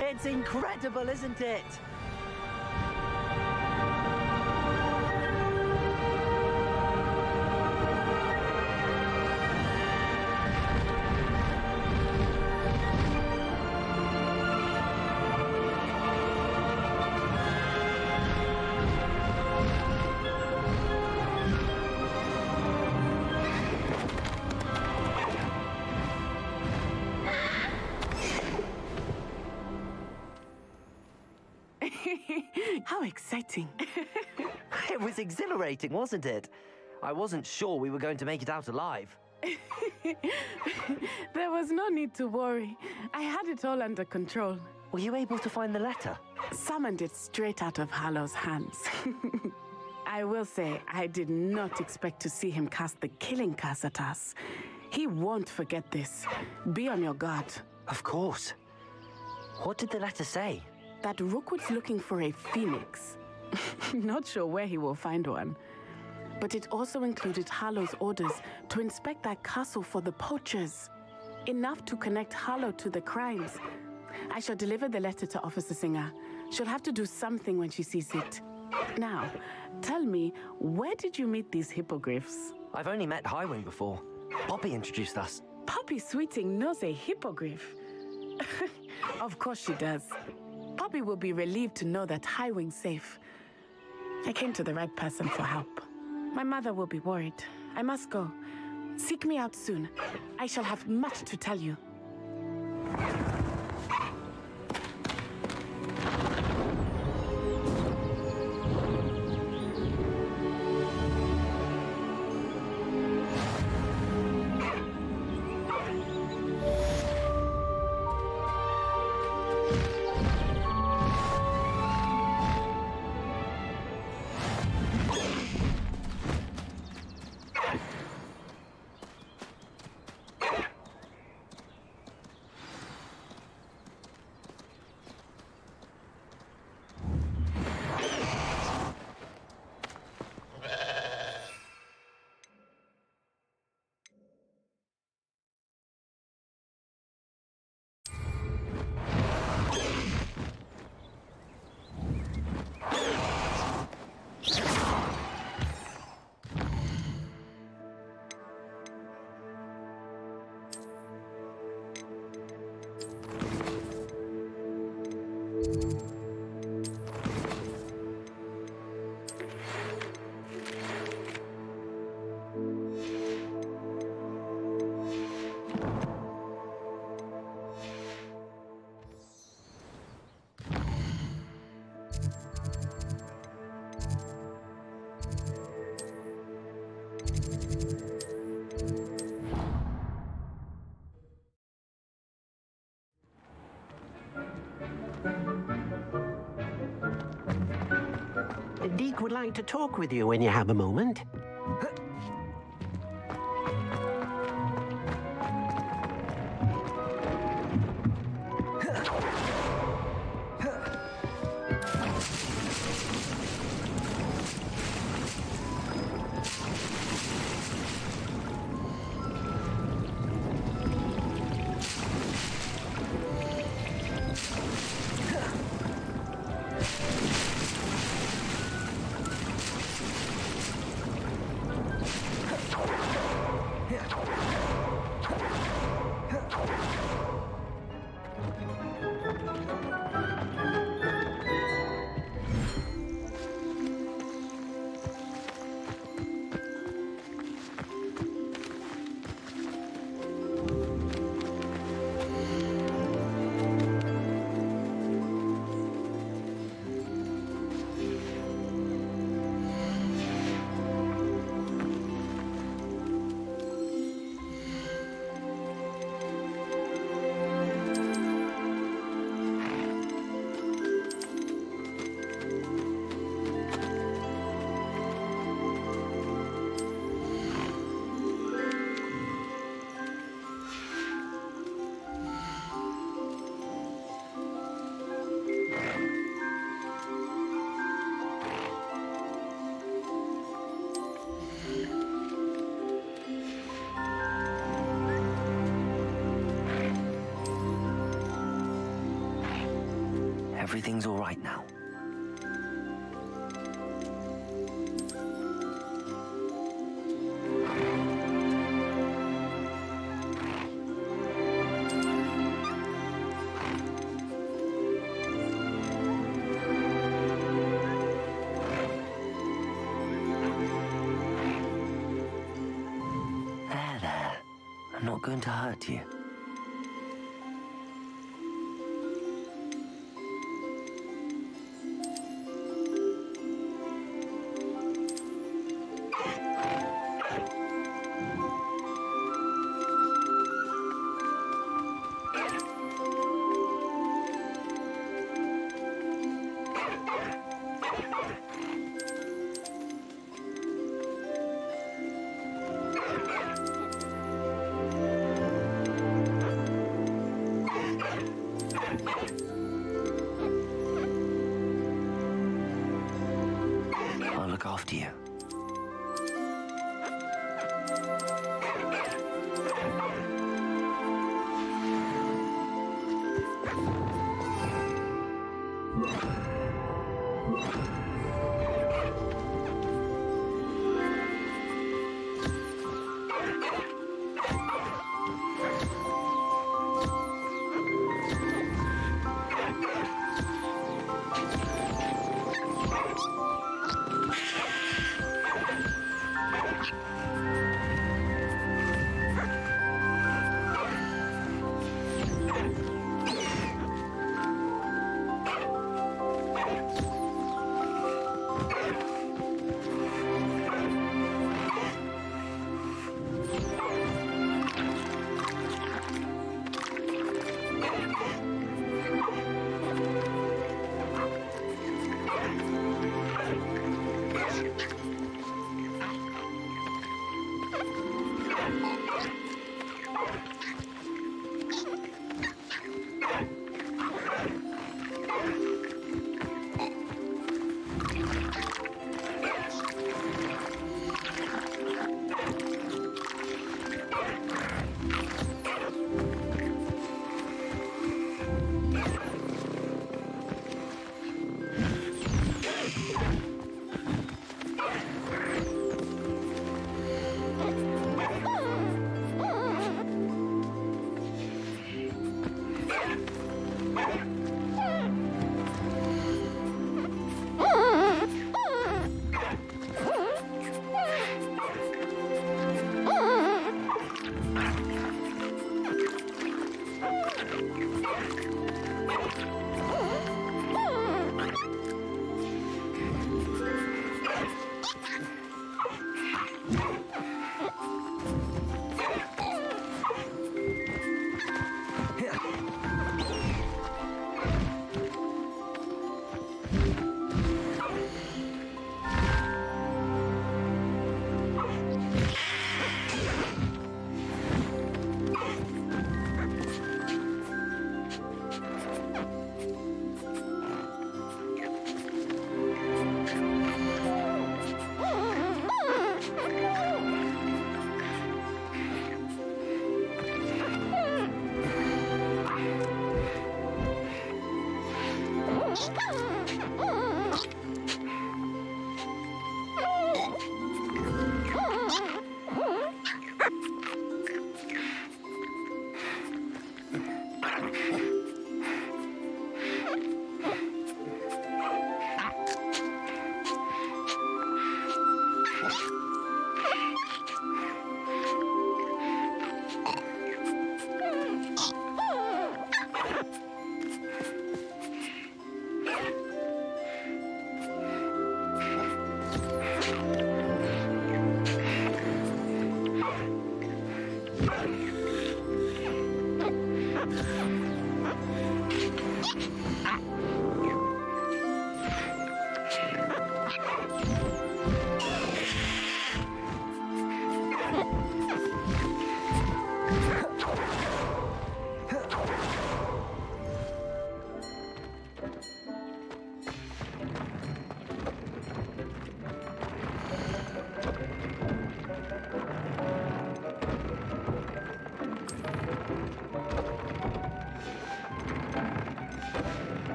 It's incredible, isn't it? How exciting. It was exhilarating, wasn't it? I wasn't sure we were going to make it out alive. There was no need to worry. I had it all under control. Were you able to find the letter? Summoned it straight out of Harlow's hands. I will say, I did not expect to see him cast the killing curse at us. He won't forget this. Be on your guard. Of course. What did the letter say? That Rookwood's looking for a phoenix. Not sure where he will find one. But it also included Harlow's orders to inspect that castle for the poachers. Enough to connect Harlow to the crimes. I shall deliver the letter to Officer Singer. She'll have to do something when she sees it. Now, tell me, where did you meet these hippogriffs? I've only met Highwing before. Poppy introduced us. Poppy Sweeting knows a hippogriff. Of course she does. Poppy will be relieved to know that Highwing's safe. I came to the right person for help. My mother will be worried. I must go. Seek me out soon. I shall have much to tell you. Deke would like to talk with you when you have a moment. Everything's all right now. There. I'm not going to hurt you. I'll look after you.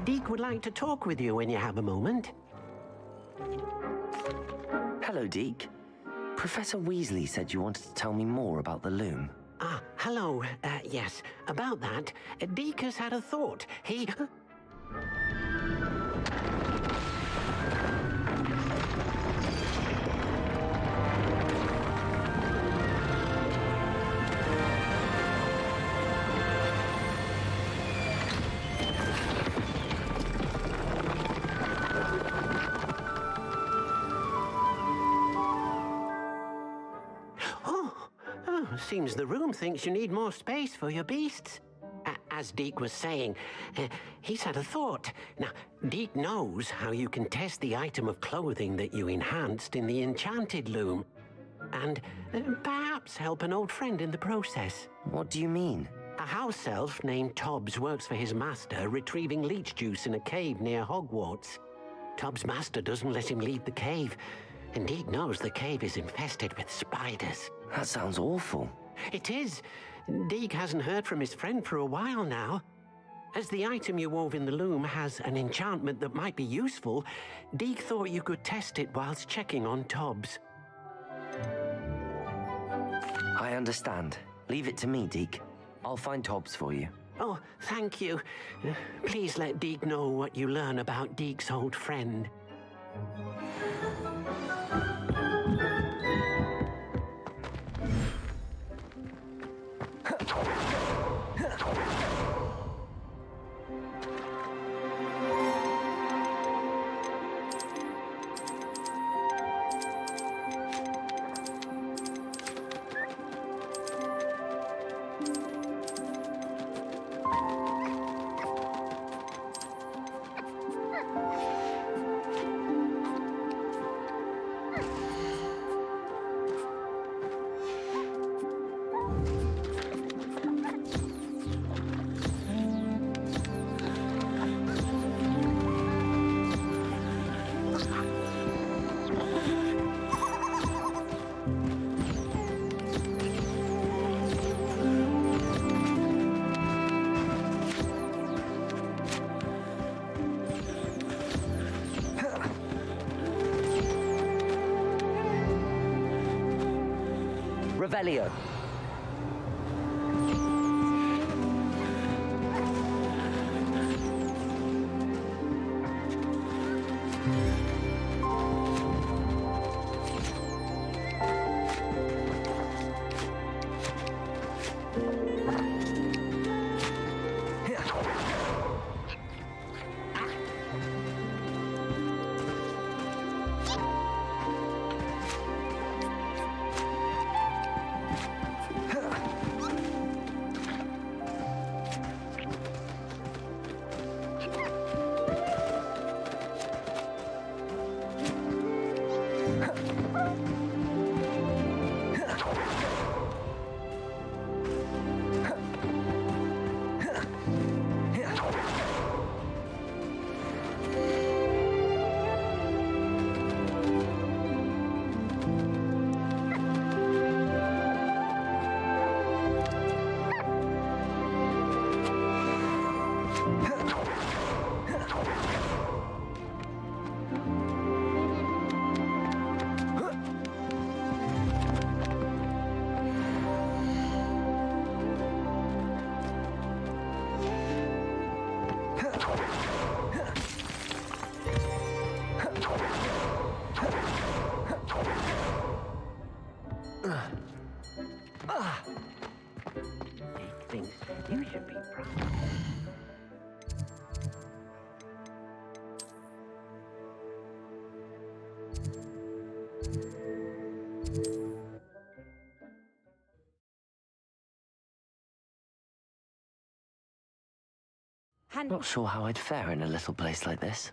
Deke would like to talk with you when you have a moment. Hello, Deke. Professor Weasley said you wanted to tell me more about the loom. Ah, hello. Yes, about that, Deke has had a thought. He... Seems the room thinks you need more space for your beasts. As Deke was saying, he's had a thought. Now, Deke knows how you can test the item of clothing that you enhanced in the enchanted loom. And perhaps help an old friend in the process. What do you mean? A house elf named Tobbs works for his master, retrieving leech juice in a cave near Hogwarts. Tobbs' master doesn't let him leave the cave. And Deke knows the cave is infested with spiders. That sounds awful. It is. Deke hasn't heard from his friend for a while now. As the item you wove in the loom has an enchantment that might be useful, Deke thought you could test it whilst checking on Tobbs. I understand. Leave it to me, Deke. I'll find Tobbs for you. Oh, thank you. Please let Deke know what you learn about Deke's old friend. Revelio. Big things. You should be proud. Not sure how I'd fare in a little place like this.